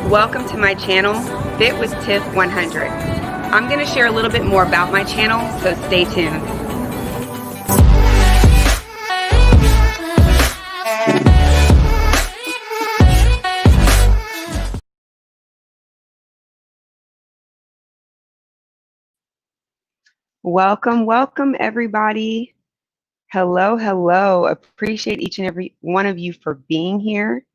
Welcome to my channel, Fit with Tiff 100. I'm going to share a little bit more about my channel, so stay tuned. Welcome everybody. Hello. Appreciate each and every one of you for being here.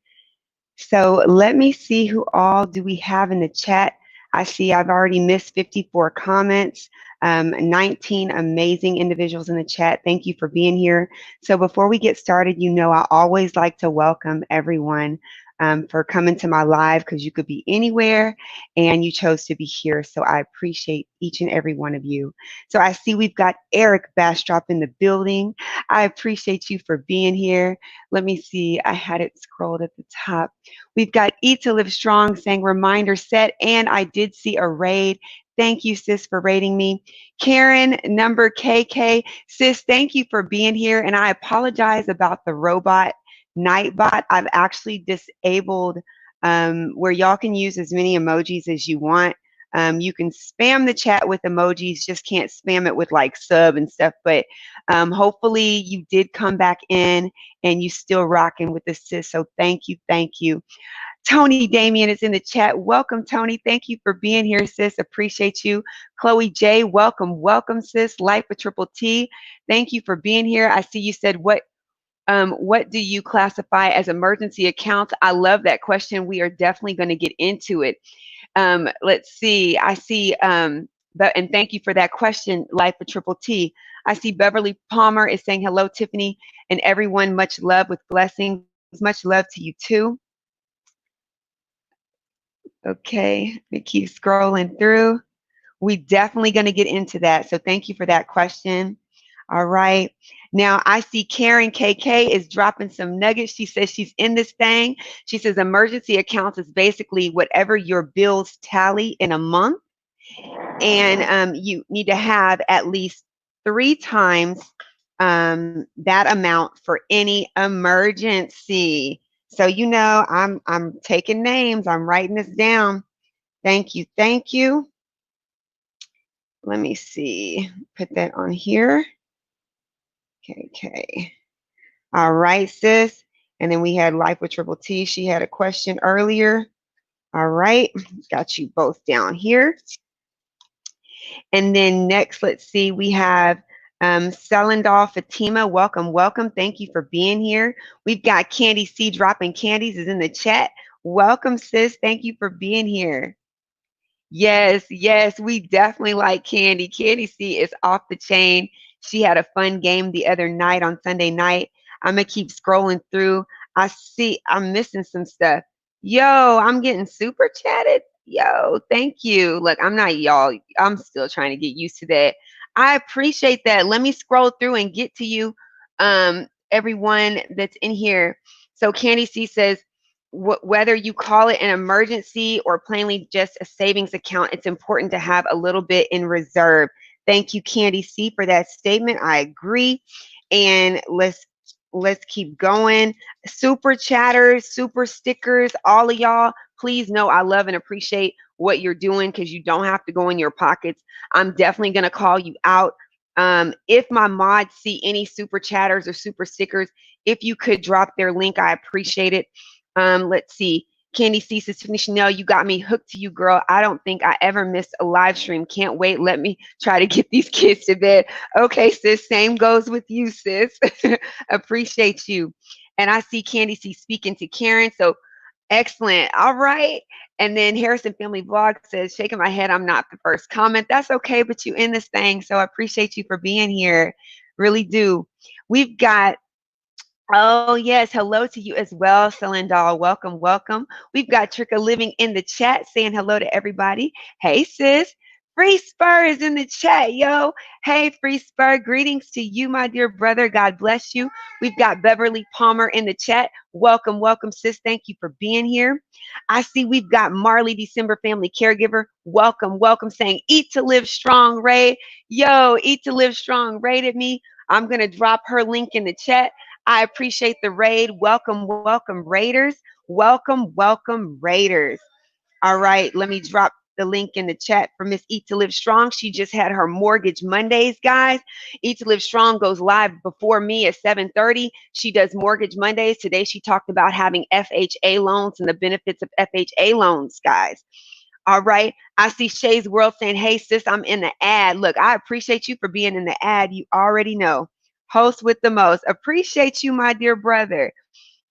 So let me see who all do we have in the chat. I see I've already missed 54 comments, 19 amazing individuals in the chat. Thank you for being here. So before we get started, I always like to welcome everyone for coming to my live, because you could be anywhere and you chose to be here. So I appreciate each and every one of you. So I see we've got Eric Bastrop in the building. I appreciate you for being here. Let me see. I had it scrolled at the top. We've got Eat to Live Strong saying reminder set, and I did see a raid. Thank you, sis, for raiding me. Karen, number KK, sis, thank you for being here. And I apologize about the robot Nightbot. I've actually disabled where y'all can use as many emojis as you want. You can spam the chat with emojis, just can't spam it with like sub and stuff. But hopefully you did come back in and you still rocking with the sis. So thank you. Tony Damien is in the chat. Welcome, Tony. Thank you for being here, sis. Appreciate you. Chloe J, welcome, sis. Life with Triple T. Thank you for being here. I see you said what do you classify as emergency accounts? I love that question. We are definitely going to get into it. Let's see. I see, and thank you for that question, Life with Triple T. I see Beverly Palmer is saying hello, Tiffany, and everyone. Much love with blessings. Much love to you too. Okay, we keep scrolling through. We definitely going to get into that. So thank you for that question. All right. Now I see Karen KK is dropping some nuggets. She says she's in this thing. She says emergency accounts is basically whatever your bills tally in a month. And you need to have at least 3 times that amount for any emergency. So I'm taking names. I'm writing this down. Thank you. Let me see. Put that on here. Okay. All right, sis. And then we had Life with Triple T. She had a question earlier. All right. Got you both down here. And then next, let's see. We have Selindal Fatima. Welcome. Thank you for being here. We've got Candy C dropping candies is in the chat. Welcome, sis. Thank you for being here. Yes, we definitely like Candy. Candy C is off the chain. She had a fun game the other night on Sunday night. I'm going to keep scrolling through. I see I'm missing some stuff. Yo, I'm getting super chatted. Yo, thank you. Look, I'm not y'all. I'm still trying to get used to that. I appreciate that. Let me scroll through and get to you, everyone that's in here. So Candy C says, whether you call it an emergency or plainly just a savings account, it's important to have a little bit in reserve. Thank you, Candy C, for that statement. I agree. And let's keep going. Super chatters, super stickers, all of y'all, please know I love and appreciate what you're doing, because you don't have to go in your pockets. I'm definitely going to call you out. If my mods see any super chatters or super stickers, if you could drop their link, I appreciate it. Let's see. Candy C says, Tiffany Chanel, you got me hooked to you, girl. I don't think I ever missed a live stream. Can't wait. Let me try to get these kids to bed. Okay, sis. Same goes with you, sis. Appreciate you. And I see Candy C speaking to Karen. So excellent. All right. And then Harrison Family Vlog says, shaking my head, I'm not the first comment. That's okay, but you in this thing. So I appreciate you for being here. Really do. We've got Oh, yes. Hello to you as well, Selindal. Welcome. We've got Tricka Living in the chat saying hello to everybody. Hey, sis. Free Spur is in the chat, yo. Hey, Free Spur. Greetings to you, my dear brother. God bless you. We've got Beverly Palmer in the chat. Welcome, sis. Thank you for being here. I see we've got Marley December Family Caregiver. Welcome, saying Eat to Live Strong, Ray. Yo, Eat to Live Strong rated me. I'm going to drop her link in the chat. I appreciate the raid. Welcome, Raiders. Welcome, Raiders. All right, let me drop the link in the chat for Miss Eat to Live Strong. She just had her Mortgage Mondays, guys. Eat to Live Strong goes live before me at 7:30. She does Mortgage Mondays. Today she talked about having FHA loans and the benefits of FHA loans, guys. All right. I see Shay's World saying, hey, sis, I'm in the ad. Look, I appreciate you for being in the ad. You already know. Host with the most. Appreciate you, my dear brother.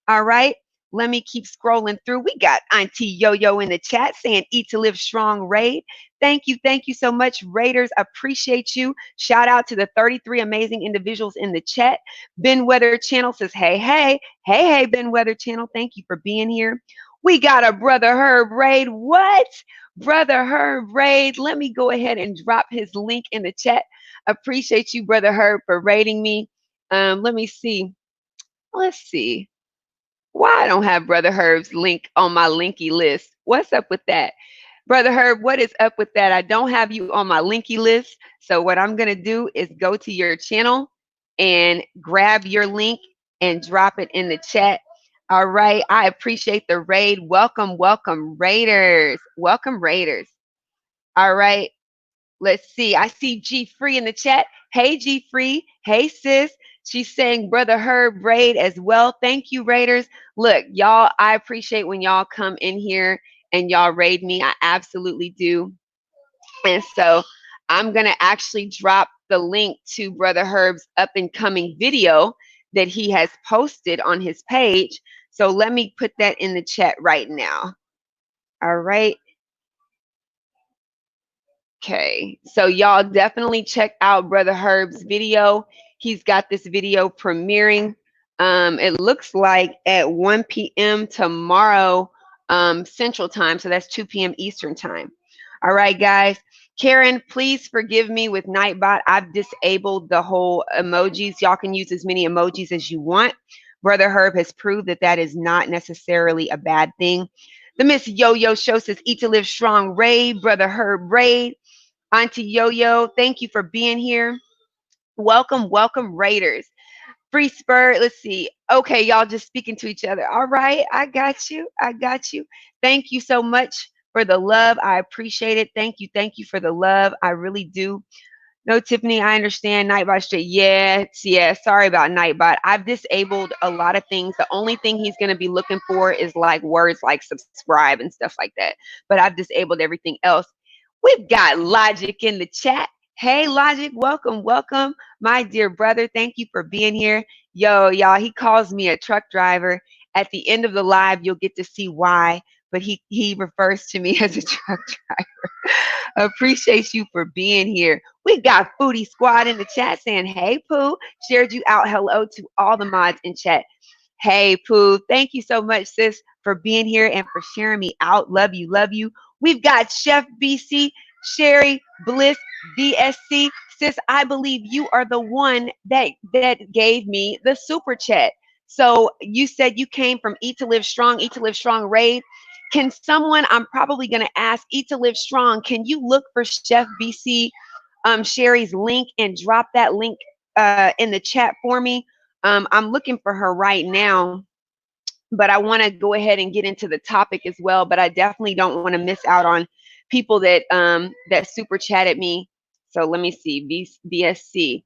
All right. Let me keep scrolling through. We got Auntie Yo-Yo in the chat saying, Eat to Live Strong Raid. Thank you. Thank you so much, Raiders. Appreciate you. Shout out to the 33 amazing individuals in the chat. Ben Weather Channel says, hey, hey. Hey, hey, Ben Weather Channel. Thank you for being here. We got a Brother Herb Raid. What? Brother Herb Raid. Let me go ahead and drop his link in the chat. Appreciate you, Brother Herb, for raiding me. Let me see. Let's see. Why I don't have Brother Herb's link on my linky list? What's up with that? Brother Herb, what is up with that? I don't have you on my linky list. So what I'm going to do is go to your channel and grab your link and drop it in the chat. All right. I appreciate the raid. Welcome, welcome, Raiders. Welcome, Raiders. All right. Let's see. I see G Free in the chat. Hey, G Free. Hey, sis. She's saying Brother Herb raid as well. Thank you, Raiders. Look, y'all, I appreciate when y'all come in here and y'all raid me. I absolutely do. And so I'm going to actually drop the link to Brother Herb's up and coming video that he has posted on his page. So let me put that in the chat right now. All right. Okay, so y'all definitely check out Brother Herb's video. He's got this video premiering. It looks like at 1 p.m. tomorrow Central Time, so that's 2 p.m. Eastern Time. All right, guys. Karen, please forgive me with Nightbot. I've disabled the whole emojis. Y'all can use as many emojis as you want. Brother Herb has proved that that is not necessarily a bad thing. The Miss Yo-Yo Show says, Eat to Live Strong Raid, Brother Herb Raid. Auntie Yo-Yo, thank you for being here. Welcome, welcome, Raiders. Free Spur, let's see. Okay, y'all just speaking to each other. All right, I got you. I got you. Thank you so much for the love. I appreciate it. Thank you for the love. I really do. No, Tiffany, I understand. Nightbot straight. Yeah, sorry about Nightbot. I've disabled a lot of things. The only thing he's going to be looking for is like words like subscribe and stuff like that. But I've disabled everything else. We've got Logic in the chat. Hey, Logic, welcome, welcome, my dear brother. Thank you for being here. Yo, y'all, he calls me a truck driver. At the end of the live, you'll get to see why, but he refers to me as a truck driver. Appreciate you for being here. We got Foodie Squad in the chat saying, hey, Pooh. Shared you out. Hello to all the mods in chat. Hey, Pooh. Thank you so much, sis, for being here and for sharing me out. Love you, love you. We've got Chef BC, Sherry, Bliss, BSC. Sis, I believe you are the one that gave me the super chat. So you said you came from Eat to Live Strong Raid. Can someone, I'm probably going to ask Eat to Live Strong, can you look for Chef BC, Sherry's link and drop that link in the chat for me? I'm looking for her right now, but I want to go ahead and get into the topic as well. But I definitely don't want to miss out on people that that super chatted me. So let me see, BSC.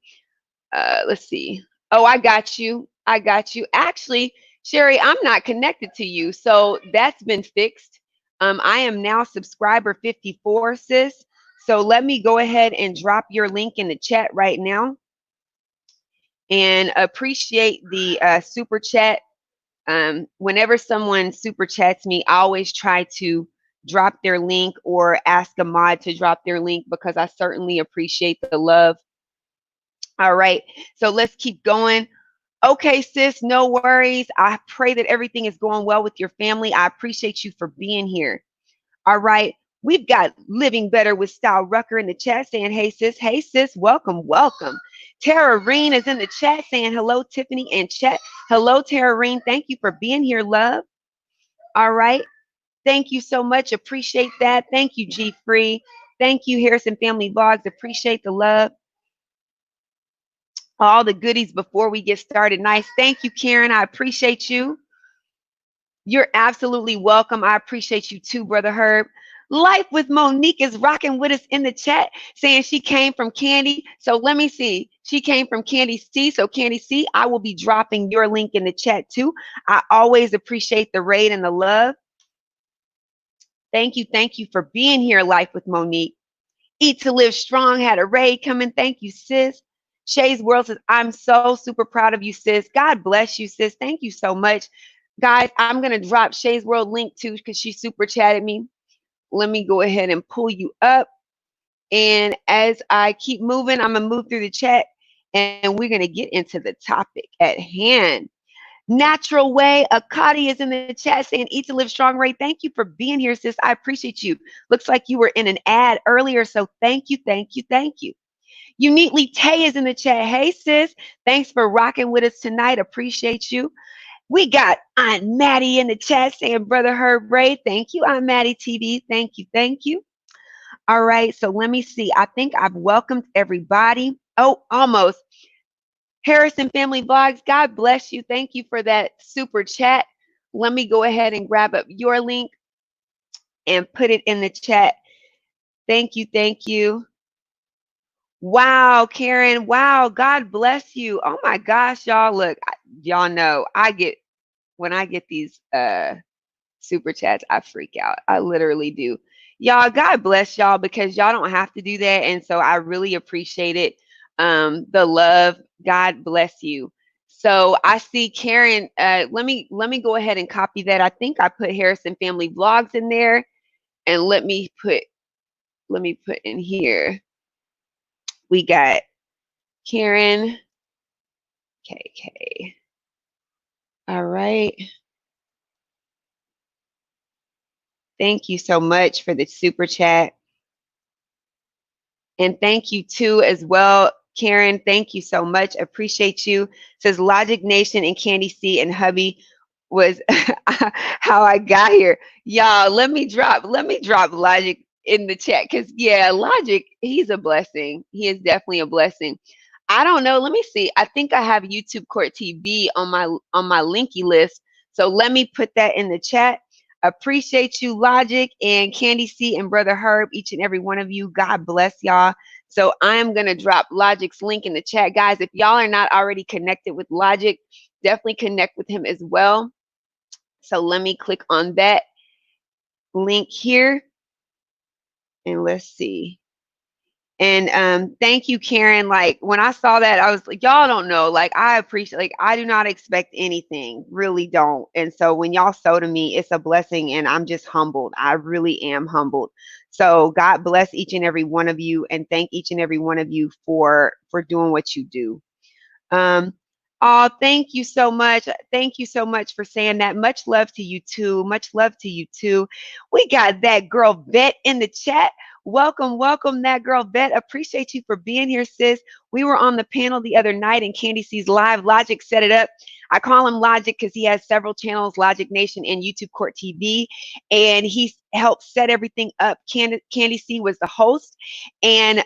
Let's see. Oh, I got you. I got you. Actually, Sherry, I'm not connected to you, so that's been fixed. I am now subscriber 54, sis. So let me go ahead and drop your link in the chat right now. And appreciate the super chat. Whenever someone super chats me, I always try to drop their link or ask a mod to drop their link because I certainly appreciate the love. All right, so let's keep going. Okay, sis, no worries. I pray that everything is going well with your family. I appreciate you for being here. All right, we've got Living Better with Style Rucker in the chat saying, hey, sis, welcome, welcome. Tara Reen is in the chat saying, hello, Tiffany, and chat. Hello, Tara Reen. Thank you for being here, love. All right. Thank you so much. Appreciate that. Thank you, G Free. Thank you, Harrison Family Vlogs. Appreciate the love. All the goodies before we get started. Nice. Thank you, Karen. I appreciate you. You're absolutely welcome. I appreciate you too, Brother Herb. Life with Monique is rocking with us in the chat, saying she came from Candy. So let me see. She came from Candy C. So Candy C, I will be dropping your link in the chat too. I always appreciate the raid and the love. Thank you for being here, Life with Monique. Eat to Live Strong had a raid coming. Thank you, sis. Shay's World says, I'm so super proud of you, sis. God bless you, sis. Thank you so much. Guys, I'm going to drop Shay's World link too because she super chatted me. Let me go ahead and pull you up. And as I keep moving, I'm going to move through the chat and we're going to get into the topic at hand. Natural Way. Akadi is in the chat saying, Eat to Live Strong, Ray. Thank you for being here, sis. I appreciate you. Looks like you were in an ad earlier, so thank you, thank you, thank you. Uniquely Tay is in the chat. Hey, sis. Thanks for rocking with us tonight. Appreciate you. We got Aunt Maddie in the chat saying, Brother Herb Ray. Thank you, Aunt Maddie TV. Thank you, thank you. All right, so let me see. I think I've welcomed everybody. Oh, almost. Harrison Family Vlogs, God bless you. Thank you for that super chat. Let me go ahead and grab up your link and put it in the chat. Thank you. Thank you. Wow, Karen. Wow. God bless you. Oh my gosh, y'all. Look, y'all know when I get these super chats, I freak out. I literally do. Y'all, God bless y'all because y'all don't have to do that. And so I really appreciate it. The love. God bless you. So I see Karen. Let me go ahead and copy that. I think I put Harrison Family Vlogs in there, and let me put in here. We got Karen. KK. All right. Thank you so much for the super chat. And thank you too as well, Karen. Thank you so much. Appreciate you. Says Logic Nation and Candy C and hubby was how I got here. Y'all, let me drop Logic in the chat because yeah, Logic, he's a blessing. He is definitely a blessing. I don't know. Let me see. I think I have YouTube Court TV on my linky list. So let me put that in the chat. Appreciate you, Logic and Candy C and Brother Herb, each and every one of you. God bless y'all. So I'm going to drop Logic's link in the chat. Guys, if y'all are not already connected with Logic, definitely connect with him as well. So let me click on that link here. And let's see. And thank you, Karen. Like when I saw that, I was like, y'all don't know. Like I appreciate, like I do not expect anything, really don't. And so when y'all sow to me, it's a blessing, and I'm just humbled. I really am humbled. So God bless each and every one of you, and thank each and every one of you for doing what you do. Oh, thank you so much. Thank you so much for saying that. Much love to you too. Much love to you too. We got that girl Vet in the chat. Welcome, welcome, that girl Vet. Appreciate you for being here, sis. We were on the panel the other night and Candy C's live. Logic set it up. I call him Logic because he has several channels, Logic Nation and YouTube Court TV, and he helped set everything up. Candy C was the host, and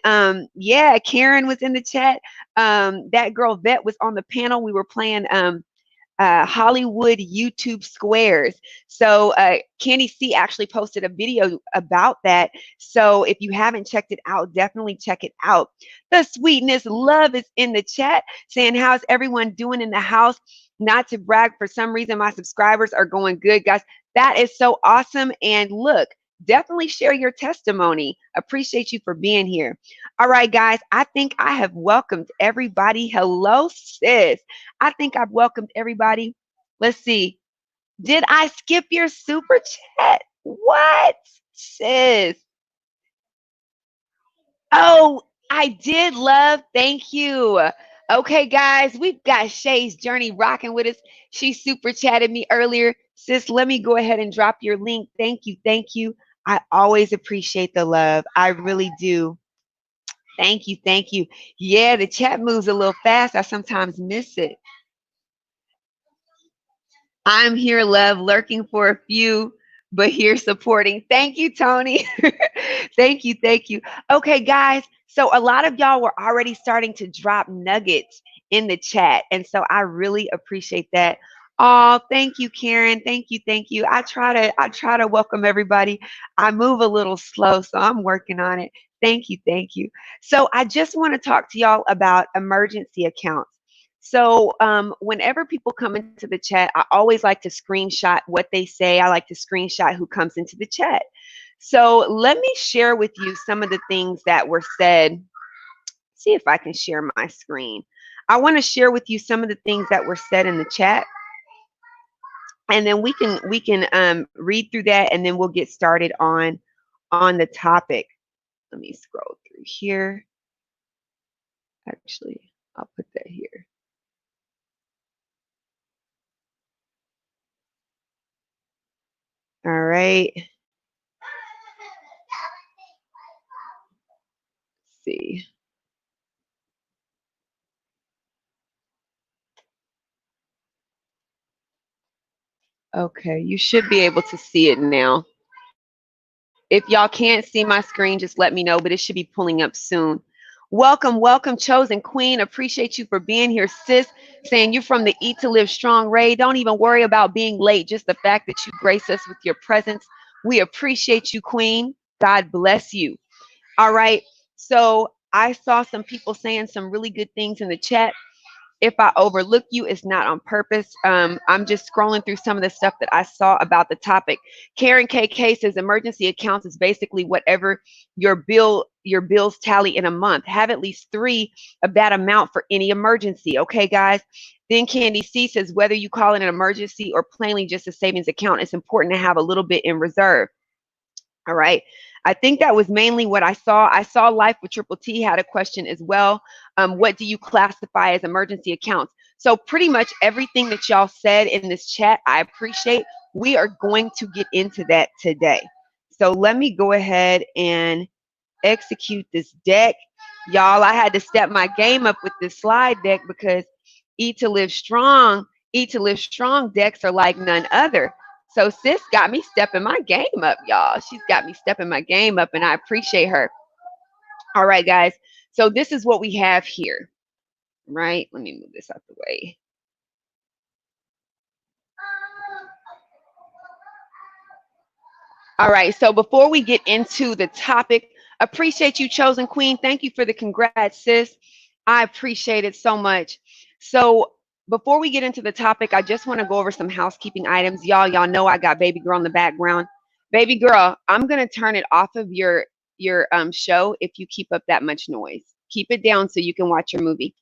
yeah, Karen was in the chat. That girl Vet was on the panel. We were playing Hollywood YouTube squares. So Candy C actually posted a video about that. So if you haven't checked it out, definitely check it out. The Sweetness Love is in the chat saying, how's everyone doing in the house? Not to brag, for some reason my subscribers are going good, guys. That is so awesome. And look, definitely share your testimony. Appreciate you for being here. All right, guys, I think I have welcomed everybody. Hello, sis. I think I've welcomed everybody. Let's see. Did I skip your super chat? What, sis? Oh, I did, love. Thank you. Okay, guys, we've got Shay's Journey rocking with us. She super chatted me earlier. Sis, let me go ahead and drop your link. Thank you. Thank you. I always appreciate the love. I really do. Thank you. Thank you. Yeah, the chat moves a little fast. I sometimes miss it. I'm here, love, lurking for a few, but here supporting. Thank you, Tony. Thank you. Thank you. Okay, guys. So a lot of y'all were already starting to drop nuggets in the chat. And so I really appreciate that. Oh, thank you, Karen. Thank you, thank you. I try to welcome everybody. I move a little slow, so I'm working on it. Thank you, thank you. So I just want to talk to y'all about emergency accounts. So whenever people come into the chat, I always like to screenshot what they say. I like to screenshot who comes into the chat. So let me share with you some of the things that were said. See if I can share my screen. I want to share with you some of the things that were said in the chat, and then we can read through that, and then we'll get started on the topic. Let me scroll through here. Actually, I'll put that here. All right. Let's see. Okay, you should be able to see it now. If y'all can't see my screen, just let me know, but it should be pulling up soon. Welcome, welcome, chosen queen. Appreciate you for being here, sis. Saying you're from the Eat to Live Strong Ray. Don't even worry about being late. Just the fact that you grace us with your presence. We appreciate you, queen. God bless you. All right. So I saw some people saying some really good things in the chat. If I overlook you, it's not on purpose. I'm just scrolling through some of the stuff that I saw about the topic. Karen KK says emergency accounts is basically whatever your bills tally in a month. Have at least 3 of that amount for any emergency. Okay, guys. Then Candy C says whether you call it an emergency or plainly just a savings account, it's important to have a little bit in reserve. All right. I think that was mainly what I saw. I saw Life with Triple T had a question as well. What do you classify as emergency accounts? So pretty much everything that y'all said in this chat, I appreciate. We are going to get into that today. So let me go ahead and execute this deck. Y'all, I had to step my game up with this slide deck because Eat to Live Strong, Eat to Live Strong decks are like none other. So sis got me stepping my game up, y'all. She's got me stepping my game up, and I appreciate her. All right, guys. So this is what we have here, right? Let me move this out the way. All right. So before we get into the topic, appreciate you, chosen queen. Thank you for the congrats, sis. I appreciate it so much. So before we get into the topic, I just want to go over some housekeeping items. Y'all know I got baby girl in the background. Baby girl, I'm gonna turn it off of your show if you keep up that much noise. Keep it down so you can watch your movie.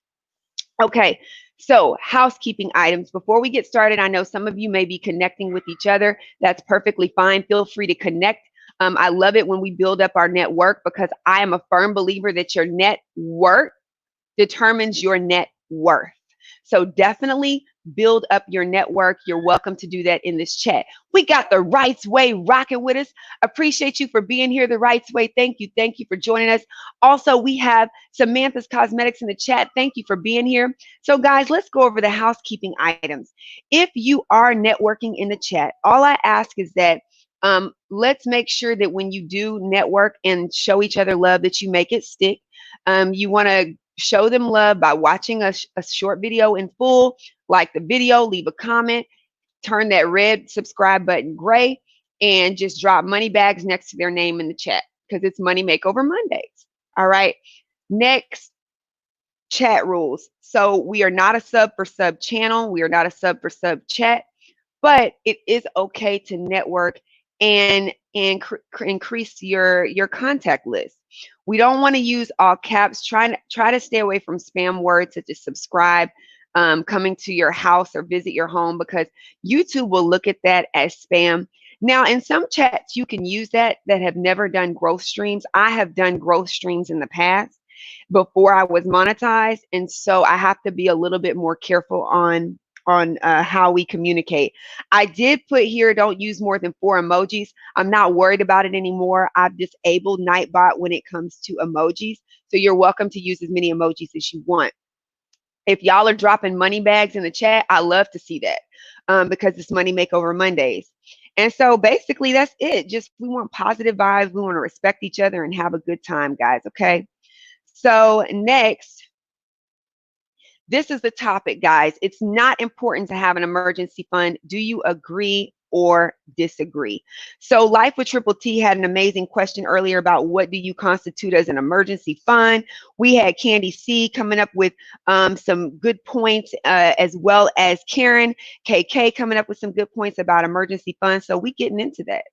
Okay, so housekeeping items. Before we get started, I know some of you may be connecting with each other. That's perfectly fine. Feel free to connect. I love it when we build up our network because I am a firm believer that your net worth determines your net worth. So definitely build up your network. You're welcome to do that in this chat. We got the Rights Way rocking with us. Appreciate you for being here, the Rights Way. Thank you. Thank you for joining us. Also, we have Samantha's Cosmetics in the chat. Thank you for being here. So guys, let's go over the housekeeping items. If you are networking in the chat, all I ask is that let's make sure that when you do network and show each other love, that you make it stick. You want to show them love by watching a short video in full, like the video, leave a comment, turn that red subscribe button gray, and just drop money bags next to their name in the chat because it's Money Makeover Mondays. All right. Next, chat rules. So we are not a sub for sub channel. We are not a sub for sub chat, but it is okay to network and increase your contact list. We don't want to use all caps. Try to stay away from spam words such as subscribe, coming to your house or visit your home, because YouTube will look at that as spam. Now, in some chats, you can use that have never done growth streams. I have done growth streams in the past before I was monetized, and so I have to be a little bit more careful on how we communicate. I did put here, don't use more than 4 emojis. I'm not worried about it anymore. I've disabled Nightbot when it comes to emojis. So you're welcome to use as many emojis as you want. If y'all are dropping money bags in the chat, I love to see that because it's Money Makeover Mondays. And so basically that's it. Just we want positive vibes. We want to respect each other and have a good time, guys. Okay. So next, This is the topic, guys. It's not important to have an emergency fund. Do you agree or disagree? So Life with Triple T had an amazing question earlier about what do you constitute as an emergency fund. We had Candy C coming up with some good points, as well as Karen KK coming up with some good points about emergency funds. So we getting into that.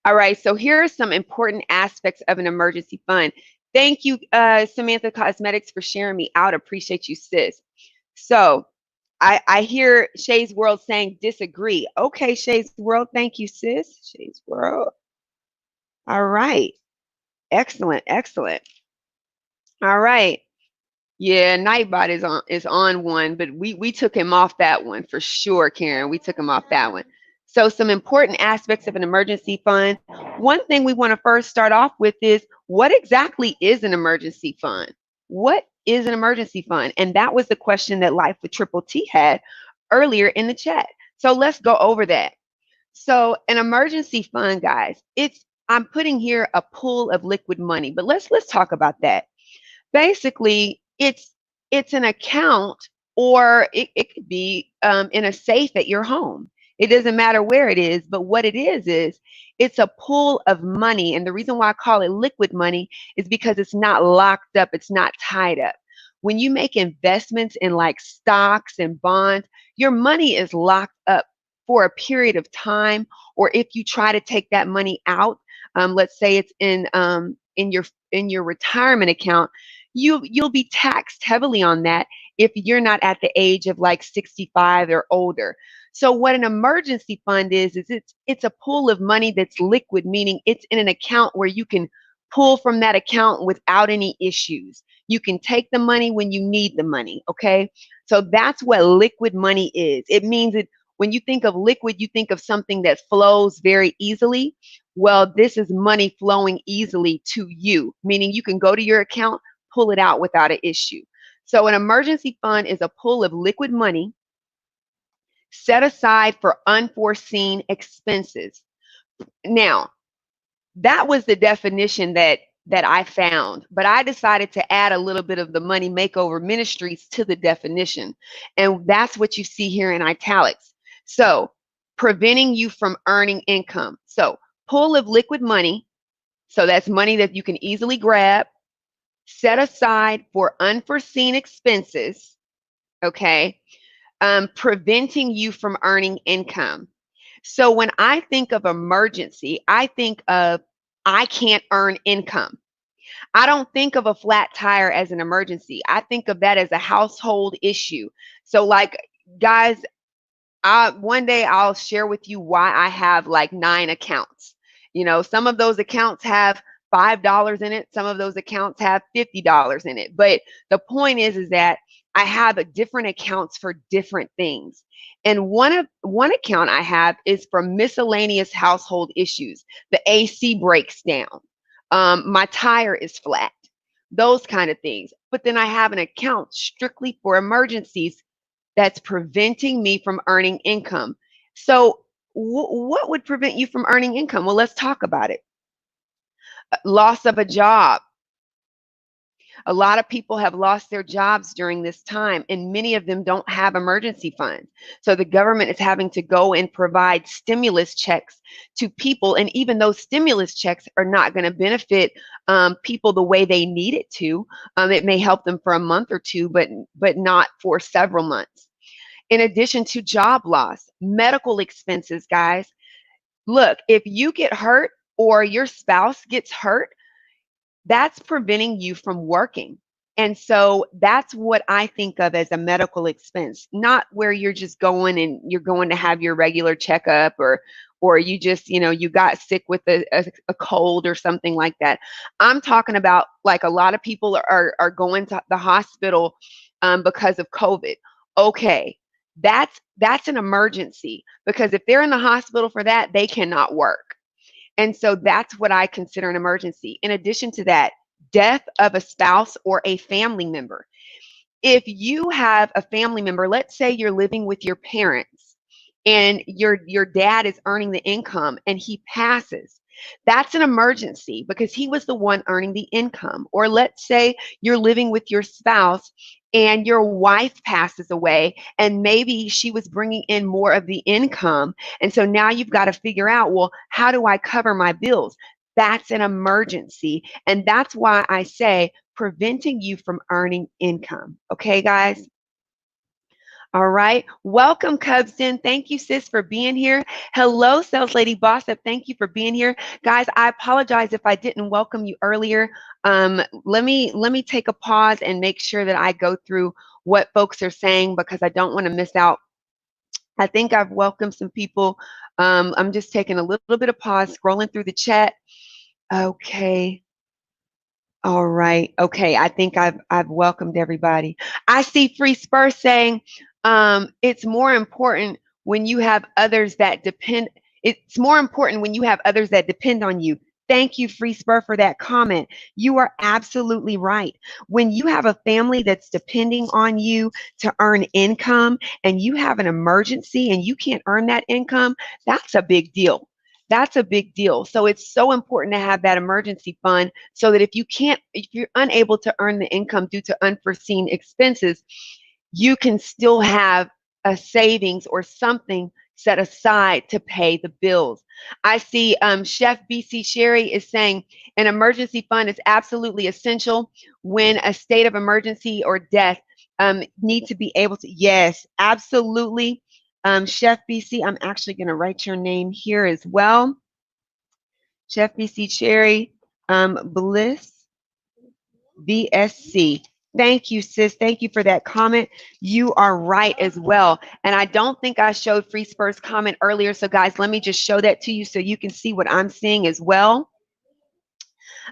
All right, so here are some important aspects of an emergency fund. Thank you, Samantha Cosmetics, for sharing me out. Appreciate you, sis. So I hear Shay's World saying disagree. Okay, Shay's World, thank you, sis. Shay's World. All right, excellent, excellent. All right. Yeah, Nightbot is on one, but we took him off that one for sure, Karen. We took him off that one. So some important aspects of an emergency fund. One thing we want to first start off with is what exactly is an emergency fund? What is an emergency fund? And that was the question that Life with Triple T had earlier in the chat. So let's go over that. So an emergency fund, guys, I'm putting here a pool of liquid money, but let's talk about that. Basically, it's an account, or it could be in a safe at your home. It doesn't matter where it is, but what it is it's a pool of money. And the reason why I call it liquid money is because it's not locked up, it's not tied up. When you make investments in like stocks and bonds, your money is locked up for a period of time. Or if you try to take that money out, let's say it's in your retirement account, you'll be taxed heavily on that if you're not at the age of like 65 or older. So what an emergency fund is it's a pool of money that's liquid, meaning it's in an account where you can pull from that account without any issues. You can take the money when you need the money, okay? So that's what liquid money is. It means that when you think of liquid, you think of something that flows very easily. Well, this is money flowing easily to you, meaning you can go to your account, pull it out without an issue. So an emergency fund is a pool of liquid money set aside for unforeseen expenses. Now, that was the definition that I found, but I decided to add a little bit of the Money Makeover Ministries to the definition. And that's what you see here in italics. So, preventing you from earning income. So, pool of liquid money. So, that's money that you can easily grab, set aside for unforeseen expenses, okay? Preventing you from earning income. So when I think of emergency, I think of I can't earn income. I don't think of a flat tire as an emergency. I think of that as a household issue. So like, guys, one day I'll share with you why I have like 9 accounts. Some of those accounts have $5 in it. Some of those accounts have $50 in it. But the point is that I have different accounts for different things. And one account I have is for miscellaneous household issues. The AC breaks down. My tire is flat. Those kind of things. But then I have an account strictly for emergencies that's preventing me from earning income. So what would prevent you from earning income? Well, let's talk about it. Loss of a job. A lot of people have lost their jobs during this time, and many of them don't have emergency funds. So the government is having to go and provide stimulus checks to people. And even those stimulus checks are not going to benefit people the way they need it to. It may help them for a month or two, but not for several months. In addition to job loss, medical expenses, guys. Look, if you get hurt or your spouse gets hurt, that's preventing you from working. And so that's what I think of as a medical expense, not where you're just going and you're going to have your regular checkup, or you just, you got sick with a cold or something like that. I'm talking about like a lot of people are going to the hospital because of COVID. Okay, that's an emergency, because if they're in the hospital for that, they cannot work. And so that's what I consider an emergency. In addition to that, death of a spouse or a family member. If you have a family member, let's say you're living with your parents and your dad is earning the income and he passes, That's an emergency because he was the one earning the income. Or let's say you're living with your spouse and your wife passes away and maybe she was bringing in more of the income. And so now you've got to figure out, well, how do I cover my bills? That's an emergency. And that's why I say preventing you from earning income. Okay, guys? All right. Welcome, Cubston. Thank you, sis, for being here. Hello, Sales Lady Boss Up. Thank you for being here. Guys, I apologize if I didn't welcome you earlier. Let me take a pause and make sure that I go through what folks are saying because I don't want to miss out. I think I've welcomed some people. I'm just taking a little bit of pause, scrolling through the chat. Okay. All right. Okay. I think I've welcomed everybody. I see Free Spur saying it's more important when you have others that depend. It's more important when you have others that depend on you. Thank you, Free Spur, for that comment. You are absolutely right. When you have a family that's depending on you to earn income and you have an emergency and you can't earn that income, that's a big deal. That's a big deal. So it's so important to have that emergency fund so that if you're unable to earn the income due to unforeseen expenses, you can still have a savings or something set aside to pay the bills. I see Chef BC Sherry is saying an emergency fund is absolutely essential when a state of emergency or death need to be able to. Yes, absolutely. Chef BC, I'm actually going to write your name here as well. Chef BC Cherry, Bliss, BSC. Thank you, sis. Thank you for that comment. You are right as well. And I don't think I showed Free Spur's comment earlier. So, guys, let me just show that to you so you can see what I'm seeing as well.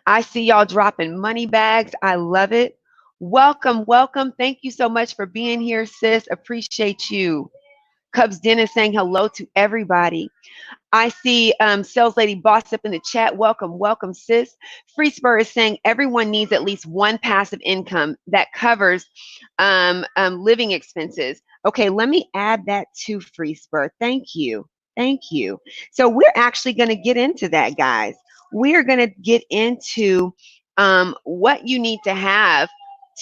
I see y'all dropping money bags. I love it. Welcome, welcome. Thank you so much for being here, sis. Appreciate you. Cubs Dennis saying hello to everybody. I see Sales Lady Boss Up in the chat. Welcome, welcome, sis. Free Spur is saying everyone needs at least one passive income that covers living expenses. Okay, let me add that to Free Spur. Thank you. Thank you. So we're actually going to get into that, guys. We are going to get into what you need to have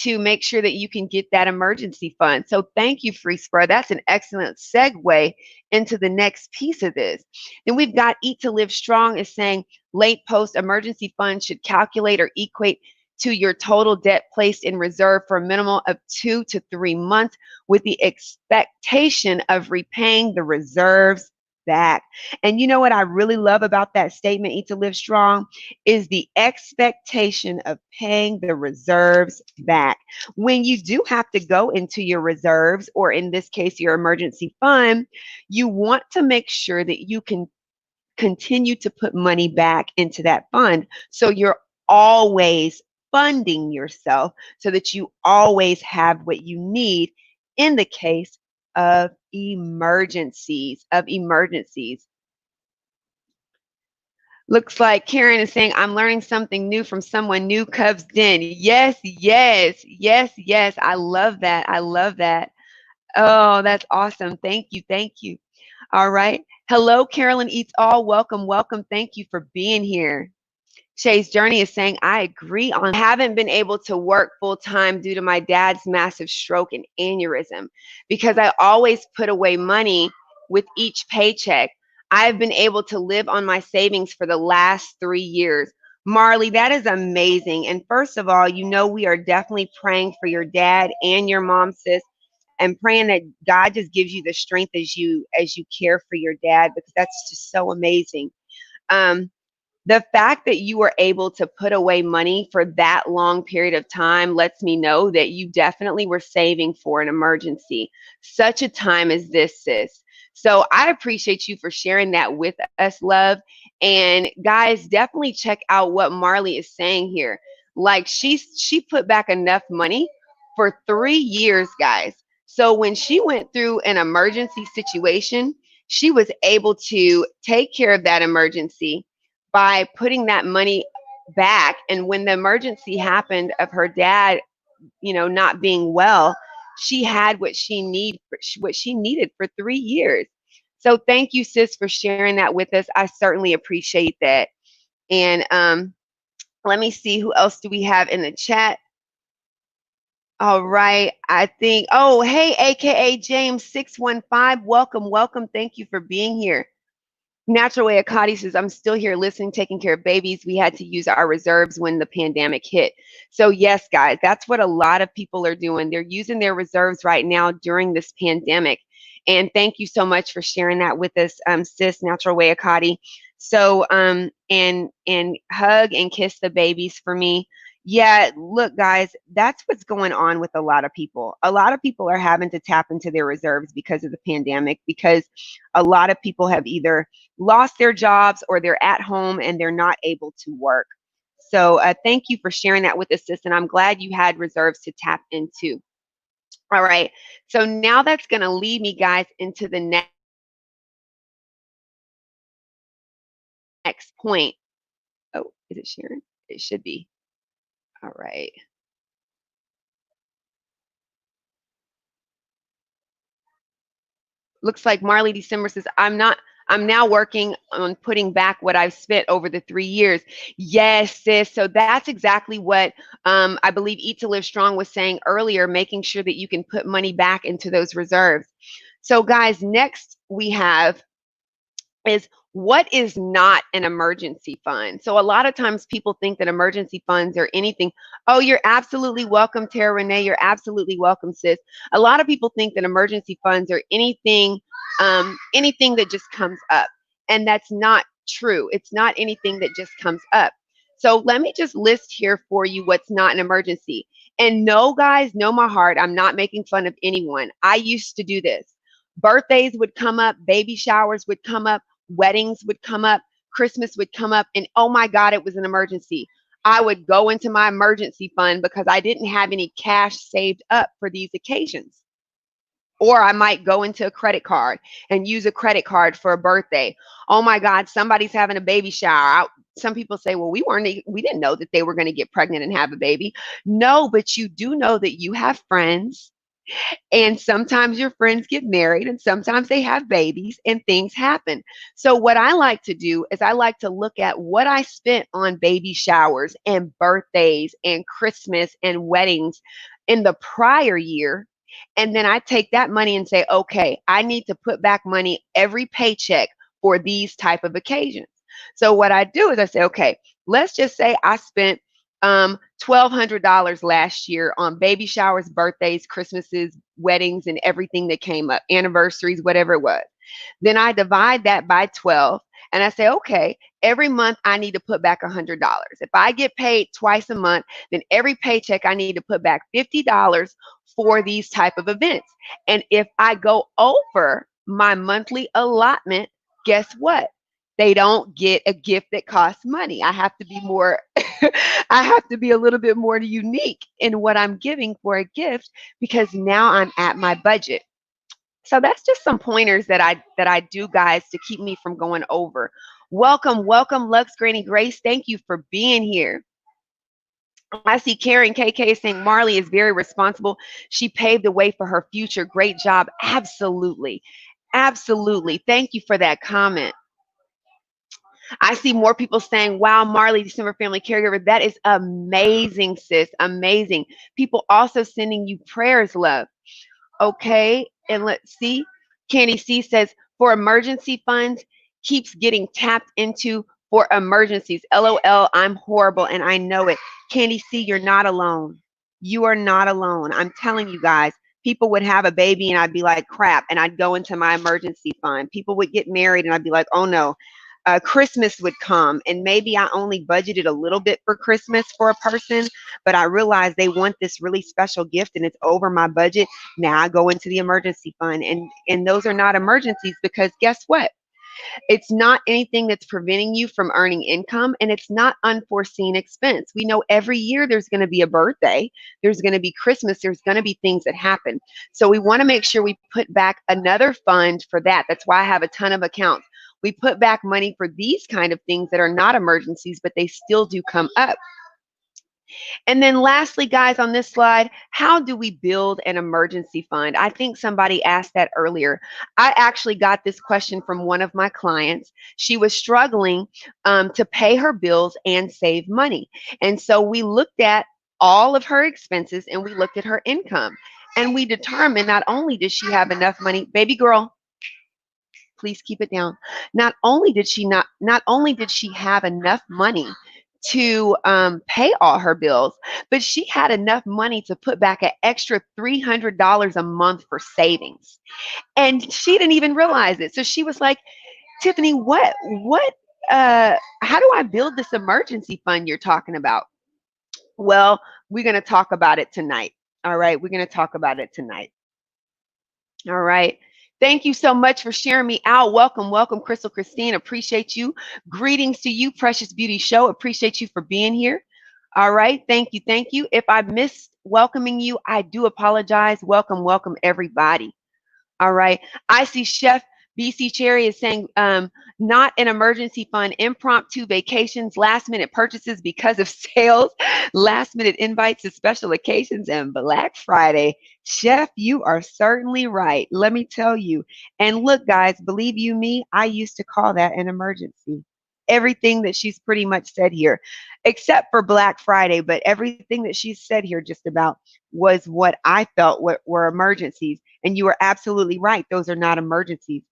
to make sure that you can get that emergency fund. So thank you, Free Spur. That's an excellent segue into the next piece of this. Then we've got Eat to Live Strong is saying late post emergency fund should calculate or equate to your total debt placed in reserve for a minimum of 2 to 3 months with the expectation of repaying the reserves back. And you know what I really love about that statement, Eat to Live Strong, is the expectation of paying the reserves back. When you do have to go into your reserves, or in this case, your emergency fund, you want to make sure that you can continue to put money back into that fund. So you're always funding yourself so that you always have what you need in the case of emergencies. Looks like Karen is saying, I'm learning something new from someone new, Cubs Den. Yes, yes, yes, yes. I love that. I love that. Oh, that's awesome. Thank you. Thank you. All right. Hello, Carolyn Eats All. Welcome, welcome. Thank you for being here. Shay's Journey is saying, I agree on. I haven't been able to work full time due to my dad's massive stroke and aneurysm because I always put away money with each paycheck. I've been able to live on my savings for the last 3 years. Marley, that is amazing. And first of all, you know, we are definitely praying for your dad and your mom, sis, and praying that God just gives you the strength as you care for your dad, because that's just so amazing. The fact that you were able to put away money for that long period of time lets me know that you definitely were saving for an emergency, such a time as this, sis. So I appreciate you for sharing that with us, love. And guys, definitely check out what Marley is saying here. Like she put back enough money for 3 years, guys. So when she went through an emergency situation, she was able to take care of that emergency by putting that money back. And when the emergency happened of her dad, you know, not being well, she had what she needed for 3 years. So thank you, sis, for sharing that with us. I certainly appreciate that. And let me see, who else do we have in the chat? All right, I think, oh, hey, AKA James 615, welcome, welcome. Thank you for being here. Natural Way Akati says, I'm still here listening, taking care of babies. We had to use our reserves when the pandemic hit. So yes, guys, that's what a lot of people are doing. They're using their reserves right now during this pandemic. And thank you so much for sharing that with us, sis, Natural Way Akati. So, and hug and kiss the babies for me. Yeah, look, guys, that's what's going on with a lot of people. A lot of people are having to tap into their reserves because of the pandemic, because a lot of people have either lost their jobs or they're at home and they're not able to work. So thank you for sharing that with us, sis, and I'm glad you had reserves to tap into. All right, so now that's going to lead me, guys, into the next point. Oh, is it sharing? It should be. All right. Looks like Marley December says, I'm now working on putting back what I've spent over the 3 years. Yes, sis. So that's exactly what I believe Eat to Live Strong was saying earlier, making sure that you can put money back into those reserves. So, guys, next we have is, what is not an emergency fund? So a lot of times people think that emergency funds are anything. Oh, you're absolutely welcome, Tara Renee. You're absolutely welcome, sis. A lot of people think that emergency funds are anything, anything that just comes up. And that's not true. It's not anything that just comes up. So let me just list here for you what's not an emergency. And no, guys, know my heart, I'm not making fun of anyone. I used to do this. Birthdays would come up, baby showers would come up, weddings would come up, Christmas would come up, and oh my God, it was an emergency. I would go into my emergency fund because I didn't have any cash saved up for these occasions. Or I might go into a credit card and use a credit card for a birthday. Oh my God, somebody's having a baby shower. Some people say, well, we didn't know that they were going to get pregnant and have a baby. No, but you do know that you have friends, and sometimes your friends get married and sometimes they have babies and things happen. So, what I like to do is I like to look at what I spent on baby showers and birthdays and Christmas and weddings in the prior year. And then I take that money and say, okay, I need to put back money every paycheck for these type of occasions. So, what I do is I say, okay, let's just say I spent $1,200 last year on baby showers, birthdays, Christmases, weddings, and everything that came up, anniversaries, whatever it was. Then I divide that by 12 and I say, okay, every month I need to put back $100. If I get paid twice a month, then every paycheck I need to put back $50 for these type of events. And if I go over my monthly allotment, guess what? They don't get a gift that costs money. I have to be more, I have to be a little bit more unique in what I'm giving for a gift because now I'm at my budget. So that's just some pointers that I do, guys, to keep me from going over. Welcome, welcome, Lux Granny Grace. Thank you for being here. I see Karen KK saying Marley is very responsible. She paved the way for her future. Great job. Absolutely. Absolutely. Thank you for that comment. I see more people saying, wow, Marley, December family caregiver. That is amazing, sis. Amazing. People also sending you prayers, love. Okay. And let's see. Candy C says, for emergency funds, keeps getting tapped into for emergencies. LOL, I'm horrible and I know it. Candy C, you're not alone. You are not alone. I'm telling you guys, people would have a baby and I'd be like, crap. And I'd go into my emergency fund. People would get married and I'd be like, oh no. Christmas would come and maybe I only budgeted a little bit for Christmas for a person, but I realized they want this really special gift and it's over my budget. Now I go into the emergency fund, and those are not emergencies because guess what? It's not anything that's preventing you from earning income, and it's not unforeseen expense. We know every year there's going to be a birthday, there's going to be Christmas, there's going to be things that happen. So we want to make sure we put back another fund for that. That's why I have a ton of accounts. We put back money for these kind of things that are not emergencies, but they still do come up. And then lastly, guys, on this slide, how do we build an emergency fund? I think somebody asked that earlier. I actually got this question from one of my clients. She was struggling to pay her bills and save money. And so we looked at all of her expenses and we looked at her income. And we determined not only does she have enough money, baby girl, please keep it down. Not only did she have enough money to pay all her bills, but she had enough money to put back an extra $300 a month for savings, and she didn't even realize it. So she was like, Tiffany, how do I build this emergency fund you're talking about? Well, we're going to talk about it tonight. All right, we're going to talk about it tonight. All right. Thank you so much for sharing me out. Welcome, welcome, Crystal Christine. Appreciate you. Greetings to you, Precious Beauty Show. Appreciate you for being here. All right. Thank you. Thank you. If I missed welcoming you, I do apologize. Welcome, welcome, everybody. All right. I see Chef BC Cherry is saying, not an emergency fund, impromptu vacations, last minute purchases because of sales, last minute invites to special occasions, and Black Friday. Chef, you are certainly right. Let me tell you. And look, guys, believe you me, I used to call that an emergency. Everything that she's pretty much said here, except for Black Friday, but everything that she's said here just about was what I felt were emergencies. And you are absolutely right. Those are not emergencies.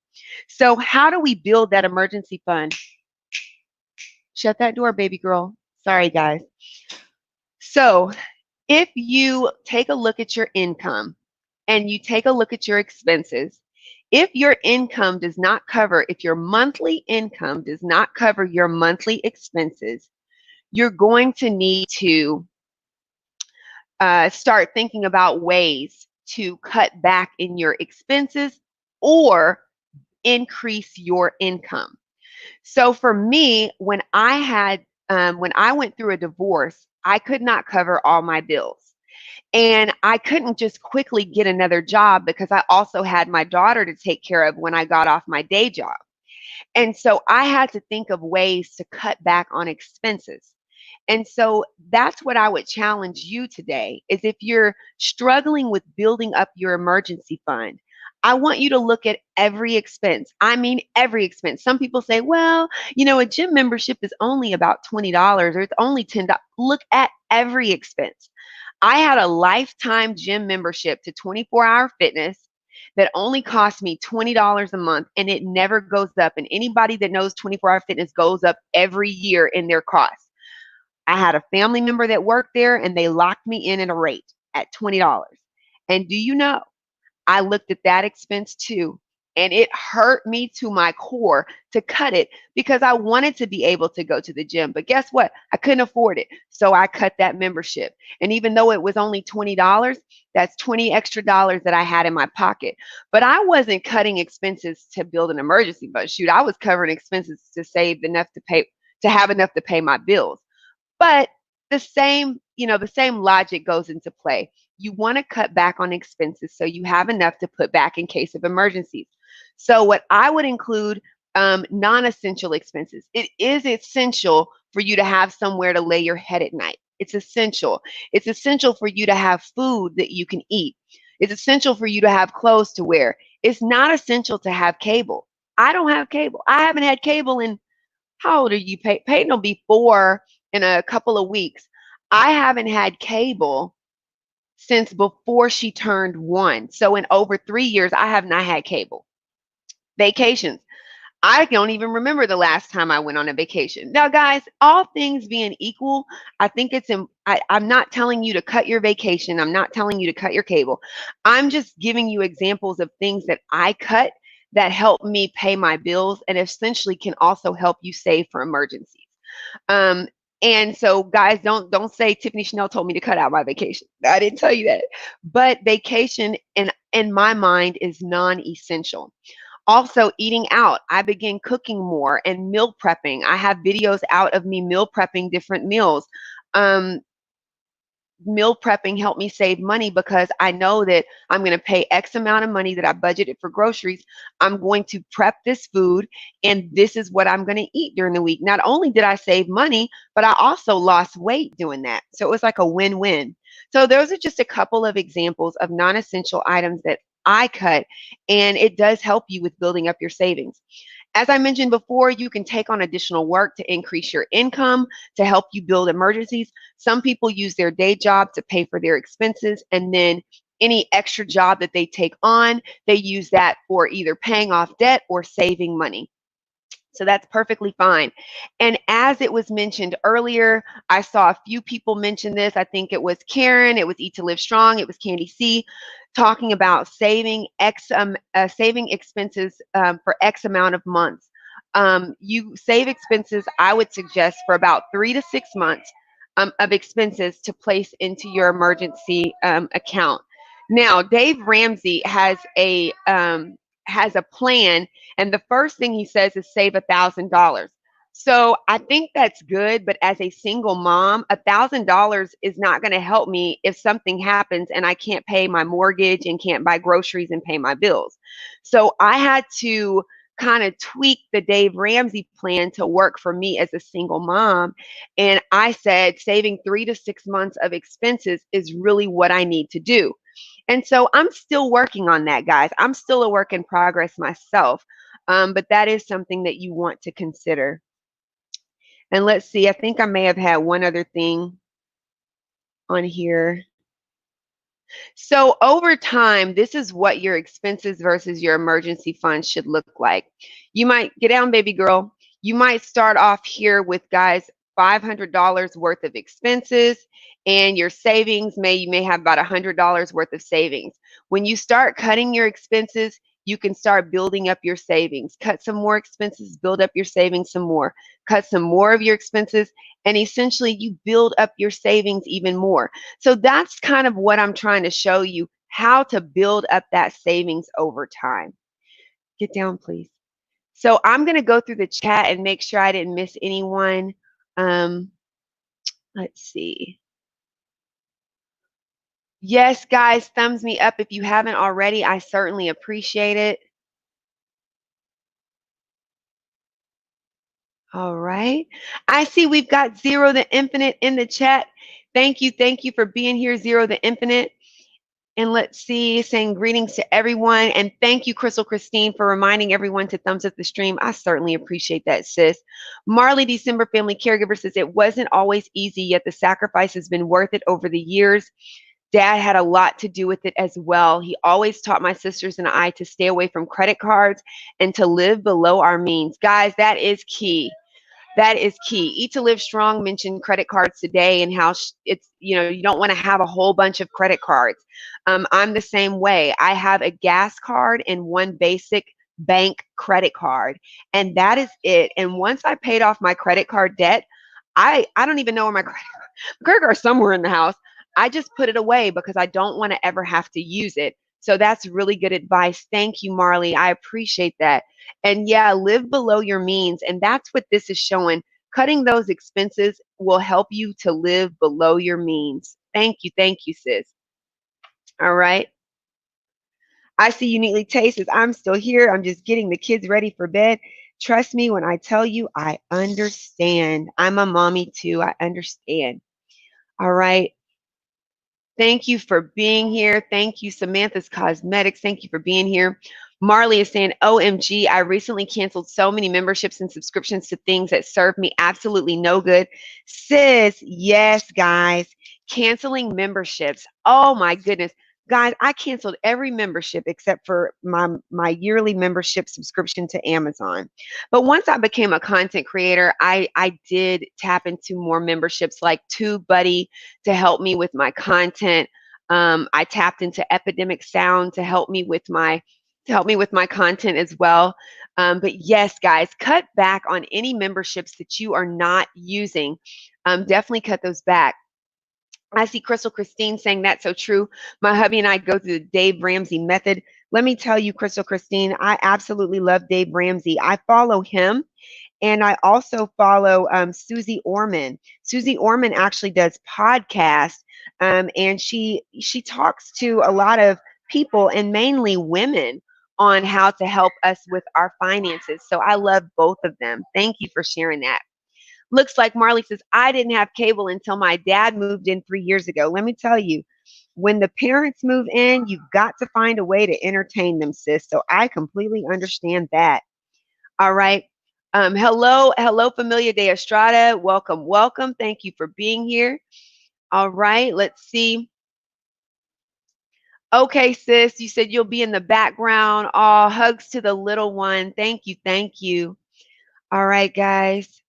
So how do we build that emergency fund? Shut that door, baby girl. Sorry, guys. So if you take a look at your income and you take a look at your expenses, if your income does not cover, if your monthly income does not cover your monthly expenses, you're going to need to start thinking about ways to cut back in your expenses or increase your income. So for me, when I went through a divorce, I could not cover all my bills. And I couldn't just quickly get another job because I also had my daughter to take care of when I got off my day job. And so I had to think of ways to cut back on expenses. And so that's what I would challenge you today is if you're struggling with building up your emergency fund, I want you to look at every expense. I mean, every expense. Some people say, well, a gym membership is only about $20 or it's only $10. Look at every expense. I had a lifetime gym membership to 24-Hour Fitness that only cost me $20 a month, and it never goes up. And anybody that knows 24-Hour Fitness goes up every year in their cost. I had a family member that worked there, and they locked me in at a rate at $20. And do you know, I looked at that expense too, and it hurt me to my core to cut it because I wanted to be able to go to the gym. But guess what? I couldn't afford it. So I cut that membership. And even though it was only $20, that's 20 extra dollars that I had in my pocket. But I wasn't cutting expenses to build an emergency fund. Shoot, I was covering expenses to save enough to have enough to pay my bills. But the same logic goes into play. You want to cut back on expenses so you have enough to put back in case of emergencies. So what I would include non-essential expenses. It is essential for you to have somewhere to lay your head at night. It's essential. It's essential for you to have food that you can eat. It's essential for you to have clothes to wear. It's not essential to have cable. I don't have cable. I haven't had cable in, how old are you, Peyton will be 4 in a couple of weeks. I haven't had cable since before she turned 1. So in over 3 years, I have not had cable. Vacations. I don't even remember the last time I went on a vacation. Now, guys, all things being equal, I think I'm not telling you to cut your vacation. I'm not telling you to cut your cable. I'm just giving you examples of things that I cut that help me pay my bills and essentially can also help you save for emergencies. And so, guys, don't say Tiffany Chanel told me to cut out my vacation. I didn't tell you that. But vacation, in my mind, is non-essential. Also, eating out. I began cooking more and meal prepping. I have videos out of me meal prepping different meals. meal prepping helped me save money because I know that I'm going to pay X amount of money that I budgeted for groceries. I'm going to prep this food, and this is what I'm going to eat during the week. Not only did I save money, but I also lost weight doing that. So it was like a win-win. So those are just a couple of examples of non-essential items that I cut, and it does help you with building up your savings. As I mentioned before, you can take on additional work to increase your income to help you build emergencies. Some people use their day job to pay for their expenses, and then any extra job that they take on, they use that for either paying off debt or saving money. So that's perfectly fine. And as it was mentioned earlier, I saw a few people mention this. I think it was Karen, it was Eat to Live Strong, it was Candy C, talking about saving saving expenses for X amount of months. You save expenses, I would suggest, for about 3 to 6 months of expenses to place into your emergency account. Now, Dave Ramsey has a plan, and the first thing he says is save $1,000. So I think that's good, but as a single mom, $1,000 is not going to help me if something happens and I can't pay my mortgage and can't buy groceries and pay my bills. So I had to kind of tweak the Dave Ramsey plan to work for me as a single mom. And I said saving 3 to 6 months of expenses is really what I need to do. And so I'm still working on that, guys. I'm still a work in progress myself, but that is something that you want to consider. And let's see, I think I may have had one other thing on here. So over time, this is what your expenses versus your emergency fund should look like. You might get down, baby girl. You might start off here with, guys, $500 worth of expenses, and your savings you may have about $100 worth of savings. When you start cutting your expenses, you can start building up your savings. Cut some more expenses, build up your savings some more. Cut some more of your expenses, and essentially you build up your savings even more. So that's kind of what I'm trying to show you, how to build up that savings over time. Get down, please. So I'm going to go through the chat and make sure I didn't miss anyone. Let's see. Yes, guys, thumbs me up if you haven't already. I certainly appreciate it. All right. I see we've got Zero the Infinite in the chat. Thank you. Thank you for being here, Zero the Infinite. And let's see, saying greetings to everyone. And thank you, Crystal Christine, for reminding everyone to thumbs up the stream. I certainly appreciate that, sis. Marley December Family Caregiver says, it wasn't always easy, yet the sacrifice has been worth it over the years. Dad had a lot to do with it as well. He always taught my sisters and I to stay away from credit cards and to live below our means. Guys, that is key. That is key. Eat to Live Strong mentioned credit cards today and how it's, you don't want to have a whole bunch of credit cards. I'm the same way. I have a gas card and one basic bank credit card, and that is it. And once I paid off my credit card debt, I don't even know where my credit card is, somewhere in the house. I just put it away because I don't want to ever have to use it. So that's really good advice. Thank you, Marley. I appreciate that. And yeah, live below your means. And that's what this is showing. Cutting those expenses will help you to live below your means. Thank you. Thank you, sis. All right. I see Uniquely Tastes. I'm still here. I'm just getting the kids ready for bed. Trust me when I tell you, I understand. I'm a mommy too. I understand. All right. Thank you for being here. Thank you, Samantha's Cosmetics. Thank you for being here. Marley is saying, OMG, I recently canceled so many memberships and subscriptions to things that serve me absolutely no good. Sis, yes, guys, canceling memberships. Oh my goodness. Guys, I canceled every membership except for my yearly membership subscription to Amazon. But once I became a content creator, I did tap into more memberships like TubeBuddy to help me with my content. I tapped into Epidemic Sound to help me with my content as well. But yes, guys, cut back on any memberships that you are not using. Definitely cut those back. I see Crystal Christine saying that's so true. My hubby and I go through the Dave Ramsey method. Let me tell you, Crystal Christine, I absolutely love Dave Ramsey. I follow him, And I also follow Susie Orman. Susie Orman actually does podcasts, and she talks to a lot of people and mainly women on how to help us with our finances. So I love both of them. Thank you for sharing that. Looks like Marley says, I didn't have cable until my dad moved in 3 years ago. Let me tell you, when the parents move in, you've got to find a way to entertain them, sis. So I completely understand that. All right. Hello, Familia de Estrada. Welcome, welcome. Thank you for being here. All right, let's see. Okay, sis, you said you'll be in the background. Oh, hugs to the little one. Thank you, thank you. All right, guys.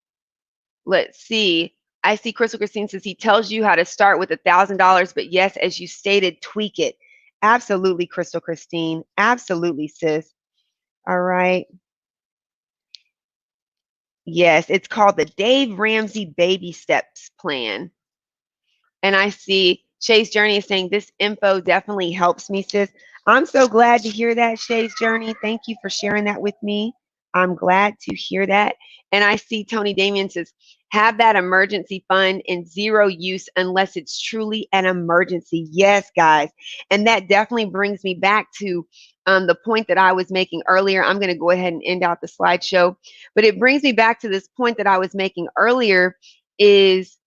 Let's see. I see Crystal Christine says he tells you how to start with $1,000, but yes, as you stated, tweak it. Absolutely, Crystal Christine. Absolutely, sis. All right. Yes, it's called the Dave Ramsey Baby Steps Plan. And I see Shay's Journey is saying this info definitely helps me, sis. I'm so glad to hear that, Shay's Journey. Thank you for sharing that with me. I'm glad to hear that. And I see Tony Damien says, have that emergency fund in zero use unless it's truly an emergency. Yes, guys. And that definitely brings me back to the point that I was making earlier. I'm going to go ahead and end out the slideshow. But it brings me back to this point that I was making earlier is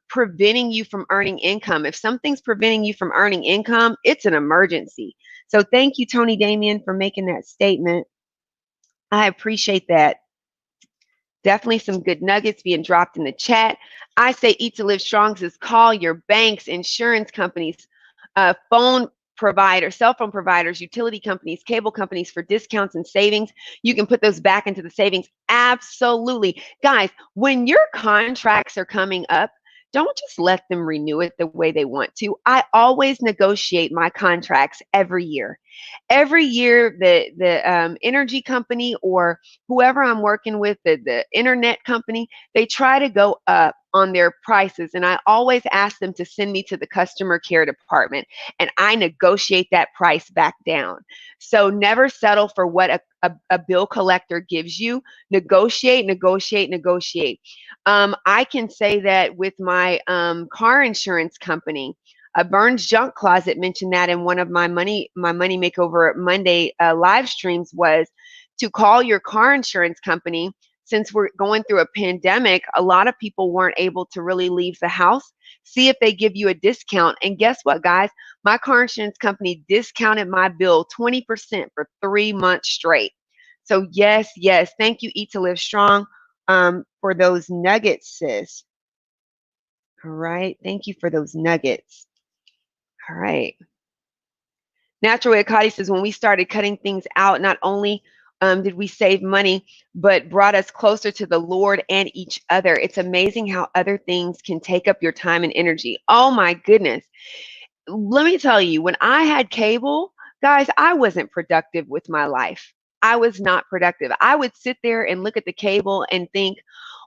preventing you from earning income. If something's preventing you from earning income, it's an emergency. So thank you, Tony Damien, for making that statement. I appreciate that. Definitely some good nuggets being dropped in the chat. I say Eat to Live Strong says call your banks, insurance companies, phone providers, cell phone providers, utility companies, cable companies for discounts and savings. You can put those back into the savings. Absolutely. Guys, when your contracts are coming up, don't just let them renew it the way they want to. I always negotiate my contracts every year. Every year, the energy company or whoever I'm working with, the internet company, they try to go up on their prices. And I always ask them to send me to the customer care department and I negotiate that price back down. So never settle for what a bill collector gives you. Negotiate, negotiate, negotiate. I can say that with my car insurance company. Burns Junk Closet mentioned that in one of my money makeover Monday live streams was to call your car insurance company. Since we're going through a pandemic, a lot of people weren't able to really leave the house. See if they give you a discount. And guess what, guys? My car insurance company discounted my bill 20% for 3 months straight. So yes, yes. Thank you, Eat to Live Strong, for those nuggets, sis. All right. Thank you for those nuggets. All right. Natural Akati says, when we started cutting things out, not only did we save money, but brought us closer to the Lord and each other. It's amazing how other things can take up your time and energy. Oh my goodness. Let me tell you, when I had cable, guys, I wasn't productive with my life. I was not productive. I would sit there and look at the cable and think,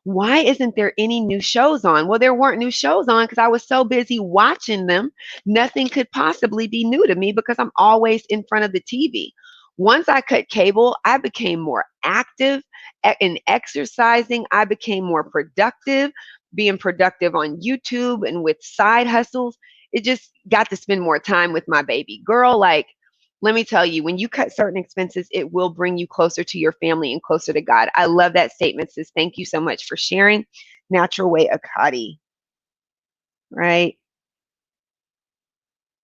why isn't there any new shows on? Well, there weren't new shows on because I was so busy watching them. Nothing could possibly be new to me because I'm always in front of the TV. Once I cut cable, I became more active in exercising. I became more productive, being productive on YouTube and with side hustles. It just got to spend more time with my baby girl. Like, let me tell you, when you cut certain expenses, it will bring you closer to your family and closer to God. I love that statement, sis. Thank you so much for sharing. Natural Way Akati. Right.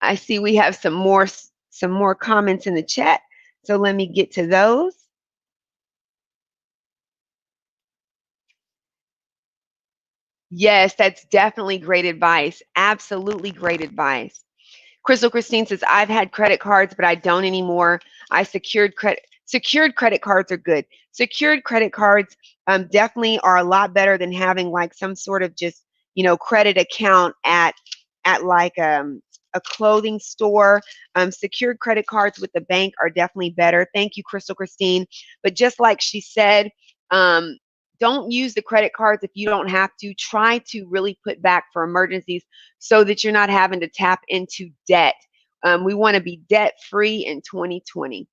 I see we have some more comments in the chat. So let me get to those. Yes, that's definitely great advice. Absolutely great advice. Crystal Christine says, I've had credit cards, but I don't anymore. I secured credit. Secured credit cards are good. Secured credit cards definitely are a lot better than having like some sort of just, credit account at like a clothing store. Secured credit cards with the bank are definitely better. Thank you, Crystal Christine. But just like she said, don't use the credit cards if you don't have to. Try to really put back for emergencies so that you're not having to tap into debt. We want to be debt free in 2020.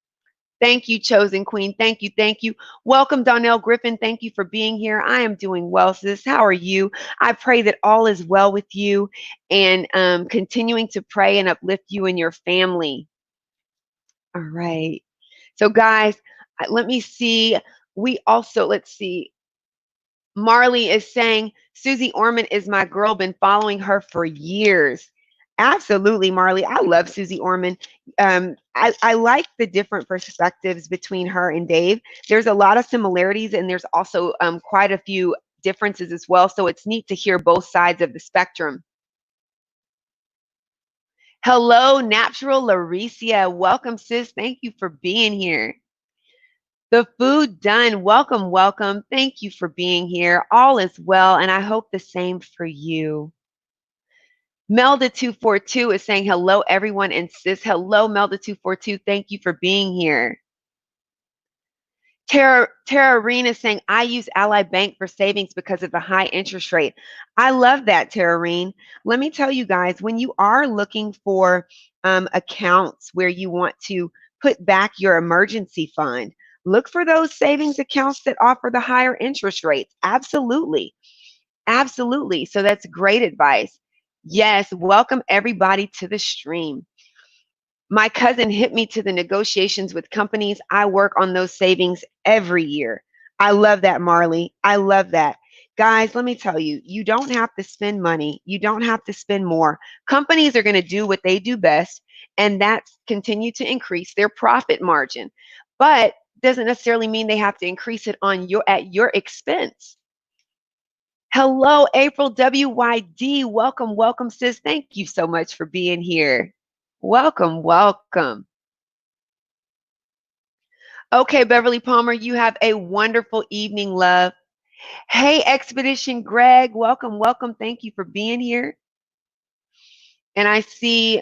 Thank you, chosen queen. Thank you. Thank you. Welcome, Donnell Griffin. Thank you for being here. I am doing well, sis. How are you? I pray that all is well with you and continuing to pray and uplift you and your family. All right. So, guys, let me see. We also, let's see. Marley is saying, Susie Orman is my girl, been following her for years. Absolutely, Marley. I love Susie Orman. I like the different perspectives between her and Dave. There's a lot of similarities, and there's also quite a few differences as well. So it's neat to hear both sides of the spectrum. Hello, Natural Laricia. Welcome, sis. Thank you for being here. The food done. Welcome, welcome. Thank you for being here. All is well, and I hope the same for you. Melda242 is saying hello, everyone, and sis. Hello, Melda242. Thank you for being here. Tara Reen is saying, I use Ally Bank for savings because of the high interest rate. I love that, Tara Reen. Let me tell you guys, when you are looking for accounts where you want to put back your emergency fund, look for those savings accounts that offer the higher interest rates. Absolutely. Absolutely. So that's great advice. Yes, welcome everybody to the stream. My cousin hit me to the negotiations with companies. I work on those savings every year. I love that, Marley. I love that. Guys, let me tell you, you don't have to spend money. You don't have to spend more. Companies are going to do what they do best, and that's continue to increase their profit margin. But doesn't necessarily mean they have to increase it on your at your expense. Hello, April WYD. Welcome, welcome, sis. Thank you so much for being here. Welcome, welcome. Okay, Beverly Palmer, you have a wonderful evening, love. Hey, Expedition Greg, welcome, welcome. Thank you for being here. And I see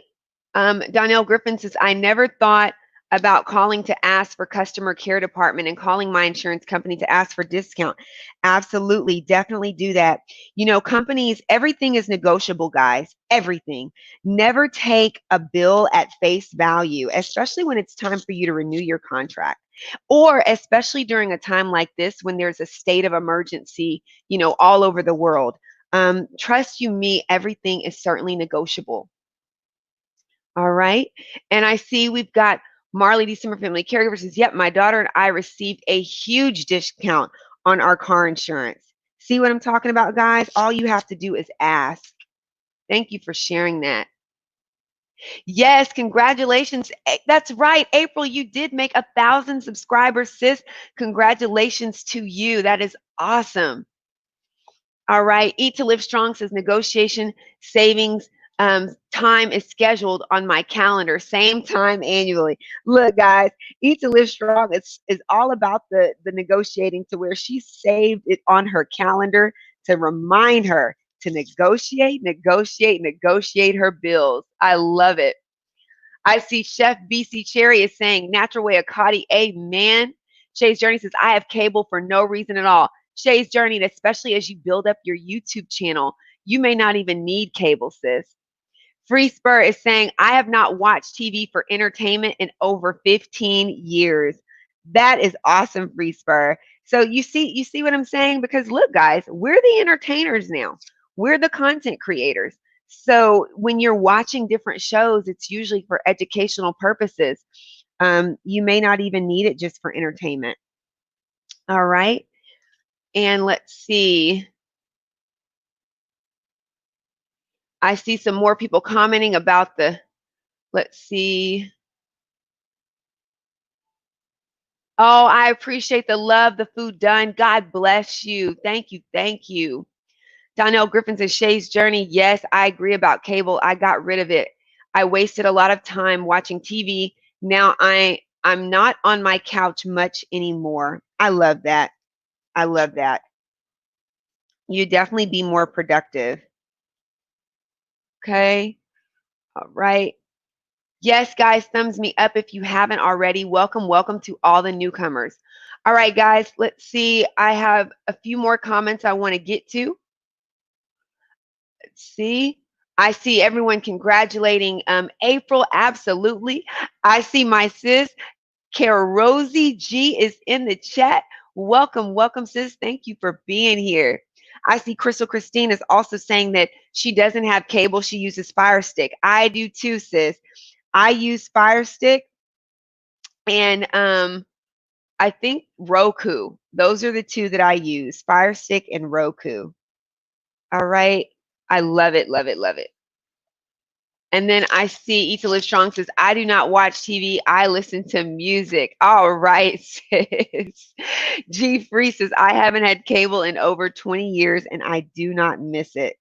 Donnell Griffin says, I never thought about calling to ask for customer care department and calling my insurance company to ask for discount. Absolutely, definitely do that. You know, companies, everything is negotiable, guys. Everything. Never take a bill at face value, especially when it's time for you to renew your contract. Or especially during a time like this when there's a state of emergency, you know, all over the world. Trust you me, everything is certainly negotiable. All right. And I see we've got Marley December Family Caregiver says, yep, my daughter and I received a huge discount on our car insurance. See what I'm talking about, guys? All you have to do is ask. Thank you for sharing that. Yes, congratulations. That's right. April, you did make 1,000 subscribers, sis. Congratulations to you. That is awesome. All right. Eat to Live Strong says negotiation savings time is scheduled on my calendar, same time annually. Look, guys, Eat to Live Strong is all about the negotiating to where she saved it on her calendar to remind her to negotiate, negotiate, negotiate her bills. I love it. I see Chef BC Cherry is saying natural way of Cotty. Amen. Shay's Journey says, I have cable for no reason at all. Shay's Journey, especially as you build up your YouTube channel, you may not even need cable, sis. Free Spur is saying, I have not watched TV for entertainment in over 15 years. That is awesome, Free Spur. So you see what I'm saying? Because look, guys, we're the entertainers now. We're the content creators. So when you're watching different shows, it's usually for educational purposes. You may not even need it just for entertainment. All right. And let's see. I see some more people commenting about let's see. Oh, I appreciate the love, the food done. God bless you. Thank you. Thank you. Donnell Griffin says, Shay's Journey. Yes, I agree about cable. I got rid of it. I wasted a lot of time watching TV. Now I'm not on my couch much anymore. I love that. I love that. You definitely be more productive. Okay. All right. Yes, guys, thumbs me up if you haven't already. Welcome, welcome to all the newcomers. All right, guys, let's see. I have a few more comments I want to get to. Let's see. I see everyone congratulating April. Absolutely. I see my sis, Rosie G is in the chat. Welcome, welcome, sis. Thank you for being here. I see Crystal Christine is also saying that she doesn't have cable. She uses Fire Stick. I do too, sis. I use Fire Stick and I think Roku. Those are the two that I use, Fire Stick and Roku. All right. I love it, love it, love it. And then I see Eat to Live Strong says, I do not watch TV. I listen to music. All right, sis. G Free says, I haven't had cable in over 20 years and I do not miss it.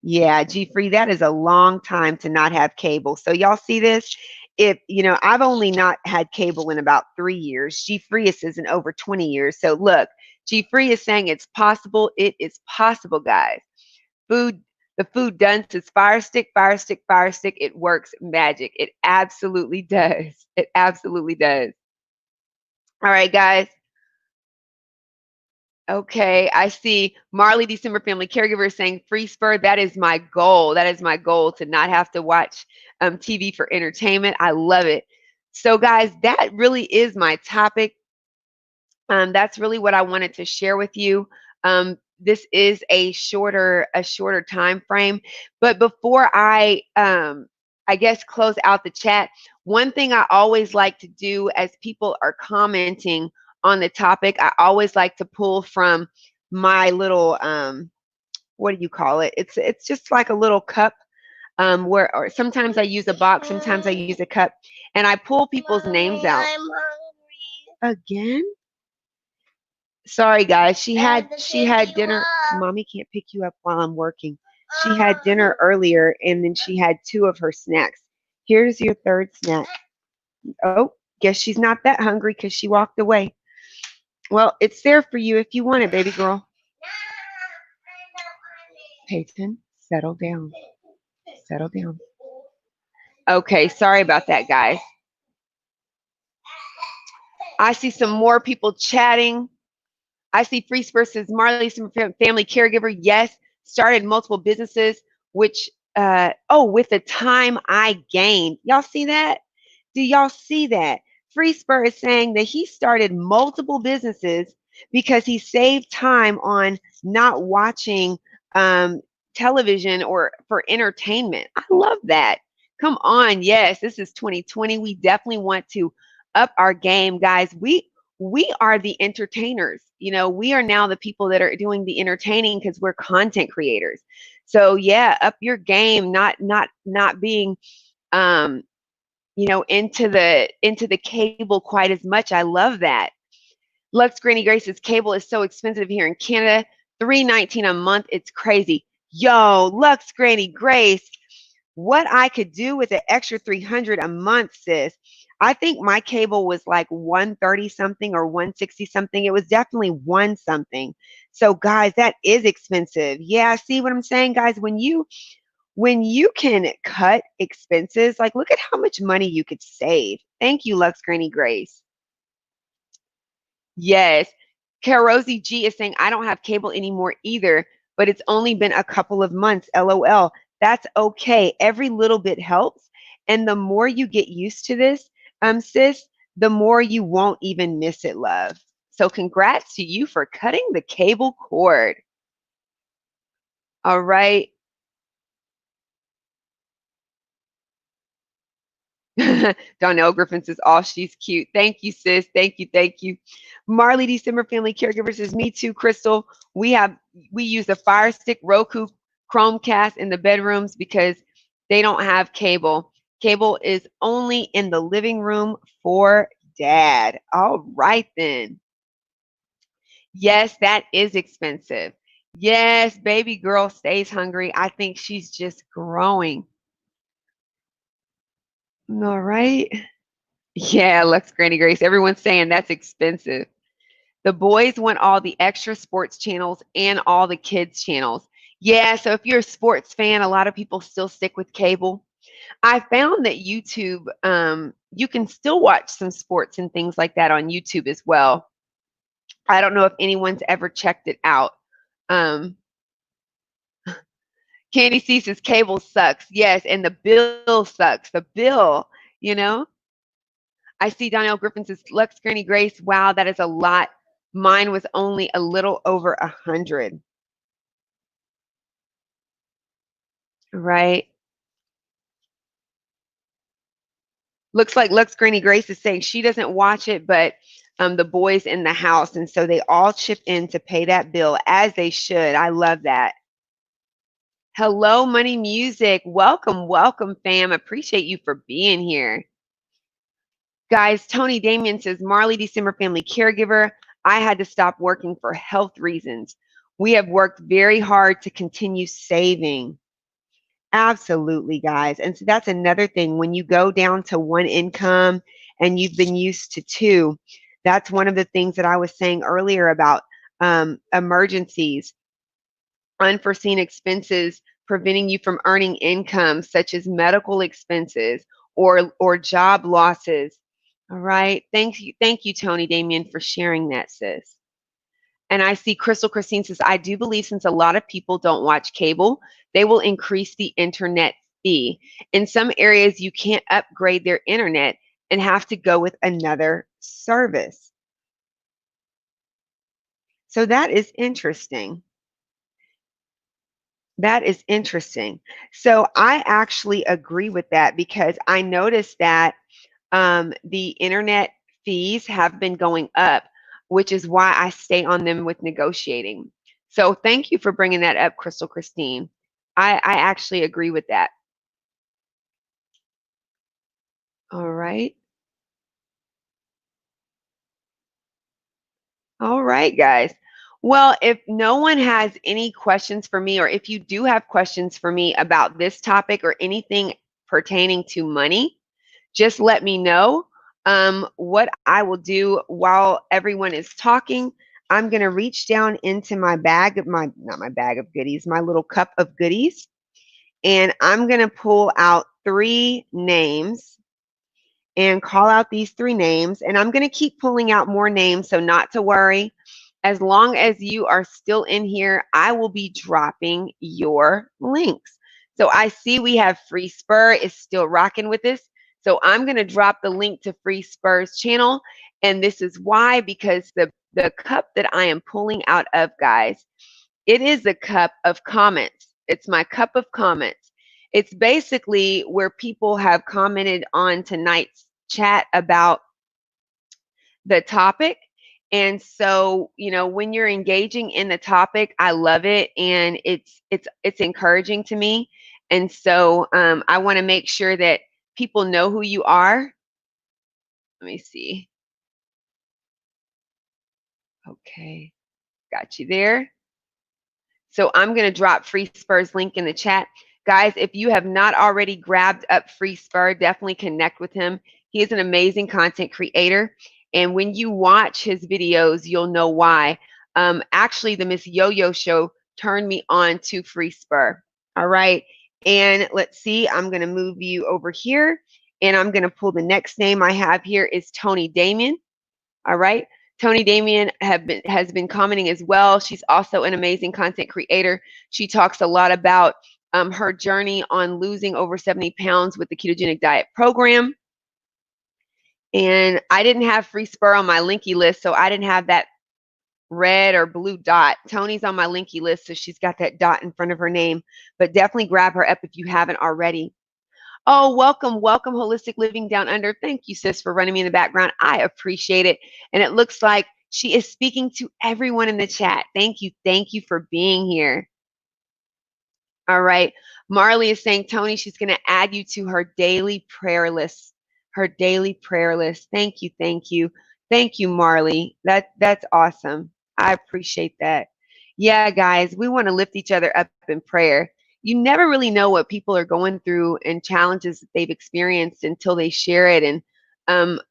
Yeah, G Free, that is a long time to not have cable. So y'all see this? If, I've only not had cable in about 3 years. G Free says in over 20 years. So look, G Free is saying it's possible. It is possible, guys. The food done says Fire Stick, Fire Stick, Fire Stick. It works magic. It absolutely does. It absolutely does. All right, guys. Okay, I see Marley December Family Caregiver saying free spur. That is my goal. That is my goal, to not have to watch TV for entertainment. I love it. So, guys, that really is my topic. That's really what I wanted to share with you. This is a shorter time frame. But before I guess close out the chat, one thing I always like to do as people are commenting on the topic, I always like to pull from my little what do you call it? It's just like a little cup where, or sometimes I use a box, sometimes I use a cup, and I pull people's names out. I'm hungry. Again? Sorry, guys. She had dinner. Mommy can't pick you up while I'm working. She had dinner earlier, and then she had 2 of her snacks. Here's your 3rd snack. Oh, guess she's not that hungry because she walked away. Well, it's there for you if you want it, baby girl. Peyton, settle down. Settle down. Okay, sorry about that, guys. I see some more people chatting. I see Free Spurs says Marley, some family caregiver. Yes, started multiple businesses, which, with the time I gained. Y'all see that? Do y'all see that? Free Spur is saying that he started multiple businesses because he saved time on not watching television or for entertainment. I love that. Come on. Yes, this is 2020. We definitely want to up our game, guys. We are the entertainers. We are now the people that are doing the entertaining because we're content creators. So yeah, up your game, not being into the cable quite as much. I love that. Lux Granny Grace's cable is so expensive here in Canada. $3.19 a month. It's crazy. Yo, Lux Granny Grace, what I could do with an extra $300 a month, sis. I think my cable was like 130 something or 160 something. It was definitely one something. So guys, that is expensive. Yeah, see what I'm saying, guys? When you can cut expenses, like look at how much money you could save. Thank you, Lux Granny Grace. Yes. Rosie G is saying, I don't have cable anymore either, but it's only been a couple of months. LOL. That's okay. Every little bit helps. And the more you get used to this, sis, the more you won't even miss it, love. So congrats to you for cutting the cable cord. All right. Donnell Griffin says, oh, she's cute. Thank you, sis. Thank you. Thank you. Marley December Family Caregiver says, me too, Crystal. We use a Fire Stick, Roku, Chromecast in the bedrooms because they don't have cable. Cable is only in the living room for dad. All right, then. Yes, that is expensive. Yes, baby girl stays hungry. I think she's just growing. All right. Yeah, Lux Granny Grace. Everyone's saying that's expensive. The boys want all the extra sports channels and all the kids channels. Yeah, so if you're a sports fan, a lot of people still stick with cable. I found that YouTube, you can still watch some sports and things like that on YouTube as well. I don't know if anyone's ever checked it out. Candy C says cable sucks. Yes, and the bill sucks. The bill, I see Donnell Griffin says, Lux Granny Grace, wow, that is a lot. Mine was only a little over 100. Right? Looks like Lux Granny Grace is saying she doesn't watch it, but the boys in the house, and so they all chip in to pay that bill as they should. I love that. Hello, Money Music. Welcome, welcome, fam. Appreciate you for being here. Guys, Tony Damien says, Marley, December family caregiver. I had to stop working for health reasons. We have worked very hard to continue saving. Absolutely, guys. And so that's another thing. When you go down to one income and you've been used to two, that's one of the things that I was saying earlier about emergencies, unforeseen expenses preventing you from earning income, such as medical expenses or job losses. All right. Thank you, Tony Damien, for sharing that, sis. And I see Crystal Christine says, I do believe since a lot of people don't watch cable, they will increase the internet fee. In some areas, you can't upgrade their internet and have to go with another service. So that is interesting. That is interesting. So I actually agree with that because I noticed that the internet fees have been going up, which is why I stay on them with negotiating. So thank you for bringing that up, Crystal Christine. I actually agree with that. All right. All right, guys. Well, if no one has any questions for me, or if you do have questions for me about this topic or anything pertaining to money, just let me know. What I will do while everyone is talking, I'm going to reach down into my bag of not my bag of goodies, my little cup of goodies, and I'm going to pull out 3 names and call out these 3 names. And I'm going to keep pulling out more names, so not to worry. As long as you are still in here, I will be dropping your links. So I see we have Free Spur is still rocking with us. So I'm going to drop the link to Free Spur's channel. And this is why, because the cup that I am pulling out of, guys, it is a cup of comments. It's my cup of comments. It's basically where people have commented on tonight's chat about the topic. And so, when you're engaging in the topic, I love it, and it's encouraging to me. And so, I want to make sure that people know who you are. Let me see. Okay, got you there. So I'm going to drop Free Spur's link in the chat. Guys, if you have not already grabbed up Free Spur, definitely connect with him. He is an amazing content creator. And when you watch his videos, you'll know why. Actually, the Miss Yo-Yo Show turned me on to Free Spur. All right. And let's see, I'm going to move you over here. And I'm going to pull the next name I have here is Tony Damien. All right. Tony Damien has been commenting as well. She's also an amazing content creator. She talks a lot about her journey on losing over 70 pounds with the ketogenic diet program. And I didn't have Free Spur on my linky list, so I didn't have that red or blue dot. Tony's on my linky list, so she's got that dot in front of her name. But definitely grab her up if you haven't already. Oh, welcome, welcome, Holistic Living Down Under. Thank you, sis, for running me in the background. I appreciate it. And it looks like she is speaking to everyone in the chat. Thank you for being here. All right. Marley is saying, Tony, she's going to add you to her daily prayer list. Her daily prayer list. Thank you, thank you. Thank you, Marley. That's awesome. I appreciate that. Yeah, guys, we want to lift each other up in prayer. You never really know what people are going through and challenges that they've experienced until they share it. And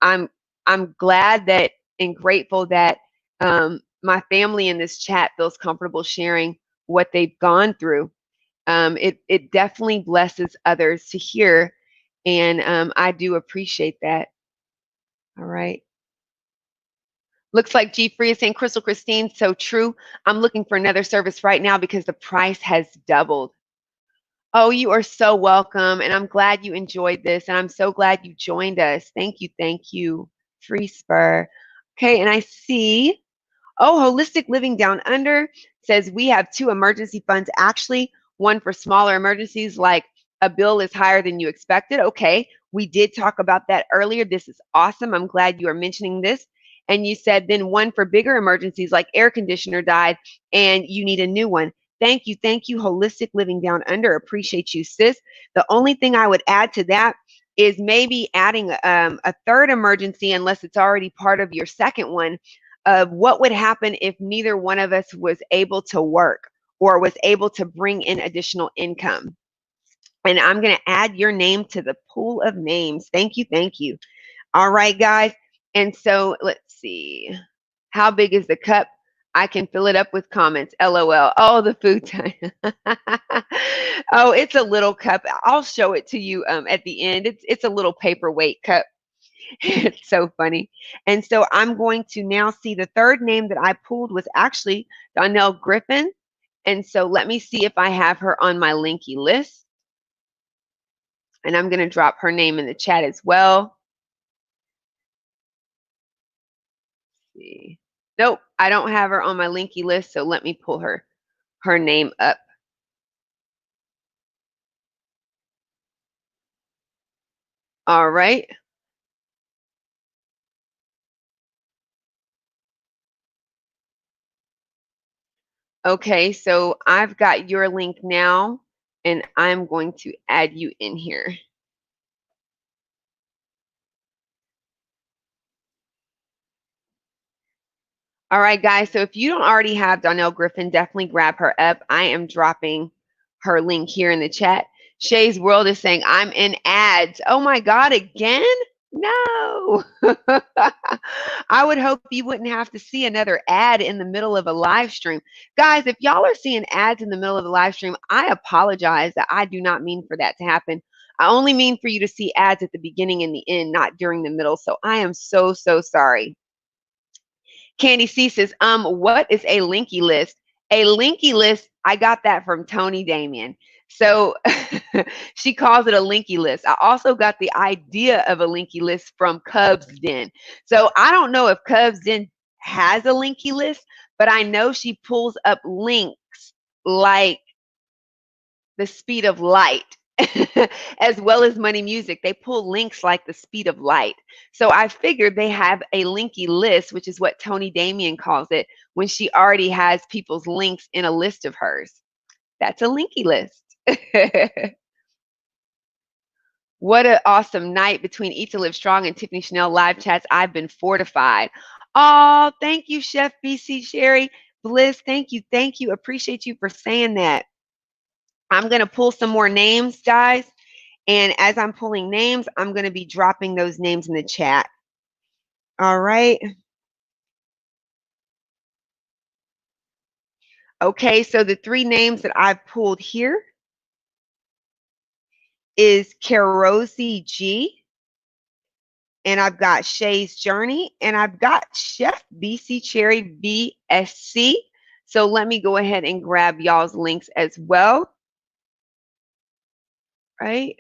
I'm glad that and grateful that my family in this chat feels comfortable sharing what they've gone through. It definitely blesses others to hear, and I do appreciate that. All right. Looks like G Free is saying, Crystal Christine, so true. I'm looking for another service right now because the price has doubled. Oh, you are so welcome. And I'm glad you enjoyed this. And I'm so glad you joined us. Thank you. Thank you. Free Spur. Okay. And I see. Oh, Holistic Living Down Under says we have two emergency funds, actually, one for smaller emergencies, like a bill is higher than you expected. Okay, we did talk about that earlier. This is awesome. I'm glad you are mentioning this. And you said then one for bigger emergencies, like air conditioner died and you need a new one. Thank you, Holistic Living Down Under. Appreciate you, sis. The only thing I would add to that is maybe adding a third emergency, unless it's already part of your second one, of what would happen if neither one of us was able to work or was able to bring in additional income. And I'm going to add your name to the pool of names. Thank you. Thank you. All right, guys. And so let's see. How big is the cup? I can fill it up with comments. LOL. Oh, the food time. Oh, it's a little cup. I'll show it to you at the end. It's a little paperweight cup. It's so funny. And so I'm going to now see the third name that I pulled was actually Donnell Griffin. And so let me see if I have her on my linky list. And I'm going to drop her name in the chat as well. Let's see. Nope, I don't have her on my linky list. So let me pull her name up. All right. Okay, so I've got your link now, and I'm going to add you in here. All right, guys, so if you don't already have Donnell Griffin, definitely grab her up. I am dropping her link here in the chat. Shay's World is saying, I'm in ads. Oh my God, again? No. I would hope you wouldn't have to see another ad in the middle of a live stream. Guys, if y'all are seeing ads in the middle of the live stream, I apologize. That I do not mean for that to happen. I only mean for you to see ads at the beginning and the end, not during the middle. So I am so, so sorry. Candy C says, what is a linky list? A linky list, I got that from Tony Damien. So she calls it a linky list. I also got the idea of a linky list from Cubs Den. So I don't know if Cubs Den has a linky list, but I know she pulls up links like the speed of light. As well as Money Music, they pull links like the speed of light. So I figured they have a linky list, which is what Tony Damien calls it, when she already has people's links in a list of hers. That's a linky list. What an awesome night between Eat to Live Strong and Tiffany Chanel live chats. I've been fortified. Oh, thank you, Chef BC Sherry Bliss. Thank you. Thank you. Appreciate you for saying that. I'm going to pull some more names, guys. And as I'm pulling names, I'm going to be dropping those names in the chat. All right. Okay, so the three names that I've pulled here is Karosi G, and I've got Shay's Journey, and I've got Chef BC Cherry VSC. So let me go ahead and grab y'all's links as well. Right.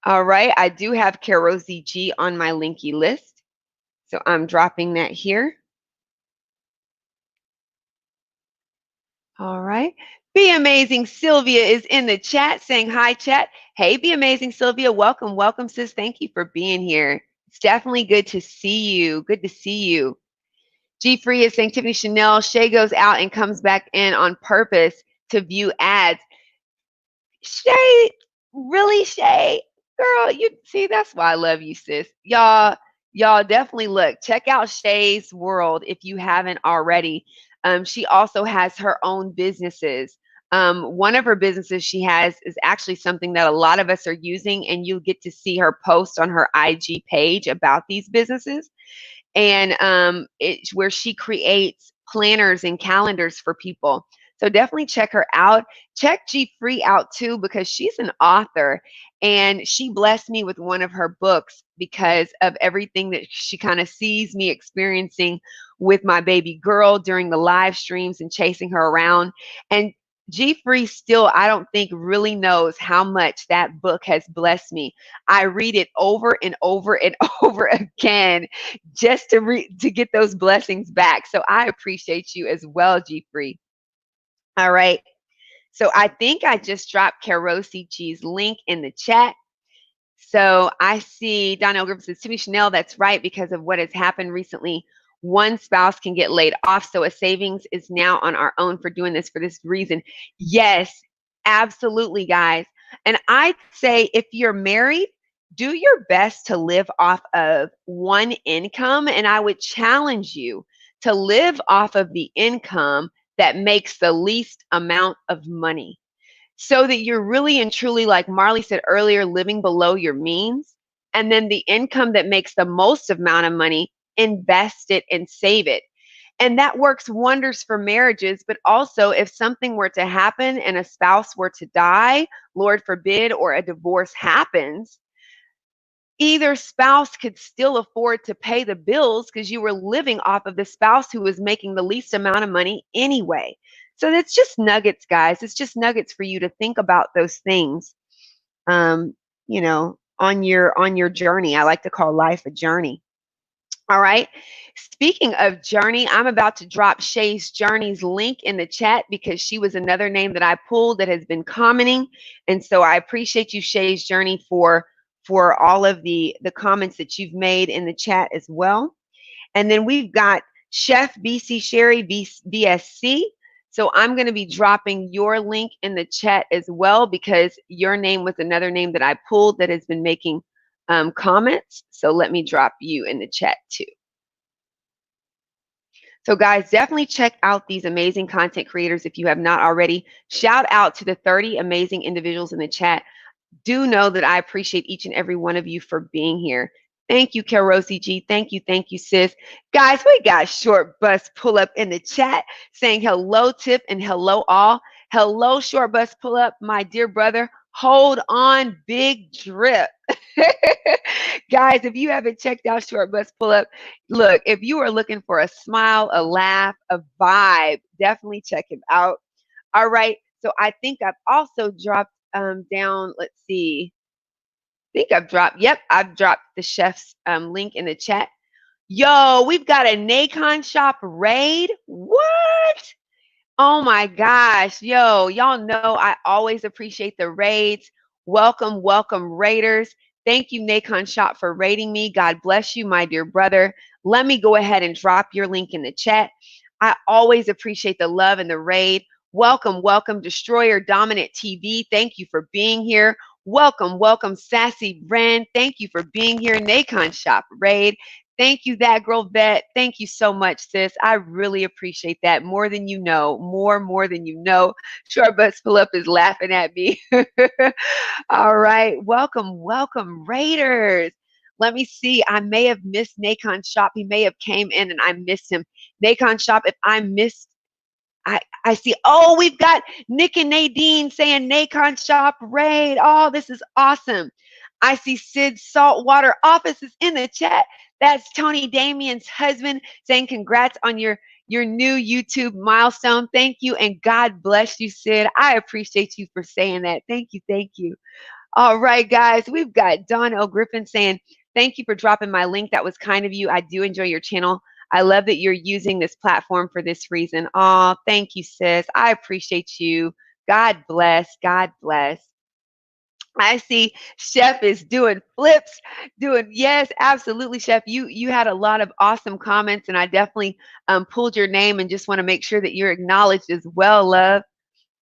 All right, I do have Karosi G on my linky list. So I'm dropping that here. All right. Be Amazing Sylvia is in the chat saying hi, chat. Hey, Be Amazing Sylvia. Welcome, welcome, sis. Thank you for being here. It's definitely good to see you. Good to see you. G Free is saying Tiffany Chanel. Shay goes out and comes back in on purpose to view ads. Shay, really, Shay? Girl, you see, that's why I love you, sis. Y'all definitely look. Check out Shay's World if you haven't already. She also has her own businesses. One of her businesses she has is actually something that a lot of us are using, and you'll get to see her post on her IG page about these businesses. And it's where she creates planners and calendars for people. So definitely check her out. Check G Free out too, because she's an author and she blessed me with one of her books because of everything that she kind of sees me experiencing with my baby girl during the live streams and chasing her around. And G Free still, I don't think, really knows how much that book has blessed me. I read it over and over and over again just to get those blessings back. So I appreciate you as well, G Free. All right. So I think I just dropped Karosi G's link in the chat. So I see Donnell Griffin says, Timmy Chanel, that's right, because of what has happened recently. One spouse can get laid off, so a savings is now on our own for doing this for this reason. Yes, absolutely, guys. And I'd say if you're married, do your best to live off of one income. And I would challenge you to live off of the income that makes the least amount of money so that you're really and truly, like Marley said earlier, living below your means. And then the income that makes the most amount of money, invest it and save it. And that works wonders for marriages. But also, if something were to happen and a spouse were to die, Lord forbid, or a divorce happens, either spouse could still afford to pay the bills because you were living off of the spouse who was making the least amount of money anyway. So that's just nuggets, guys. It's just nuggets for you to think about those things. Um, on your journey. I like to call life a journey. All right. Speaking of journey, I'm about to drop Shay's Journey's link in the chat because she was another name that I pulled that has been commenting. And so I appreciate you, Shay's Journey, for all of the comments that you've made in the chat as well. And then we've got Chef BC Sherry BSC. So I'm going to be dropping your link in the chat as well because your name was another name that I pulled that has been making comments. So let me drop you in the chat too. So guys, definitely check out these amazing content creators if you have not already. Shout out to the 30 amazing individuals in the chat. Do know that I appreciate each and every one of you for being here. Thank you, Karosi G. Thank you, sis. Guys, we got Short Bus Pull Up in the chat saying hello, Tip, and hello, all. Hello, Short Bus Pull Up, my dear brother. Hold on, Big Drip. Guys, if you haven't checked out Short Bus Pull Up, look, if you are looking for a smile, a laugh, a vibe, definitely check him out. All right. So I think I've also dropped down, let's see. I've dropped the chef's link in the chat. Yo, we've got a Nacon shop raid. What? Oh my gosh. Yo, y'all know I always appreciate the raids. Welcome, welcome, raiders. Thank you, Nacon Shop, for raiding me. God bless you, my dear brother. Let me go ahead and drop your link in the chat. I always appreciate the love and the raid. Welcome, welcome, Destroyer Dominant TV. Thank you for being here. Welcome, welcome, Sassy Ren. Thank you for being here. Nacon Shop Raid. Thank you, That Girl Vet. Thank you so much, sis. I really appreciate that more than you know. More than you know. Short Bus Philip is laughing at me. All right. Welcome, welcome, Raiders. Let me see. I may have missed Nacon Shop. He may have came in and I missed him. Nacon Shop, if I missed, I see. Oh, we've got Nick and Nadine saying Nacon Shop Raid. Oh, this is awesome. I see Sid Saltwater Office is in the chat. That's Tony Damien's husband saying congrats on your new YouTube milestone. Thank you and God bless you, Sid. I appreciate you for saying that. Thank you. Thank you. All right, guys, we've got Don L. Griffin saying, thank you for dropping my link. That was kind of you. I do enjoy your channel. I love that you're using this platform for this reason. Oh, thank you, sis. I appreciate you. God bless. God bless. I see Chef is doing flips, yes, absolutely, Chef. You had a lot of awesome comments, and I definitely pulled your name and just want to make sure that you're acknowledged as well, love.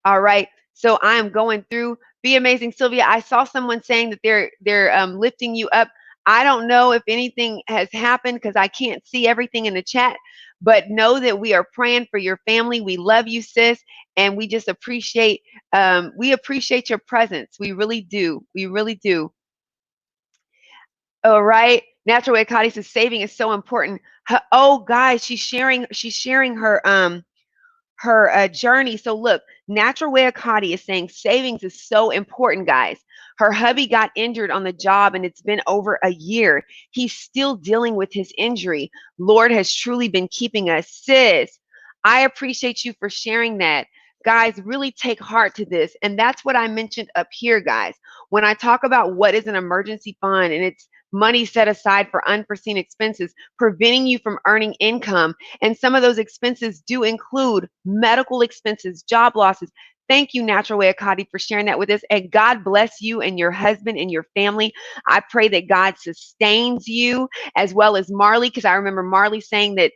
All right. So I am going through. Be amazing, Sylvia. I saw someone saying that they're lifting you up. I don't know if anything has happened because I can't see everything in the chat, but know that we are praying for your family. We love you, sis, and we just appreciate your presence. We really do. We really do. All right. Natural Way Kadi says saving is so important. Oh, guys, she's sharing her her journey. So look, Natural Way Akati is saying savings is so important, guys. Her hubby got injured on the job and it's been over a year. He's still dealing with his injury. Lord has truly been keeping us. Sis, I appreciate you for sharing that. Guys, really take heart to this. And that's what I mentioned up here, guys. When I talk about what is an emergency fund and it's money set aside for unforeseen expenses, preventing you from earning income. And some of those expenses do include medical expenses, job losses. Thank you, Natural Way Akati, for sharing that with us. And God bless you and your husband and your family. I pray that God sustains you as well as Marley, because I remember Marley saying that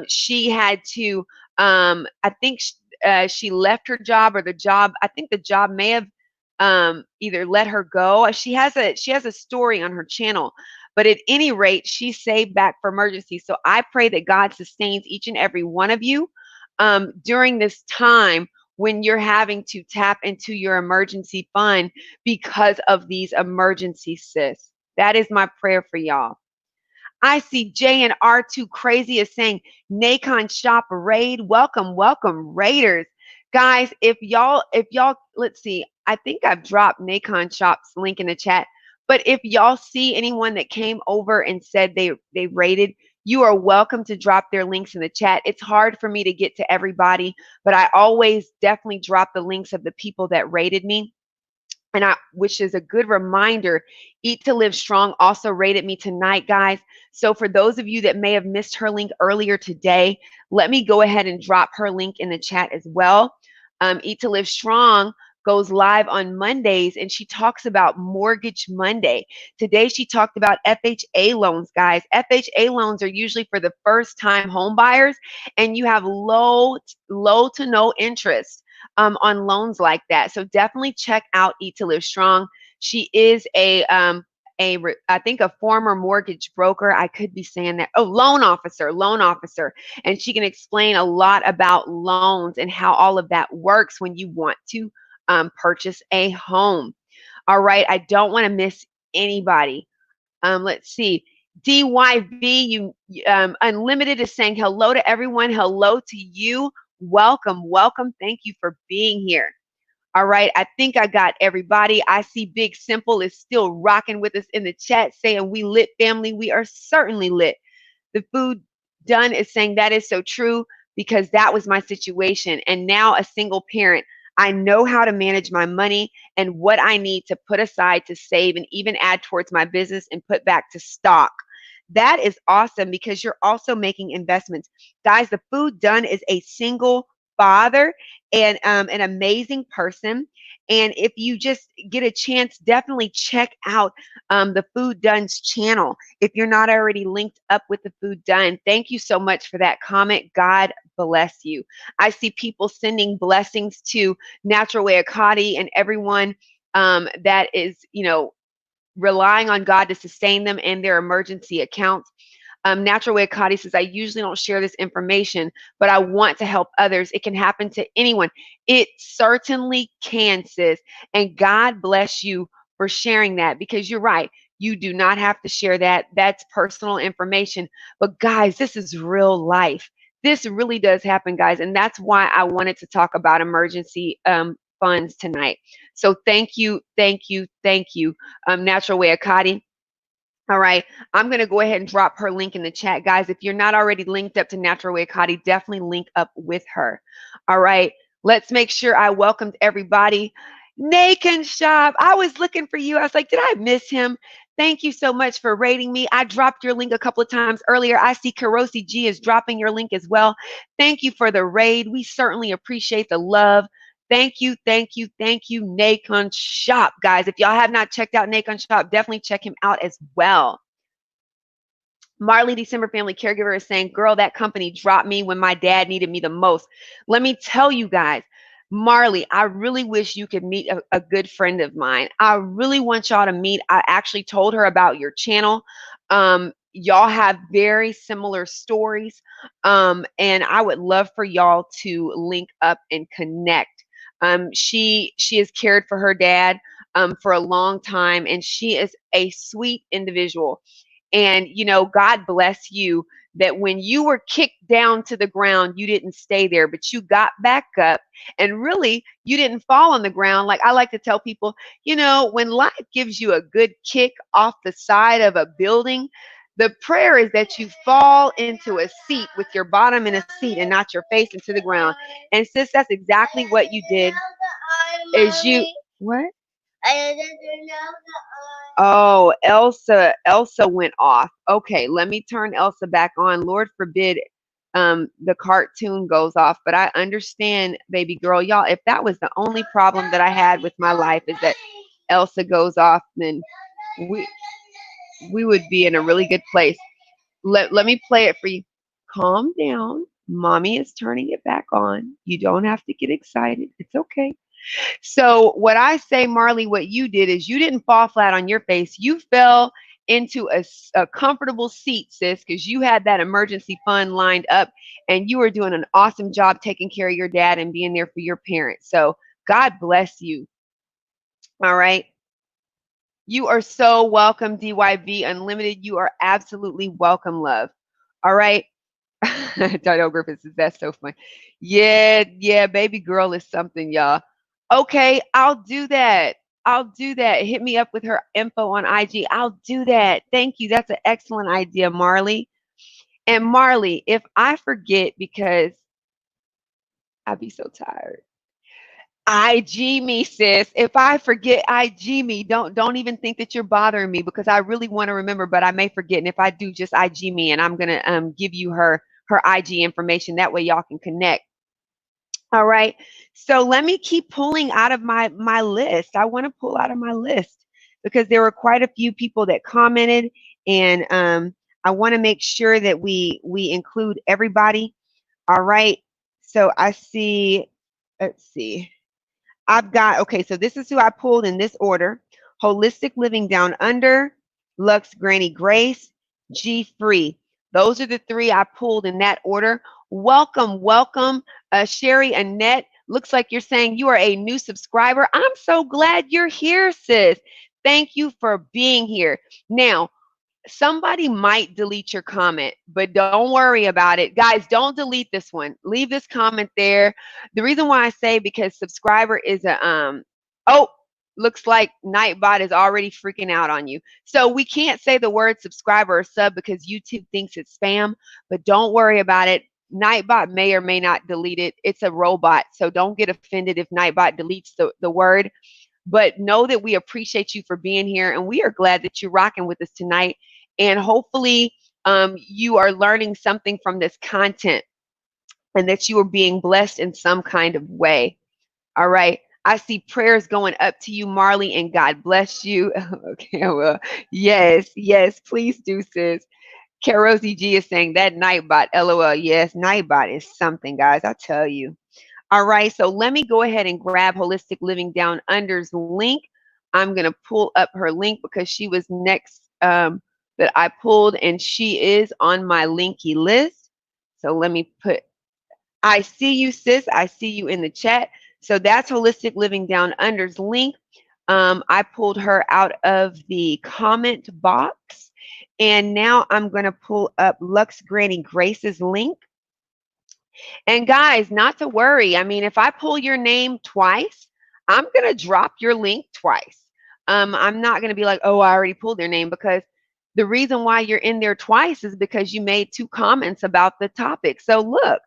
she had to, I think she left her job, or the job, I think the job may have either let her go. She has a story on her channel, but at any rate, she saved back for emergency. So I pray that God sustains each and every one of you during this time when you're having to tap into your emergency fund because of these emergencies, sis. That is my prayer for y'all. I see J and R2 Crazy is saying, Nacon Shop Raid. Welcome, welcome, Raiders. Guys, if y'all, let's see, I think I've dropped Nacon Shop's link in the chat. But if y'all see anyone that came over and said they rated, you are welcome to drop their links in the chat. It's hard for me to get to everybody, but I always definitely drop the links of the people that rated me. And which is a good reminder, Eat to Live Strong also rated me tonight, guys. So for those of you that may have missed her link earlier today, let me go ahead and drop her link in the chat as well. Eat to Live Strong goes live on Mondays, and she talks about Mortgage Monday. Today she talked about FHA loans, guys. FHA loans are usually for the first-time home buyers, and you have low to no interest on loans like that. So definitely check out Eat to Live Strong. She is I think a former mortgage broker. I could be saying that. Oh, loan officer. And she can explain a lot about loans and how all of that works when you want to purchase a home. All right. I don't want to miss anybody. Let's see. DYV, Unlimited is saying hello to everyone. Hello to you. Welcome, welcome. Thank you for being here. All right, I think I got everybody. I see Big Simple is still rocking with us in the chat saying we lit, family. We are certainly lit. The Food Done is saying that is so true because that was my situation. And now a single parent, I know how to manage my money and what I need to put aside to save and even add towards my business and put back to stock. That is awesome because you're also making investments. Guys, the Food Done is a single father and an amazing person. And if you just get a chance, definitely check out the Food Done's channel if you're not already linked up with the Food Done. Thank you so much for that comment. God bless you. I see people sending blessings to Natural Way Akati and everyone that is, relying on God to sustain them and their emergency accounts. Natural Way Akati says, I usually don't share this information, but I want to help others. It can happen to anyone. It certainly can, sis. And God bless you for sharing that because you're right. You do not have to share that. That's personal information. But guys, this is real life. This really does happen, guys. And that's why I wanted to talk about emergency funds tonight. So thank you, Natural Way Akati. All right, I'm going to go ahead and drop her link in the chat, guys. If you're not already linked up to Natural Way Akati, definitely link up with her. All right, let's make sure I welcomed everybody. Nacon Shop, I was looking for you. I was like, did I miss him? Thank you so much for rating me. I dropped your link a couple of times earlier. I see Karosi G is dropping your link as well. Thank you for the raid. We certainly appreciate the love. Thank you, Nacon Shop, guys. If y'all have not checked out Nacon Shop, definitely check him out as well. Marley December Family Caregiver is saying, girl, that company dropped me when my dad needed me the most. Let me tell you guys, Marley, I really wish you could meet a good friend of mine. I really want y'all to meet. I actually told her about your channel. Y'all have very similar stories. And I would love for y'all to link up and connect. She has cared for her dad for a long time, and she is a sweet individual. And God bless you that when you were kicked down to the ground, you didn't stay there, but you got back up, and really, you didn't fall on the ground. Like I like to tell people, when life gives you a good kick off the side of a building, the prayer is that you fall into a seat with your bottom in a seat and not your face into the ground. And sis, that's exactly what you did. Is you what? Oh, Elsa went off. Okay, let me turn Elsa back on. Lord forbid the cartoon goes off, but I understand, baby girl. Y'all, if that was the only problem that I had with my life is that Elsa goes off, then we we would be in a really good place. Let me play it for you. Calm down. Mommy is turning it back on. You don't have to get excited. It's okay. So what I say, Marley, what you did is you didn't fall flat on your face. You fell into a comfortable seat, sis, because you had that emergency fund lined up and you were doing an awesome job taking care of your dad and being there for your parents. So God bless you. All right. You are so welcome, DYV Unlimited. You are absolutely welcome, love. All right. Dido Griffiths says that's so funny. Yeah, baby girl is something, y'all. Okay, I'll do that. I'll do that. Hit me up with her info on IG. I'll do that. Thank you. That's an excellent idea, Marley. And Marley, if I forget because I'd be so tired. IG me, sis. If I forget, IG me. Don't even think that you're bothering me because I really want to remember, but I may forget. And if I do, just IG me, and I'm gonna give you her IG information. That way, y'all can connect. All right. So let me keep pulling out of my list. I want to pull out of my list because there were quite a few people that commented, and I want to make sure that we include everybody. All right. So I see. Let's see. I've got, okay, so this is who I pulled in this order. Holistic Living Down Under, Lux Granny Grace, G Free. Those are the three I pulled in that order. Welcome, Sherry Annette. Looks like you're saying you are a new subscriber. I'm so glad you're here, sis. Thank you for being here. Now, somebody might delete your comment, but don't worry about it. Guys, don't delete this one. Leave this comment there. The reason why I say because subscriber is oh, looks like Nightbot is already freaking out on you. So we can't say the word subscriber or sub because YouTube thinks it's spam, but don't worry about it. Nightbot may or may not delete it. It's a robot, so don't get offended if Nightbot deletes the word. But know that we appreciate you for being here, and we are glad that you're rocking with us tonight. And hopefully, you are learning something from this content and that you are being blessed in some kind of way. All right. I see prayers going up to you, Marley, and God bless you. Okay, well, yes, please do, sis. Karosi G is saying that Nightbot, LOL. Yes, Nightbot is something, guys. I tell you. All right, so let me go ahead and grab Holistic Living Down Under's link. I'm going to pull up her link because she was next that I pulled, and she is on my linky list. So let me put, I see you, sis. I see you in the chat. So that's Holistic Living Down Under's link. I pulled her out of the comment box. And now I'm going to pull up Lux Granny Grace's link. And guys, not to worry. I mean, if I pull your name twice, I'm going to drop your link twice. I'm not going to be like, oh, I already pulled their name, because the reason why you're in there twice is because you made 2 comments about the topic. So look,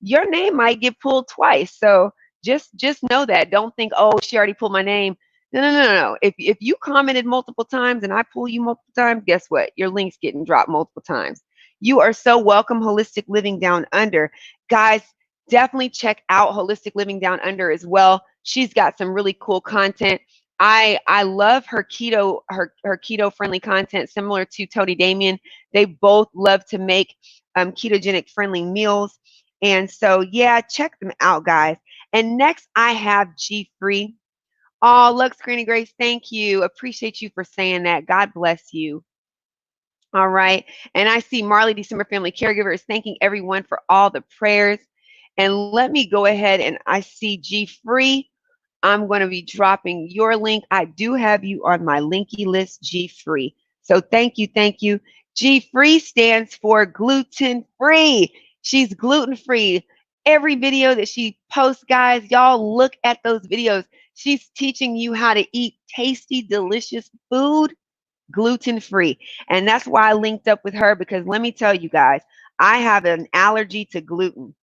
your name might get pulled twice. So just know that. Don't think, oh, she already pulled my name. No. If you commented multiple times and I pull you multiple times, guess what? Your link's getting dropped multiple times. You are so welcome, Holistic Living Down Under. Guys, definitely check out Holistic Living Down Under as well. She's got some really cool content. I love her keto friendly content, similar to Tony Damien. They both love to make ketogenic friendly meals. And so, yeah, check them out, guys. And next I have G Free. Oh, Lux Granny Grace, thank you. Appreciate you for saying that. God bless you. All right. And I see Marley December Family Caregiver is thanking everyone for all the prayers. And let me go ahead, and I see G Free. I'm going to be dropping your link. I do have you on my linky list, G Free. So thank you. G-free stands for gluten-free. She's gluten-free. Every video that she posts, guys, y'all look at those videos. She's teaching you how to eat tasty, delicious food gluten-free. And that's why I linked up with her, because let me tell you guys, I have an allergy to gluten.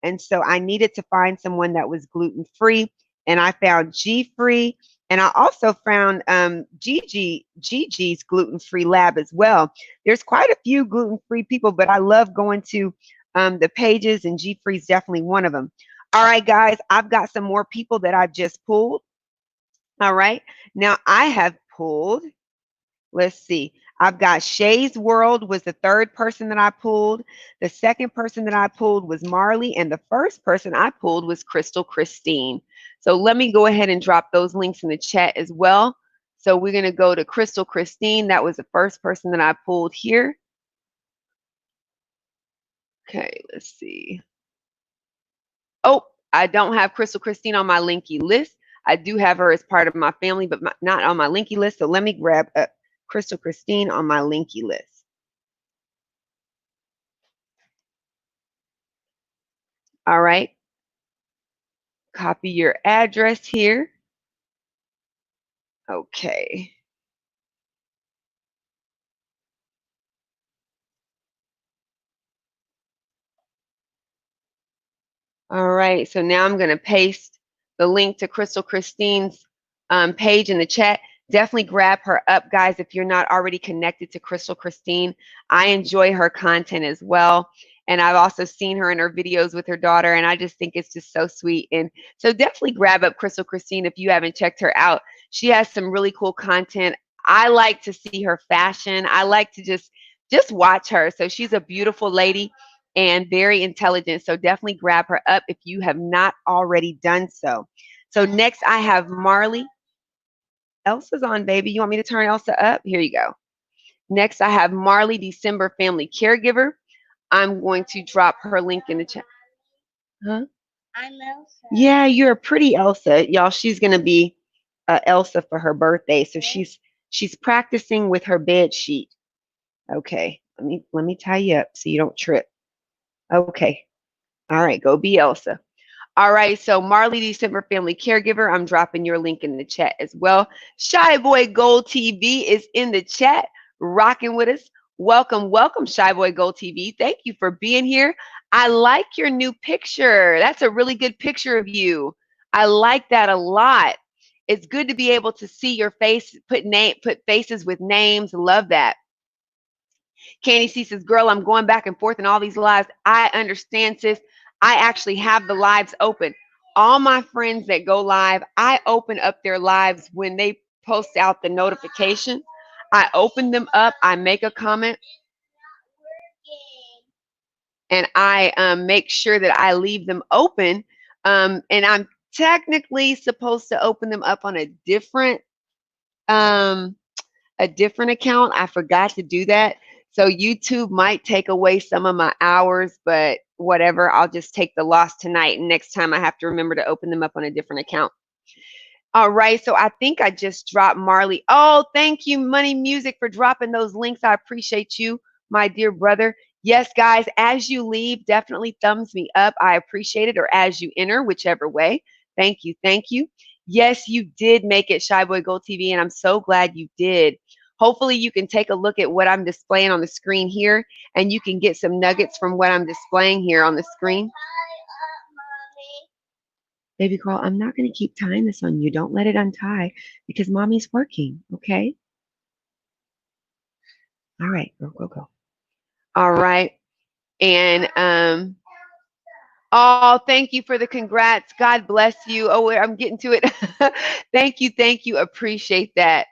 And so I needed to find someone that was gluten-free. And I found G-Free. And I also found Gigi's gluten-free lab as well. There's quite a few gluten-free people, but I love going to the pages, and G-Free is definitely one of them. All right, guys, I've got some more people that I've just pulled. All right. Now I have pulled, let's see. I've got Shay's World was the third person that I pulled. The second person that I pulled was Marley, and the first person I pulled was Crystal Christine. So let me go ahead and drop those links in the chat as well. So we're going to go to Crystal Christine. That was the first person that I pulled here. Okay, let's see. Oh, I don't have Crystal Christine on my linky list. I do have her as part of my family, but not on my linky list. So let me grab Crystal Christine on my linky list. All right. Copy your address here. Okay. All right. So now I'm going to paste the link to Crystal Christine's page in the chat. Definitely grab her up, guys, if you're not already connected to Crystal Christine. I enjoy her content as well. And I've also seen her in her videos with her daughter, and I just think it's just so sweet. And so definitely grab up Crystal Christine if you haven't checked her out. She has some really cool content. I like to see her fashion. I like to just watch her. So she's a beautiful lady and very intelligent. So definitely grab her up if you have not already done so. So next I have Marley. Elsa's on, baby. You want me to turn Elsa up? Here you go. Next I have Marley, December family caregiver. I'm going to drop her link in the chat. Huh? I'm Elsa. Yeah, you're a pretty Elsa. Y'all, she's going to be Elsa for her birthday. So she's practicing with her bed sheet. Okay. Let me tie you up so you don't trip. Okay. All right, go be Elsa. All right, so Marley December family caregiver, I'm dropping your link in the chat as well. Shy Boy Gold TV is in the chat, rocking with us. Welcome, welcome, Shy Boy Gold TV. Thank you for being here. I like your new picture. That's a really good picture of you. I like that a lot. It's good to be able to see your face, put faces with names. Love that. Candy C says, girl, I'm going back and forth in all these lives. I understand, sis. I actually have the lives open. All my friends that go live, I open up their lives when they post out the notification. I open them up. I make a comment. And I make sure that I leave them open. And I'm technically supposed to open them up on a different account. I forgot to do that. So YouTube might take away some of my hours, but whatever. I'll just take the loss tonight. And next time I have to remember to open them up on a different account. All right. So I think I just dropped Marley. Oh, thank you, Money Music, for dropping those links. I appreciate you, my dear brother. Yes, guys, as you leave, definitely thumbs me up. I appreciate it. Or as you enter, whichever way. Thank you. Thank you. Yes, you did make it, Shy Boy Gold TV, and I'm so glad you did. Hopefully you can take a look at what I'm displaying on the screen here, and you can get some nuggets from what I'm displaying here on the screen. Baby girl, I'm not going to keep tying this on you. Don't let it untie because mommy's working, okay? All right, go. All right. And oh, thank you for the congrats. God bless you. Oh, I'm getting to it. Thank you. Appreciate that.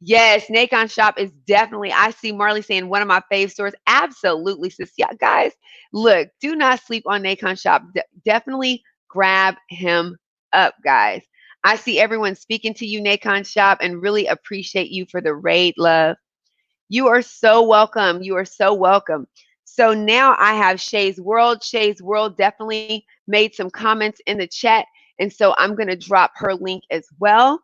Yes, Nacon Shop is definitely, I see Marley saying one of my fave stores. Absolutely, sis. Yeah, guys, look, do not sleep on Nacon Shop. Definitely grab him up, guys. I see everyone speaking to you, Nacon Shop, and really appreciate you for the raid, love. You are so welcome. You are so welcome. So now I have Shay's World. Shay's World definitely made some comments in the chat. And so I'm going to drop her link as well.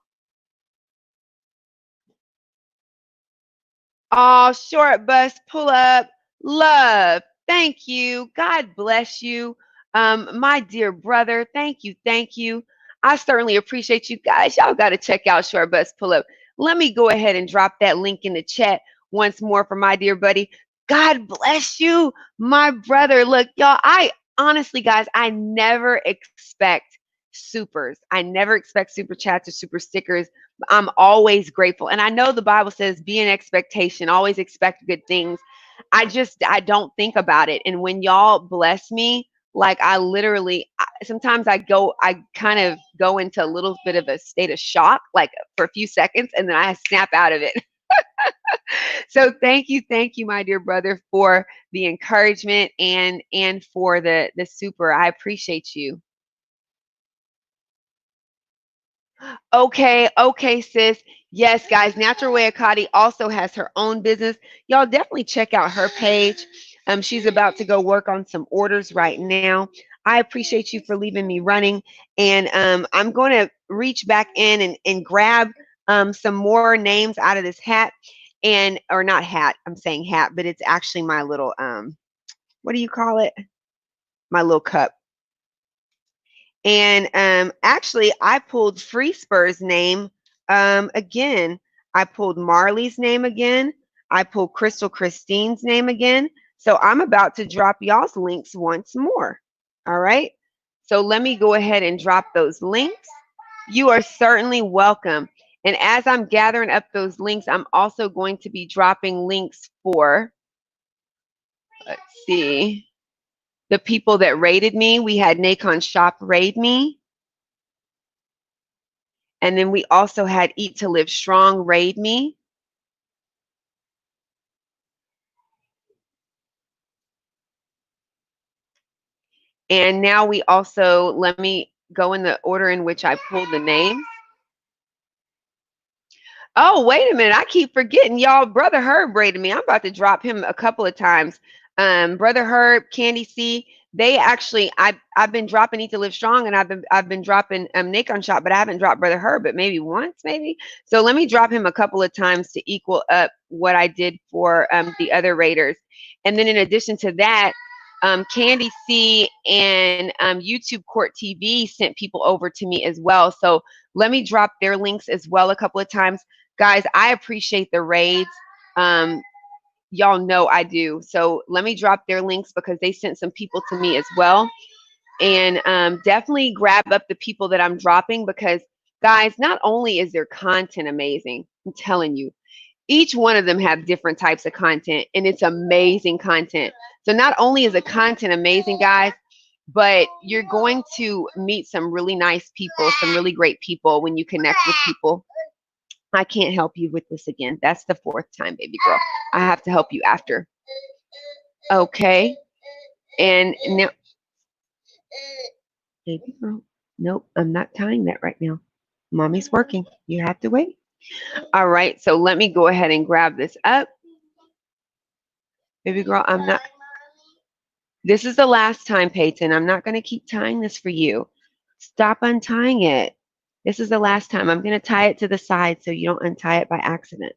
Oh, short bus pull up. Love. Thank you. God bless you. My dear brother, thank you. Thank you. I certainly appreciate you guys. Y'all got to check out Short Bus Pull Up. Let me go ahead and drop that link in the chat once more for my dear buddy. God bless you, my brother. Look, y'all, I honestly, guys, I never expect supers. I never expect super chats or super stickers. I'm always grateful. And I know the Bible says be in expectation, always expect good things. I don't think about it. And when y'all bless me, like I literally, sometimes I kind of go into a little bit of a state of shock, like for a few seconds, and then I snap out of it. So thank you, my dear brother, for the encouragement and for the super. I appreciate you. Okay, sis. Yes, guys, Natural Way Akati also has her own business. Y'all definitely check out her page. She's about to go work on some orders right now. I appreciate you for leaving me running. And I'm going to reach back in and grab some more names out of this hat. And, or not hat, I'm saying hat, but it's actually my little, what do you call it? My little cup. And actually, I pulled Free Spur's name again. I pulled Marley's name again. I pulled Crystal Christine's name again. So I'm about to drop y'all's links once more. All right. So let me go ahead and drop those links. You are certainly welcome. And as I'm gathering up those links, I'm also going to be dropping links for, let's see, the people that rated me. We had Nacon Shop raid me. And then we also had Eat to Live Strong raid me. And now we also, let me go in the order in which I pulled the names. Oh, wait a minute. I keep forgetting y'all. Brother Herb rated me. I'm about to drop him a couple of times. Brother Herb, Candy C, they actually, I've been dropping Eat to Live Strong, and I've been dropping Nacon Shop, but I haven't dropped Brother Herb, but maybe once, maybe. So let me drop him a couple of times to equal up what I did for the other raiders. And then in addition to that, Candy C and YouTube Court TV sent people over to me as well. So let me drop their links as well a couple of times. Guys, I appreciate the raids. Y'all know I do. So let me drop their links because they sent some people to me as well. And definitely grab up the people that I'm dropping because, guys, not only is their content amazing, I'm telling you, each one of them have different types of content, and it's amazing content. So not only is the content amazing, guys, but you're going to meet some really nice people, some really great people when you connect with people. I can't help you with this again. That's the fourth time, baby girl. I have to help you after. Okay. And now, baby girl, nope, I'm not tying that right now. Mommy's working. You have to wait. All right. So let me go ahead and grab this up. Baby girl, I'm not. This is the last time, Peyton. I'm not going to keep tying this for you. Stop untying it. This is the last time. I'm going to tie it to the side so you don't untie it by accident.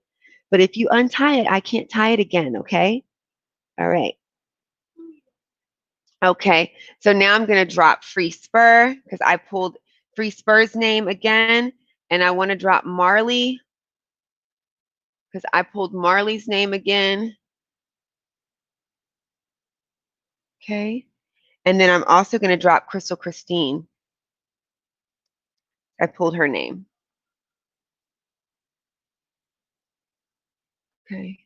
But if you untie it, I can't tie it again, okay? All right. Okay, so now I'm going to drop Free Spur because I pulled Free Spur's name again, and I want to drop Marley because I pulled Marley's name again. Okay, and then I'm also going to drop Crystal Christine. I pulled her name. Okay.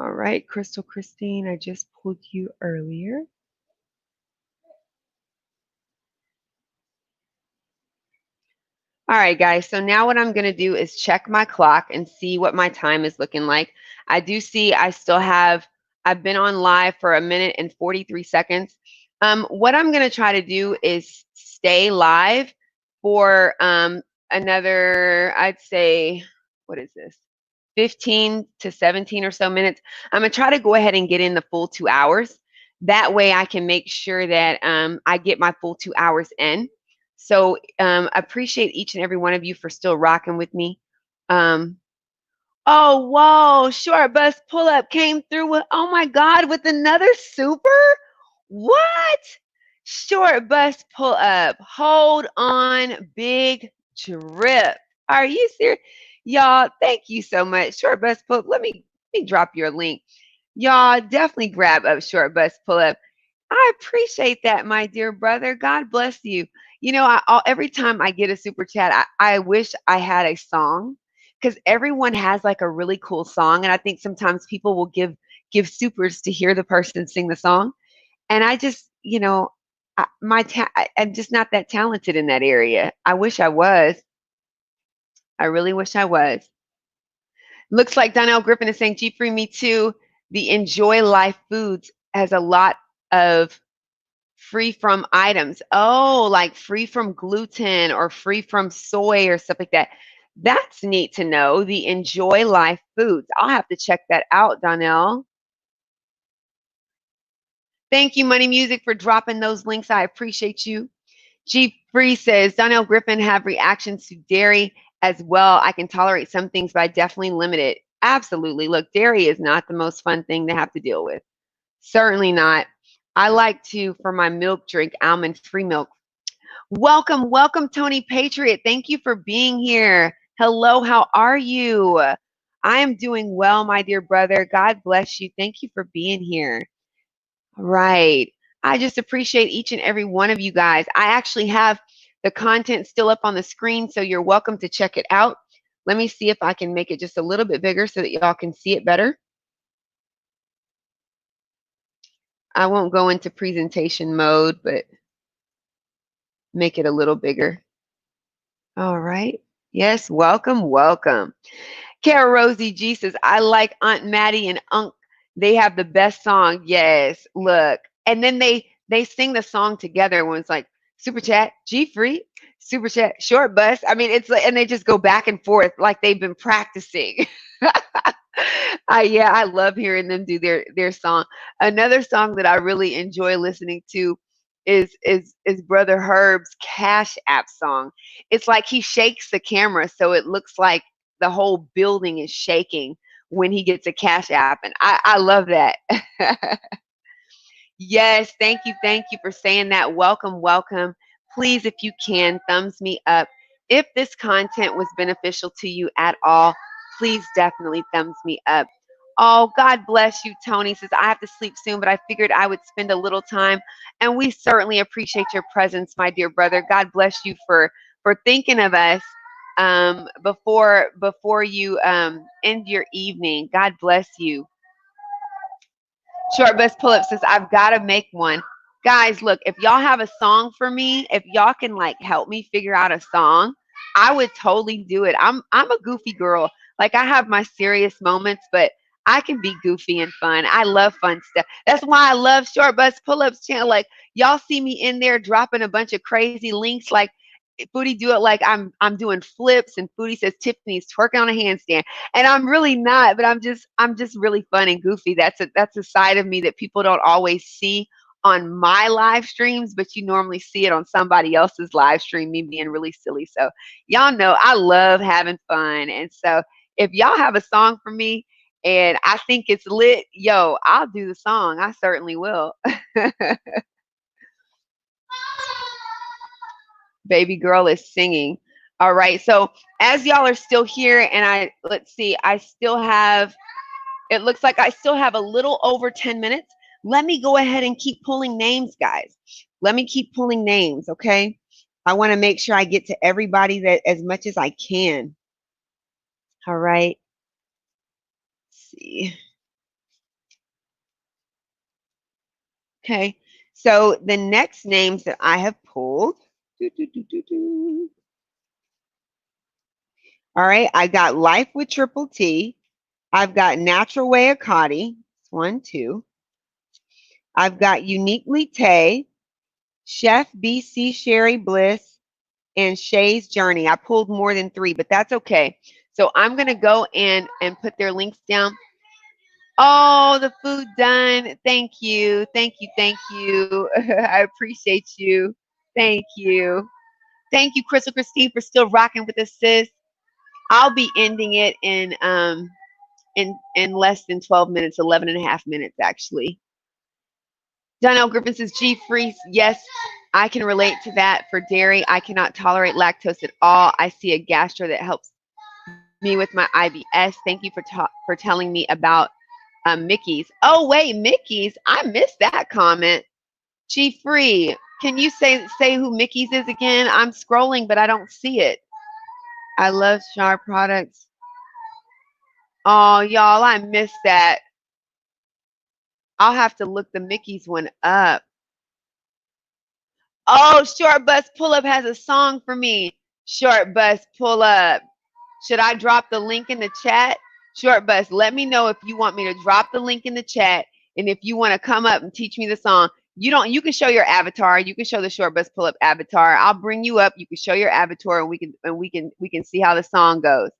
All right, Crystal Christine, I just pulled you earlier. All right, guys, so now what I'm going to do is check my clock and see what my time is looking like. I do see I still have, I've been on live for 1 minute and 43 seconds. What I'm going to try to do is stay live for another, I'd say, what is this? 15 to 17 or so minutes. I'm going to try to go ahead and get in the full 2 hours. That way I can make sure that I get my full 2 hours in. So appreciate each and every one of you for still rocking with me. Um, oh, whoa, short bus pull up came through with, oh my God, with another super? What? Short bus pull up. Hold on, big drip. Are you serious? Y'all, thank you so much. Short bus pull up. Let me drop your link. Y'all definitely grab up short bus pull up. I appreciate that, my dear brother. God bless you. You know, every time I get a super chat, I wish I had a song because everyone has like a really cool song, and I think sometimes people will give supers to hear the person sing the song, and I just, you know, I'm just not that talented in that area. I wish I was. I really wish I was. Looks like Donnell Griffin is saying, G Free, me too. The Enjoy Life Foods has a lot of free from items. Oh, like free from gluten or free from soy or stuff like that. That's neat to know. The Enjoy Life Foods. I'll have to check that out, Donnell. Thank you, Money Music, for dropping those links. I appreciate you. G Free says, Donnell Griffin have reactions to dairy as well. I can tolerate some things, but I definitely limit it. Absolutely. Look, dairy is not the most fun thing to have to deal with. Certainly not. I like to, for my milk, drink almond-free milk. Welcome, welcome, Tony Patriot. Thank you for being here. Hello, how are you? I am doing well, my dear brother. God bless you. Thank you for being here. Right. I just appreciate each and every one of you guys. I actually have the content still up on the screen, so you're welcome to check it out. Let me see if I can make it just a little bit bigger so that y'all can see it better. I won't go into presentation mode, but make it a little bigger. All right. Yes, welcome, welcome. Kara Rosie G says, I like Aunt Maddie and Unc. They have the best song. Yes, look. And then they sing the song together when it's like super chat, G free, super chat, short bus. I mean, it's like, and they just go back and forth like they've been practicing. Yeah, I love hearing them do their song. Another song that I really enjoy listening to is Brother Herb's Cash App song. It's like he shakes the camera so it looks like the whole building is shaking when he gets a Cash App, and I love that. Yes, thank you for saying that. Welcome, welcome. Please, if you can, thumbs me up. If this content was beneficial to you at all, please definitely thumbs me up. Oh, God bless you, Tony says, I have to sleep soon, but I figured I would spend a little time. And we certainly appreciate your presence, my dear brother. God bless you for thinking of us before you end your evening. God bless you. Short Bus Pull Up says, I've got to make one. Guys, look, if y'all have a song for me, if y'all can like help me figure out a song, I would totally do it. I'm a goofy girl. Like I have my serious moments, but I can be goofy and fun. I love fun stuff. That's why I love Short Bus Pull Ups channel. Like y'all see me in there dropping a bunch of crazy links like Foodie do it like I'm doing flips and Foodie says Tiffany's twerking on a handstand, and I'm really not, but I'm just really fun and goofy. That's a side of me that people don't always see on my live streams, but you normally see it on somebody else's live stream, me being really silly. So y'all know I love having fun, and so if y'all have a song for me and I think it's lit, yo, I'll do the song. I certainly will. Baby girl is singing. All right. So as y'all are still here, and let's see, it looks like I still have a little over 10 minutes. Let me go ahead and keep pulling names, guys. Let me keep pulling names, okay? I want to make sure I get to everybody that as much as I can. All right. Let's see. Okay. So the next names that I have pulled. All right. I got Life with Triple T. I've got Natural Way of Cotty. That's 1, 2. I've got Uniquely Tay, Chef BC Sherry Bliss, and Shay's Journey. I pulled more than 3, but that's okay. So I'm going to go and put their links down. Oh, the food done. Thank you. Thank you. Thank you. I appreciate you. Thank you. Thank you, Crystal Christine, for still rocking with us, sis. I'll be ending it in less than 12 minutes, 11 and a half minutes, actually. Donnell Griffin says, G free. Yes, I can relate to that. For dairy, I cannot tolerate lactose at all. I see a gastro that helps me with my IBS. Thank you for telling me about Mickey's. Oh, wait, Mickey's. I missed that comment. G free. Can you say who Mickey's is again? I'm scrolling, but I don't see it. I love Sharp products. Oh, y'all, I missed that. I'll have to look the Mickey's one up. Oh, Short Bus Pull Up has a song for me. Short Bus Pull Up. Should I drop the link in the chat? Short Bus, let me know if you want me to drop the link in the chat, and if you want to come up and teach me the song. You can show your avatar. You can show the Short Bus Pull Up avatar. I'll bring you up. You can show your avatar, and we can see how the song goes.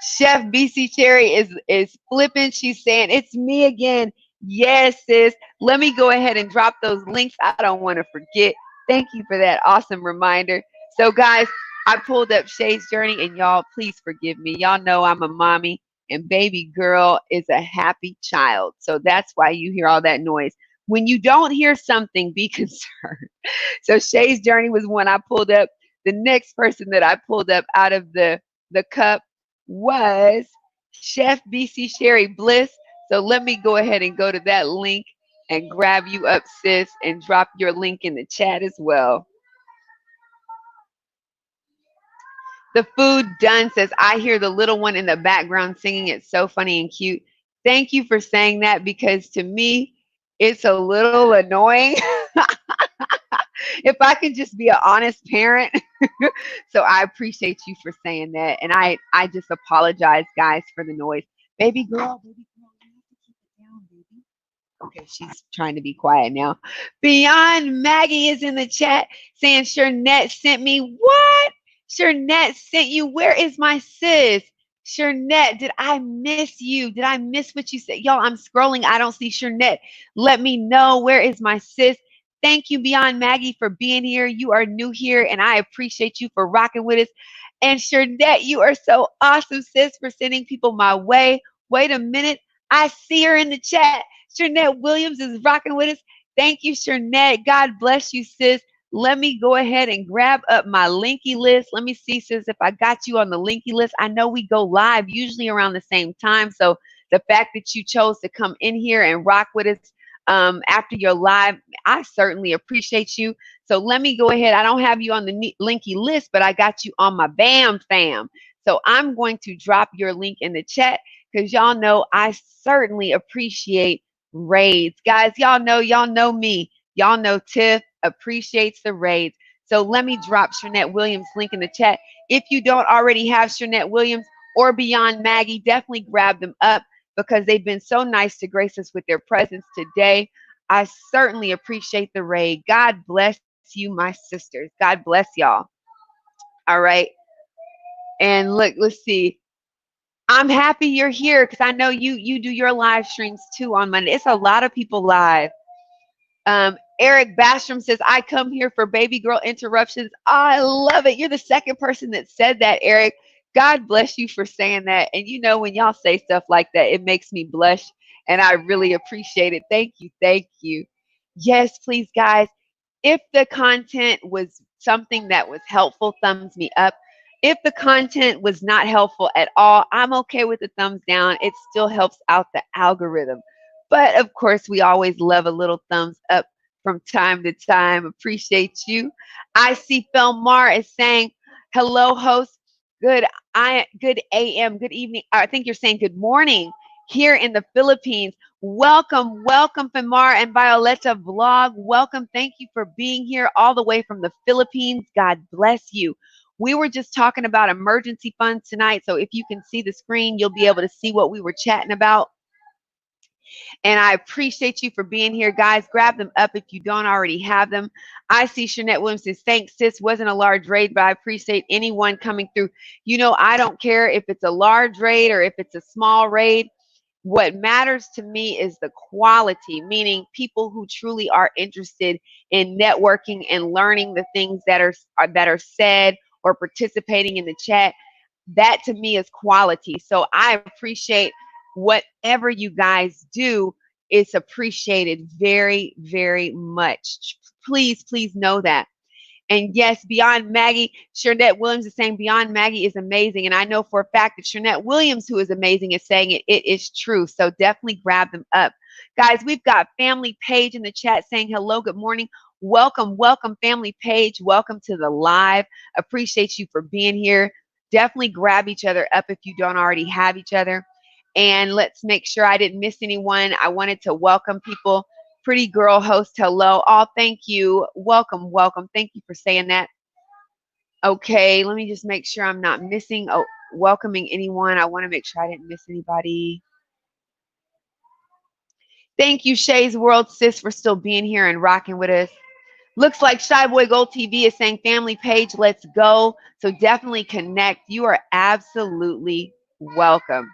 Chef BC Cherry is flipping. She's saying, it's me again. Yes, sis. Let me go ahead and drop those links. I don't want to forget. Thank you for that awesome reminder. So, guys, I pulled up Shay's Journey, and y'all, please forgive me. Y'all know I'm a mommy, and baby girl is a happy child. So that's why you hear all that noise. When you don't hear something, be concerned. So Shay's Journey was one I pulled up. The next person that I pulled up out of the cup was Chef BC Sherry Bliss. So let me go ahead and go to that link and grab you up, sis, and drop your link in the chat as well. The Food Done says, I hear the little one in the background singing. It's so funny and cute. Thank you for saying that, because to me, it's a little annoying. If I can just be an honest parent. So I appreciate you for saying that. And I just apologize, guys, for the noise. Baby girl, you have to keep it down, baby. Okay, she's trying to be quiet now. Beyond Maggie is in the chat saying, Shernette sent me. What? Shernette sent you. Where is my sis? Shernette, did I miss you? Did I miss what you said? Y'all, I'm scrolling. I don't see Shernette. Let me know. Where is my sis? Thank you, Beyond Maggie, for being here. You are new here, and I appreciate you for rocking with us. And Shernette, you are so awesome, sis, for sending people my way. Wait a minute. I see her in the chat. Shernette Williams is rocking with us. Thank you, Shernette. God bless you, sis. Let me go ahead and grab up my linky list. Let me see, sis, if I got you on the linky list. I know we go live usually around the same time. So the fact that you chose to come in here and rock with us after your live, I certainly appreciate you. So let me go ahead. I don't have you on the linky list, but I got you on my BAM fam. So I'm going to drop your link in the chat, because y'all know I certainly appreciate raids. Guys, y'all know me. Y'all know Tiff appreciates the raids. So let me drop Shernette Williams' link in the chat. If you don't already have Shernette Williams or Beyond Maggie, definitely grab them up, because they've been so nice to grace us with their presence today. I certainly appreciate the raid. God bless you, my sisters. God bless y'all. All right. And look, let's see. I'm happy you're here, because I know you do your live streams too on Monday. It's a lot of people live. Eric Bastrom says, I come here for baby girl interruptions. I love it. You're the second person that said that, Eric. God bless you for saying that. And you know, when y'all say stuff like that, it makes me blush, and I really appreciate it. Thank you. Thank you. Yes, please, guys. If the content was something that was helpful, thumbs me up. If the content was not helpful at all, I'm okay with the thumbs down. It still helps out the algorithm. But of course, we always love a little thumbs up from time to time. Appreciate you. I see Felmar is saying, hello, host. Good AM, good evening. I think you're saying good morning here in the Philippines. Welcome, welcome, Femar and Violetta Vlog. Welcome. Thank you for being here all the way from the Philippines. God bless you. We were just talking about emergency funds tonight. So if you can see the screen, you'll be able to see what we were chatting about. And I appreciate you for being here, guys. Grab them up if you don't already have them. I see Shernette Williams says, thanks, sis. Wasn't a large raid, but I appreciate anyone coming through. You know, I don't care if it's a large raid or if it's a small raid. What matters to me is the quality, meaning people who truly are interested in networking and learning the things that are said or participating in the chat. That to me is quality. So I appreciate whatever you guys do. It's appreciated very, very much. Please, please know that. And yes, Beyond Maggie, Shernette Williams is saying Beyond Maggie is amazing. And I know for a fact that Shernette Williams, who is amazing, is saying it. It is true. So definitely grab them up. Guys, we've got Family Page in the chat saying hello, good morning. Welcome, welcome, Family Page. Welcome to the live. Appreciate you for being here. Definitely grab each other up if you don't already have each other. And let's make sure I didn't miss anyone. I wanted to welcome people. Pretty girl host, hello. Oh, thank you. Welcome, welcome. Thank you for saying that. Okay, let me just make sure I'm not missing. Oh, welcoming anyone. I want to make sure I didn't miss anybody. Thank you, Shay's World Sis, for still being here and rocking with us. Looks like Shy Boy Gold TV is saying Family Page, let's go. So definitely connect. You are absolutely welcome.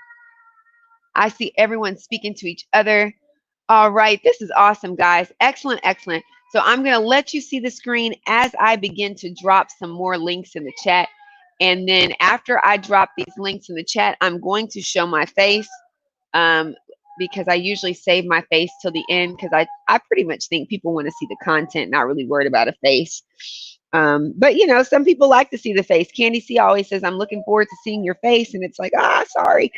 I see everyone speaking to each other. All right, this is awesome, guys. Excellent, excellent. So I'm going to let you see the screen as I begin to drop some more links in the chat. And then after I drop these links in the chat, I'm going to show my face because I usually save my face till the end because I pretty much think people want to see the content, not really worried about a face. But, you know, some people like to see the face. Candy C always says, I'm looking forward to seeing your face. And it's like, sorry.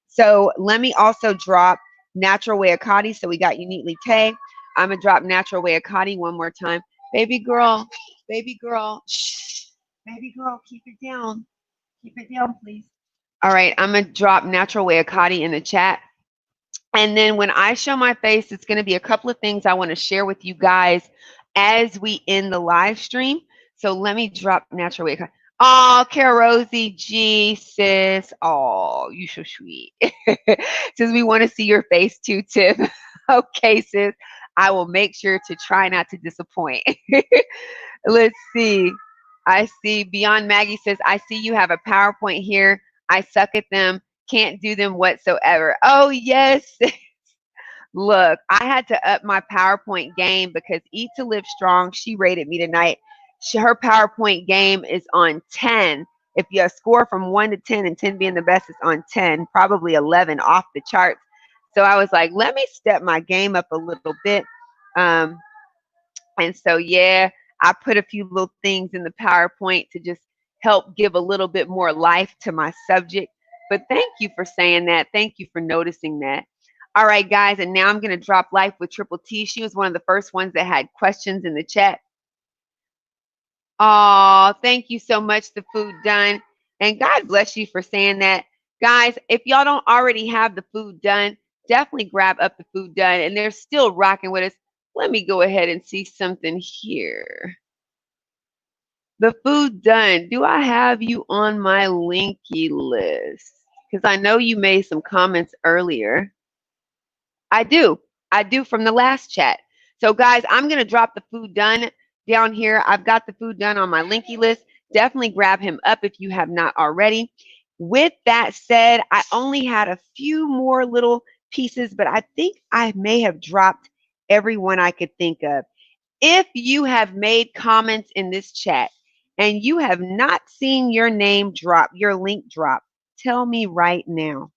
So let me also drop Natural Way of Cotty. So we got Uniquely Tay. I'm going to drop Natural Way of Cotty one more time. Baby girl, shh. Baby girl, keep it down. Keep it down, please. All right, I'm going to drop Natural Way of Cotty in the chat. And then when I show my face, it's going to be a couple of things I want to share with you guys as we end the live stream. So let me drop Natural Way of Cotty. Oh, Cara Rosie, G, sis. Oh, you so sweet. Says we want to see your face too, Tiff. Okay, sis. I will make sure to try not to disappoint. Let's see. I see Beyond Maggie says, I see you have a PowerPoint here. I suck at them. Can't do them whatsoever. Oh, yes. Look, I had to up my PowerPoint game because Eat to Live Strong, she rated me tonight. Her PowerPoint game is on 10. If you score from 1 to 10 and 10 being the best, it's on 10, probably 11 off the charts. So I was like, let me step my game up a little bit. And so, yeah, I put a few little things in the PowerPoint to just help give a little bit more life to my subject. But thank you for saying that. Thank you for noticing that. All right, guys, and now I'm going to drop Life with Triple T. She was one of the first ones that had questions in the chat. Oh, thank you so much, The Food Done. And God bless you for saying that. Guys, if y'all don't already have The Food Done, definitely grab up The Food Done. And they're still rocking with us. Let me go ahead and see something here. The Food Done. Do I have you on my linky list? Because I know you made some comments earlier. I do from the last chat. So guys, I'm going to drop The Food Done down here. I've got The Food Done on my linky list. Definitely grab him up if you have not already. With that said, I only had a few more little pieces, but I think I may have dropped everyone I could think of. If you have made comments in this chat and you have not seen your name drop, your link drop, tell me right now,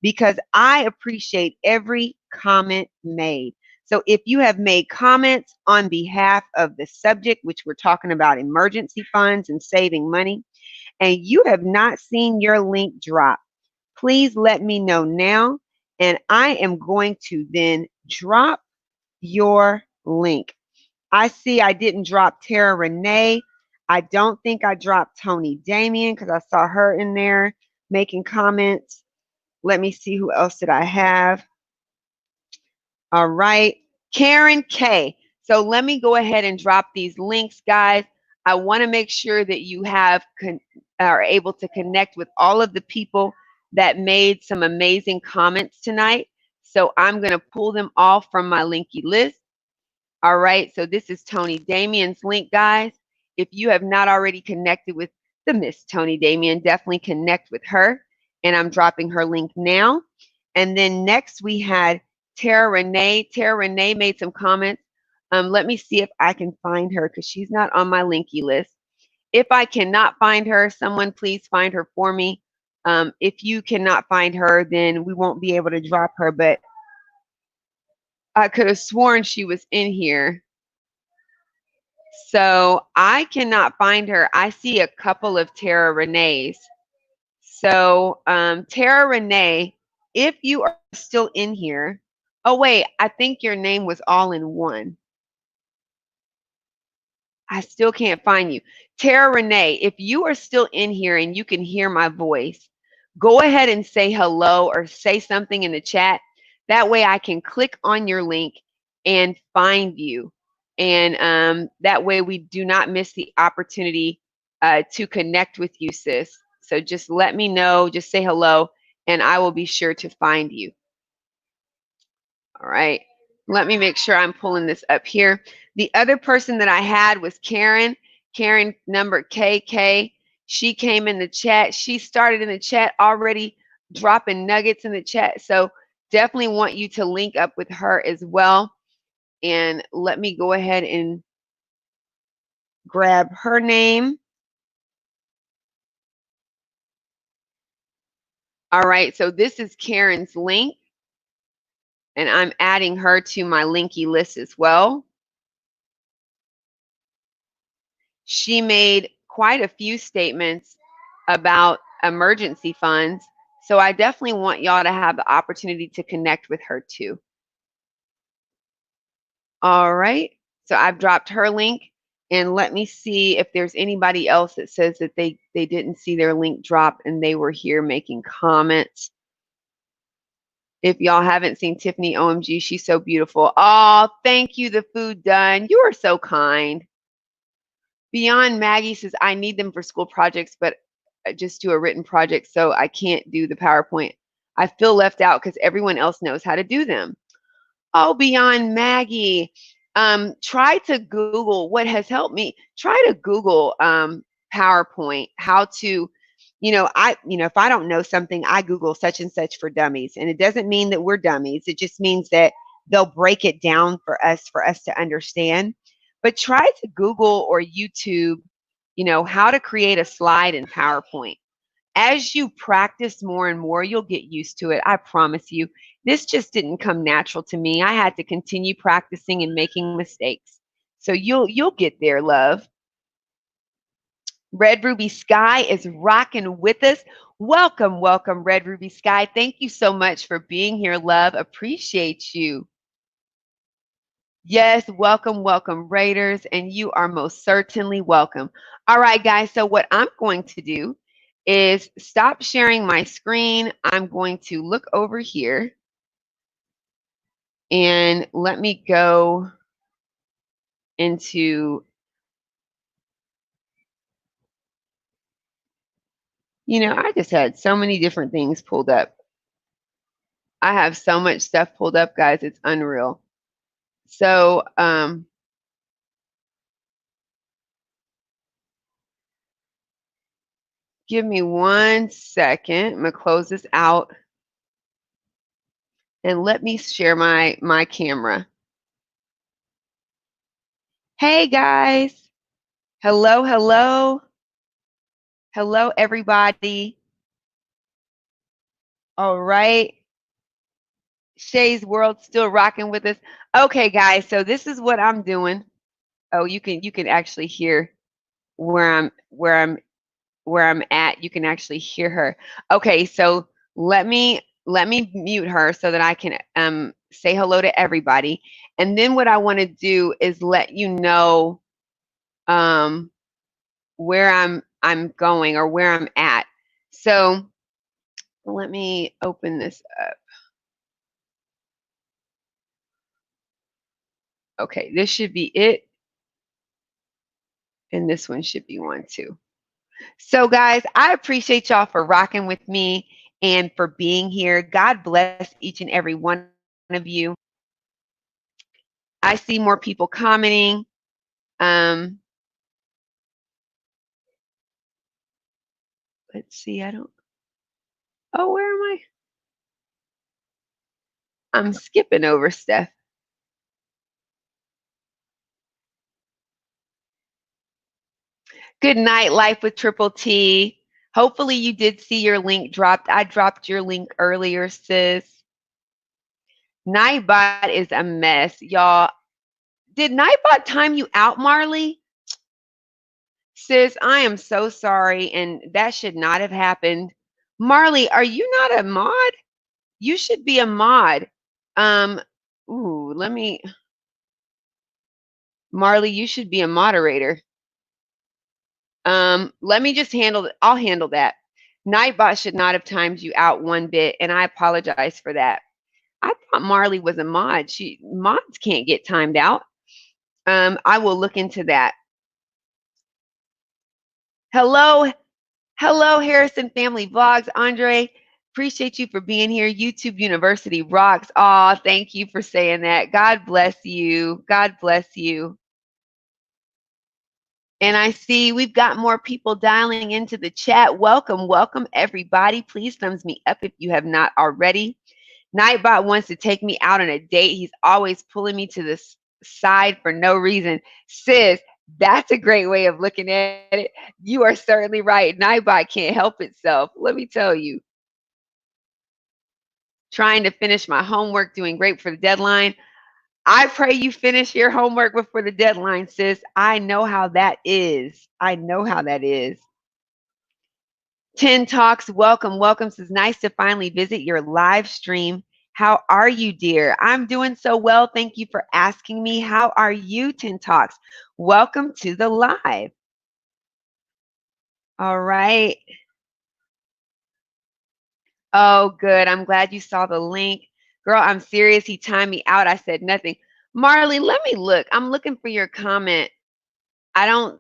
because I appreciate every comment made. So if you have made comments on behalf of the subject, which we're talking about emergency funds and saving money, and you have not seen your link drop, please let me know now, and I am going to then drop your link. I see I didn't drop Tara Renee. I don't think I dropped Tony Damien because I saw her in there making comments. Let me see, who else did I have? All right, Karen K. So let me go ahead and drop these links, guys. I want to make sure that you are able to connect with all of the people that made some amazing comments tonight. So I'm going to pull them all from my linky list. All right, so this is Tony Damien's link, guys. If you have not already connected with the Miss Tony Damien, definitely connect with her. And I'm dropping her link now. And then next we had Tara Renee. Tara Renee made some comments. Let me see if I can find her because she's not on my linky list. If I cannot find her, someone please find her for me. If you cannot find her, then we won't be able to drop her, but I could have sworn she was in here. So I cannot find her. I see a couple of Tara Renees. So Tara Renee, if you are still in here, oh wait, I think your name was all in one. I still can't find you. Tara Renee, if you are still in here and you can hear my voice, go ahead and say hello or say something in the chat. That way I can click on your link and find you. And that way we do not miss the opportunity to connect with you, sis. So just let me know, just say hello, and I will be sure to find you. All right. Let me make sure I'm pulling this up here. The other person that I had was Karen. Karen number KK. She came in the chat. She started in the chat already dropping nuggets in the chat. So definitely want you to link up with her as well. And let me go ahead and grab her name. All right. So this is Karen's link. And I'm adding her to my linky list as well. She made quite a few statements about emergency funds. So I definitely want y'all to have the opportunity to connect with her too. All right. So I've dropped her link, and let me see if there's anybody else that says that they didn't see their link drop and they were here making comments. If y'all haven't seen Tiffany, OMG, she's so beautiful. Oh, thank you, The Food Done. You are so kind. Beyond Maggie says, I need them for school projects, but I just do a written project, so I can't do the PowerPoint. I feel left out because everyone else knows how to do them. Oh, Beyond Maggie, try to Google what has helped me. Try to Google PowerPoint, how to, if I don't know something, I Google such and such for dummies. And it doesn't mean that we're dummies. It just means that they'll break it down for us to understand. But try to Google or YouTube, how to create a slide in PowerPoint. As you practice more and more, you'll get used to it. I promise you. This just didn't come natural to me. I had to continue practicing and making mistakes. So you'll get there, love. Red Ruby Sky is rocking with us. Welcome, welcome, Red Ruby Sky. Thank you so much for being here, love. Appreciate you. Yes, welcome, welcome, Raiders, and you are most certainly welcome. All right, guys, so what I'm going to do is stop sharing my screen. I'm going to look over here and let me go into, I just had so many different things pulled up. I have so much stuff pulled up, guys. It's unreal. So, give me 1 second. I'm going to close this out. And let me share my camera. Hey, guys. Hello, hello. Hello, everybody. All right. Shay's World still rocking with us. Okay, guys, so this is what I'm doing. Oh, you can actually hear where I'm at. You can actually hear her. Okay, so let me mute her so that I can say hello to everybody. And then what I want to do is let you know where I'm going or where I'm at. So let me open this up. Okay, this should be it. And this one should be one too. So guys, I appreciate y'all for rocking with me and for being here. God bless each and every one of you. I see more people commenting. Let's see, oh, where am I? I'm skipping over stuff. Good night, Life with Triple T. Hopefully you did see your link dropped. I dropped your link earlier, sis. Nightbot is a mess, y'all. Did Nightbot time you out, Marley? Sis, I am so sorry, and that should not have happened. Marley, are you not a mod? You should be a mod. Um, let me, Marley, you should be a moderator. Let me just I'll handle that. Nightbot should not have timed you out one bit, and I apologize for that. I thought Marley was a mod. Mods can't get timed out. I will look into that. Hello, Harrison Family Vlogs. Andre, appreciate you for being here. YouTube University rocks. Aw, thank you for saying that. God bless you. God bless you. And I see we've got more people dialing into the chat. Welcome, welcome, everybody. Please thumbs me up if you have not already. Nightbot wants to take me out on a date. He's always pulling me to the side for no reason. Sis, that's a great way of looking at it. You are certainly right. Nightbot can't help itself. Let me tell you. Trying to finish my homework, doing great for the deadline. I pray you finish your homework before the deadline, sis. I know how that is. I know how that is. 10 Talks, welcome, welcome. It's nice to finally visit your live stream. How are you, dear? I'm doing so well. Thank you for asking me. How are you, 10 Talks? Welcome to the live. All right. Oh, good. I'm glad you saw the link. Girl, I'm serious. He timed me out. I said nothing. Marley, let me look. I'm looking for your comment. I don't.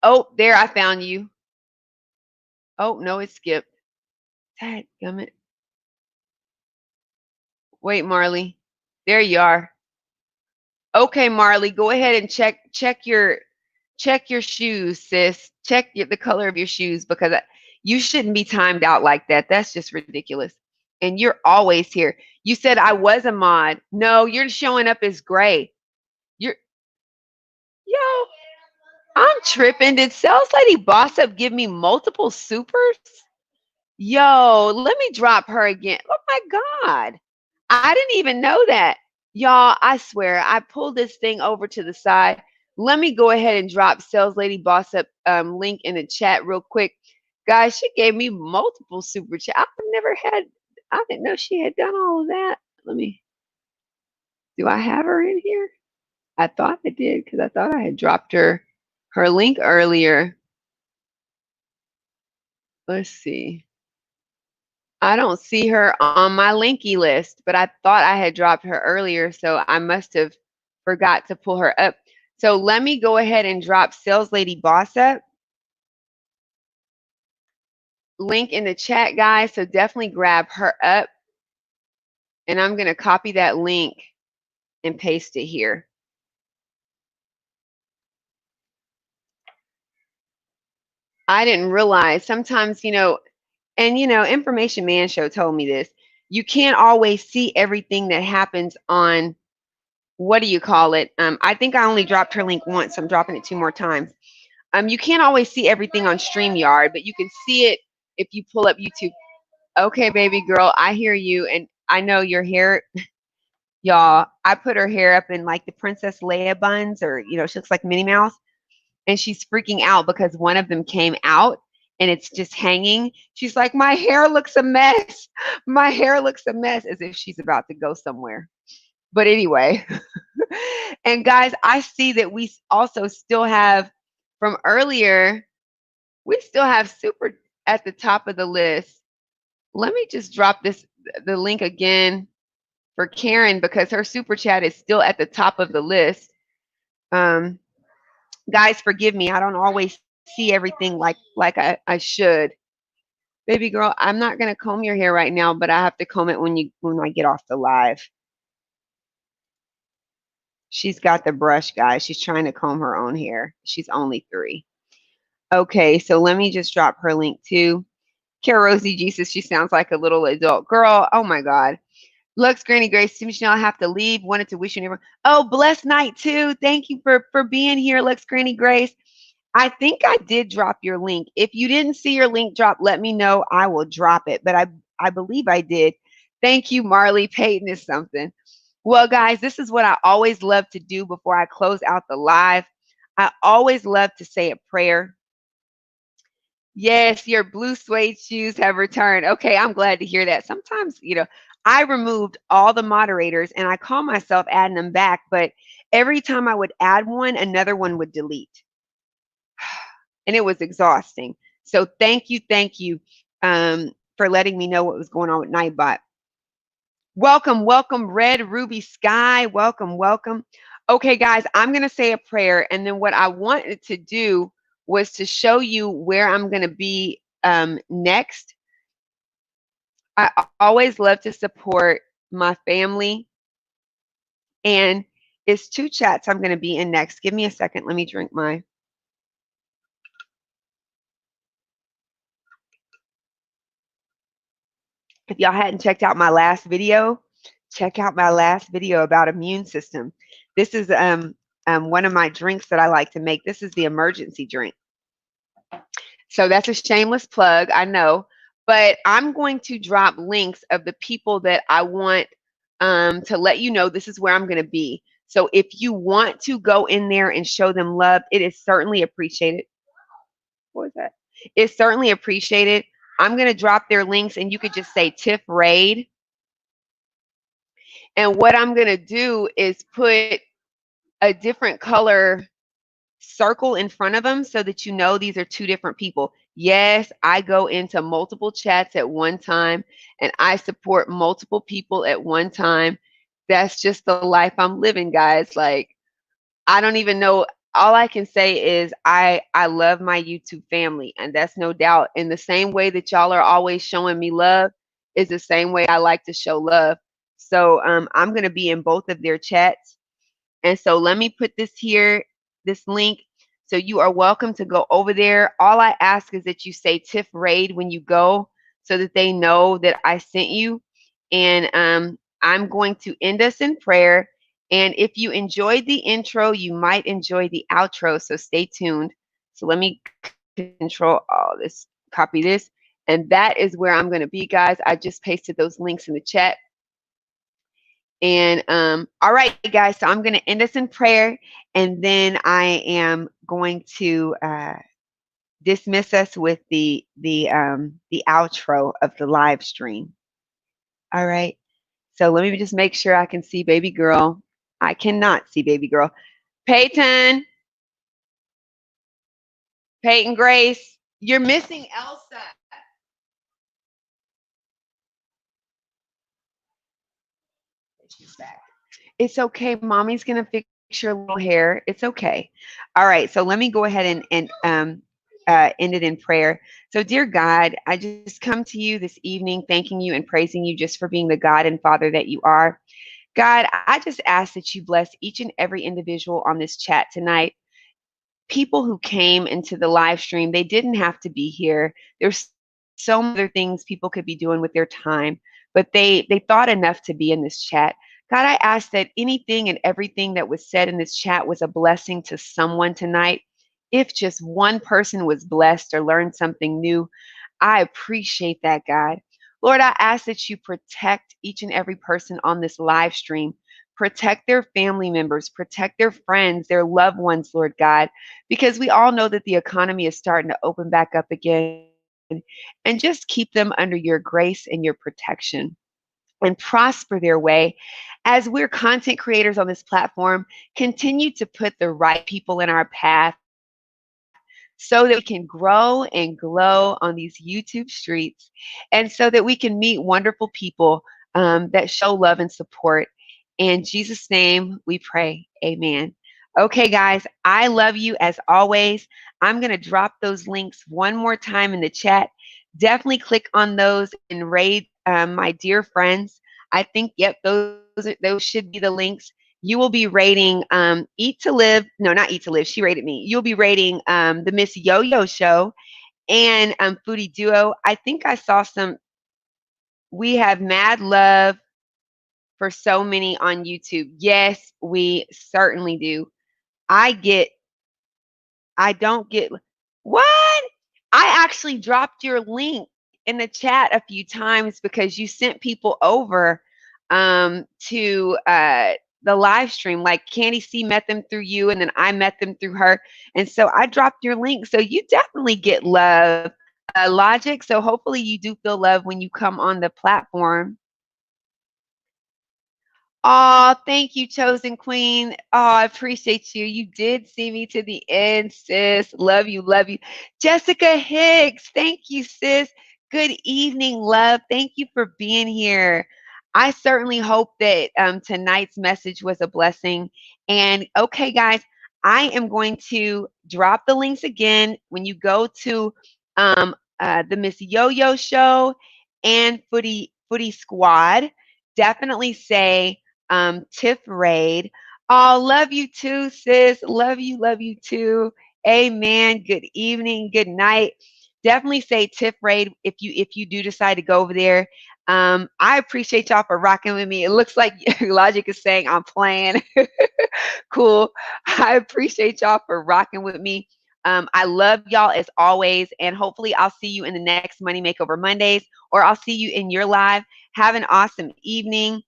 Oh, there, I found you. Oh, no, it skipped. Dadgummit. Wait, Marley. There you are. Okay, Marley, go ahead and check your shoes, sis. Check the color of your shoes because you shouldn't be timed out like that. That's just ridiculous. And you're always here. You said I was a mod. No, you're showing up as gray. Yo, I'm tripping. Did Sales Lady Boss Up give me multiple supers? Yo, let me drop her again. Oh my God. I didn't even know that. Y'all, I swear, I pulled this thing over to the side. Let me go ahead and drop Sales Lady Boss Up link in the chat real quick. Guys, she gave me multiple super chat. I didn't know she had done all of that. Do I have her in here? I thought I did because I thought I had dropped her link earlier. Let's see. I don't see her on my linky list, but I thought I had dropped her earlier, so I must have forgot to pull her up. So let me go ahead and drop Sales Lady Boss Up link in the chat, guys. So definitely grab her up. And I'm going to copy that link and paste it here. I didn't realize sometimes, and Information Man Show told me this. You can't always see everything that happens on, what do you call it? I think I only dropped her link once. So I'm dropping it 2 more times. You can't always see everything on StreamYard, but you can see it if you pull up YouTube. Okay, baby girl, I hear you. And I know your hair, y'all, I put her hair up in like the Princess Leia buns, or, she looks like Minnie Mouse. And she's freaking out because one of them came out and it's just hanging. She's like, my hair looks a mess. My hair looks a mess, as if she's about to go somewhere. But anyway, and guys, I see that we also still have from earlier, we still have super at the top of the list. Let me just drop the link again for Karen because her super chat is still at the top of the list. Guys, forgive me. I don't always see everything like I should. Baby girl, I'm not going to comb your hair right now, but I have to comb it when I get off the live. She's got the brush, guys. She's trying to comb her own hair. She's only 3. Okay, so let me just drop her link too. Cara Rosie Jesus, she sounds like a little adult girl. Oh my God. Lux Granny Grace, Michelle, I have to leave. Wanted to wish you never. Oh, blessed night too. Thank you for being here, Lux Granny Grace. I think I did drop your link. If you didn't see your link drop, let me know. I will drop it. But I believe I did. Thank you, Marley. Peyton is something. Well, guys, this is what I always love to do before I close out the live. I always love to say a prayer. Yes, your blue suede shoes have returned. Okay, I'm glad to hear that. Sometimes, I removed all the moderators and I call myself adding them back, but every time I would add one, another one would delete. And it was exhausting. So thank you for letting me know what was going on with Nightbot. Welcome, welcome, Red Ruby Sky. Welcome, welcome. Okay, guys, I'm going to say a prayer. And then what I wanted to do was to show you where I'm going to be next. I always love to support my family. And it's 2 chats I'm going to be in next. Give me a second. Let me drink my. If y'all hadn't checked out my last video, check out my last video about immune system. This is one of my drinks that I like to make. This is the emergency drink. So that's a shameless plug, I know. But I'm going to drop links of the people that I want to let you know this is where I'm going to be. So if you want to go in there and show them love, it is certainly appreciated. What was that? It's certainly appreciated. I'm going to drop their links and you could just say Tiff Raid. And what I'm going to do is put a different color circle in front of them so that you know these are 2 different people. Yes, I go into multiple chats at one time and I support multiple people at one time. That's just the life I'm living, guys. Like, I don't even know. All I can say is I love my YouTube family, and that's no doubt. In the same way that y'all are always showing me love is the same way I like to show love. So I'm going to be in both of their chats. And so let me put this here, this link. So you are welcome to go over there. All I ask is that you say Tiff Raid when you go so that they know that I sent you. And I'm going to end us in prayer. And if you enjoyed the intro, you might enjoy the outro. So stay tuned. So let me control all this, copy this. And that is where I'm going to be, guys. I just pasted those links in the chat. And all right, guys, so I'm going to end us in prayer, and then I am going to dismiss us with the outro of the live stream. All right, so let me just make sure I can see baby girl. I cannot see baby girl. Peyton Grace, you're missing Elsa. She's back. It's okay. Mommy's going to fix your little hair. It's okay. All right. So let me go ahead and end it in prayer. So, dear God, I just come to you this evening, thanking you and praising you just for being the God and Father that you are. God, I just ask that you bless each and every individual on this chat tonight. People who came into the live stream, they didn't have to be here. There's so many other things people could be doing with their time, but they thought enough to be in this chat. God, I ask that anything and everything that was said in this chat was a blessing to someone tonight. If just one person was blessed or learned something new, I appreciate that, God. Lord, I ask that you protect each and every person on this live stream. Protect their family members, protect their friends, their loved ones, Lord God, because we all know that the economy is starting to open back up again. And just keep them under your grace and your protection and prosper their way. As we're content creators on this platform, continue to put the right people in our path so that we can grow and glow on these YouTube streets, and so that we can meet wonderful people that show love and support. In Jesus' name we pray. Amen. Okay, guys, I love you as always. I'm going to drop those links one more time in the chat. Definitely click on those and raid my dear friends. I think, yep, those should be the links. You will be rating Eat to Live. No, not Eat to Live. She rated me. You'll be rating the Miss Yo-Yo Show and Foodie Duo. I think I saw some. We have Mad Love. for so many on YouTube. Yes, we certainly do. I get, I don't get, what? I actually dropped your link in the chat a few times because you sent people over to the live stream. Like Candy C met them through you, and then I met them through her. And so I dropped your link. So you definitely get love, Logic. So hopefully you do feel love when you come on the platform. Oh, thank you, chosen queen. Oh, I appreciate you. You did see me to the end, sis. Love you, love you. Jessica Hicks, thank you, sis. Good evening, love. Thank you for being here. I certainly hope that tonight's message was a blessing. And okay, guys, I am going to drop the links again when you go to the Miss Yo-Yo Show and Footy Squad. Definitely say Tiff Raid. Oh, love you too, sis. Love you too. Amen. Good evening. Good night. Definitely say Tiff Raid if you do decide to go over there. I appreciate y'all for rocking with me. It looks like Logic is saying I'm playing. Cool. I appreciate y'all for rocking with me. I love y'all as always, and hopefully I'll see you in the next Money Makeover Mondays, or I'll see you in your live. Have an awesome evening.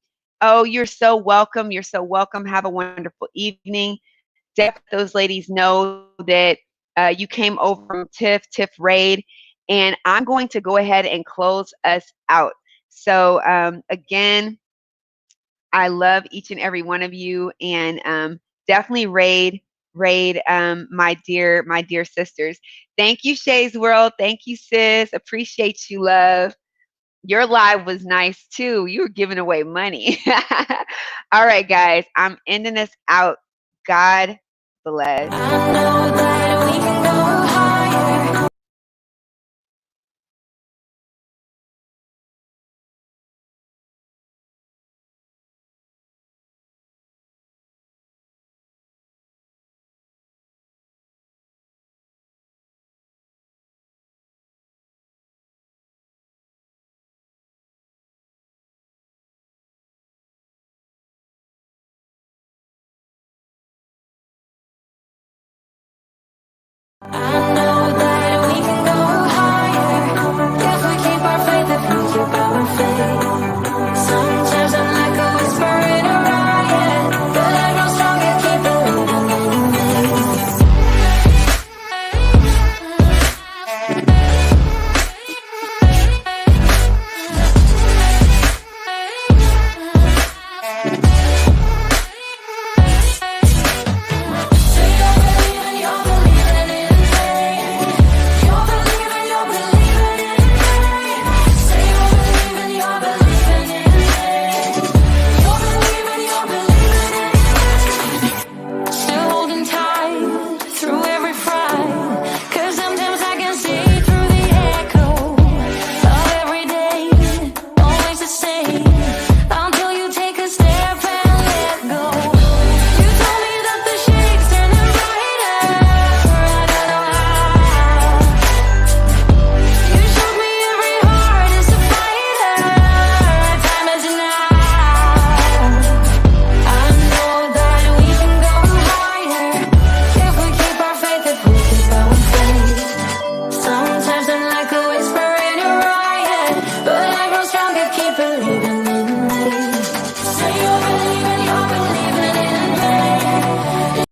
Oh, you're so welcome. You're so welcome. Have a wonderful evening. Definitely let those ladies know that you came over from Tiff Raid, and I'm going to go ahead and close us out. So again, I love each and every one of you, and definitely raid my dear sisters. Thank you, Shay's World. Thank you, sis. Appreciate you, love. Your live was nice too. You were giving away money. All right, guys, I'm ending this out. God bless.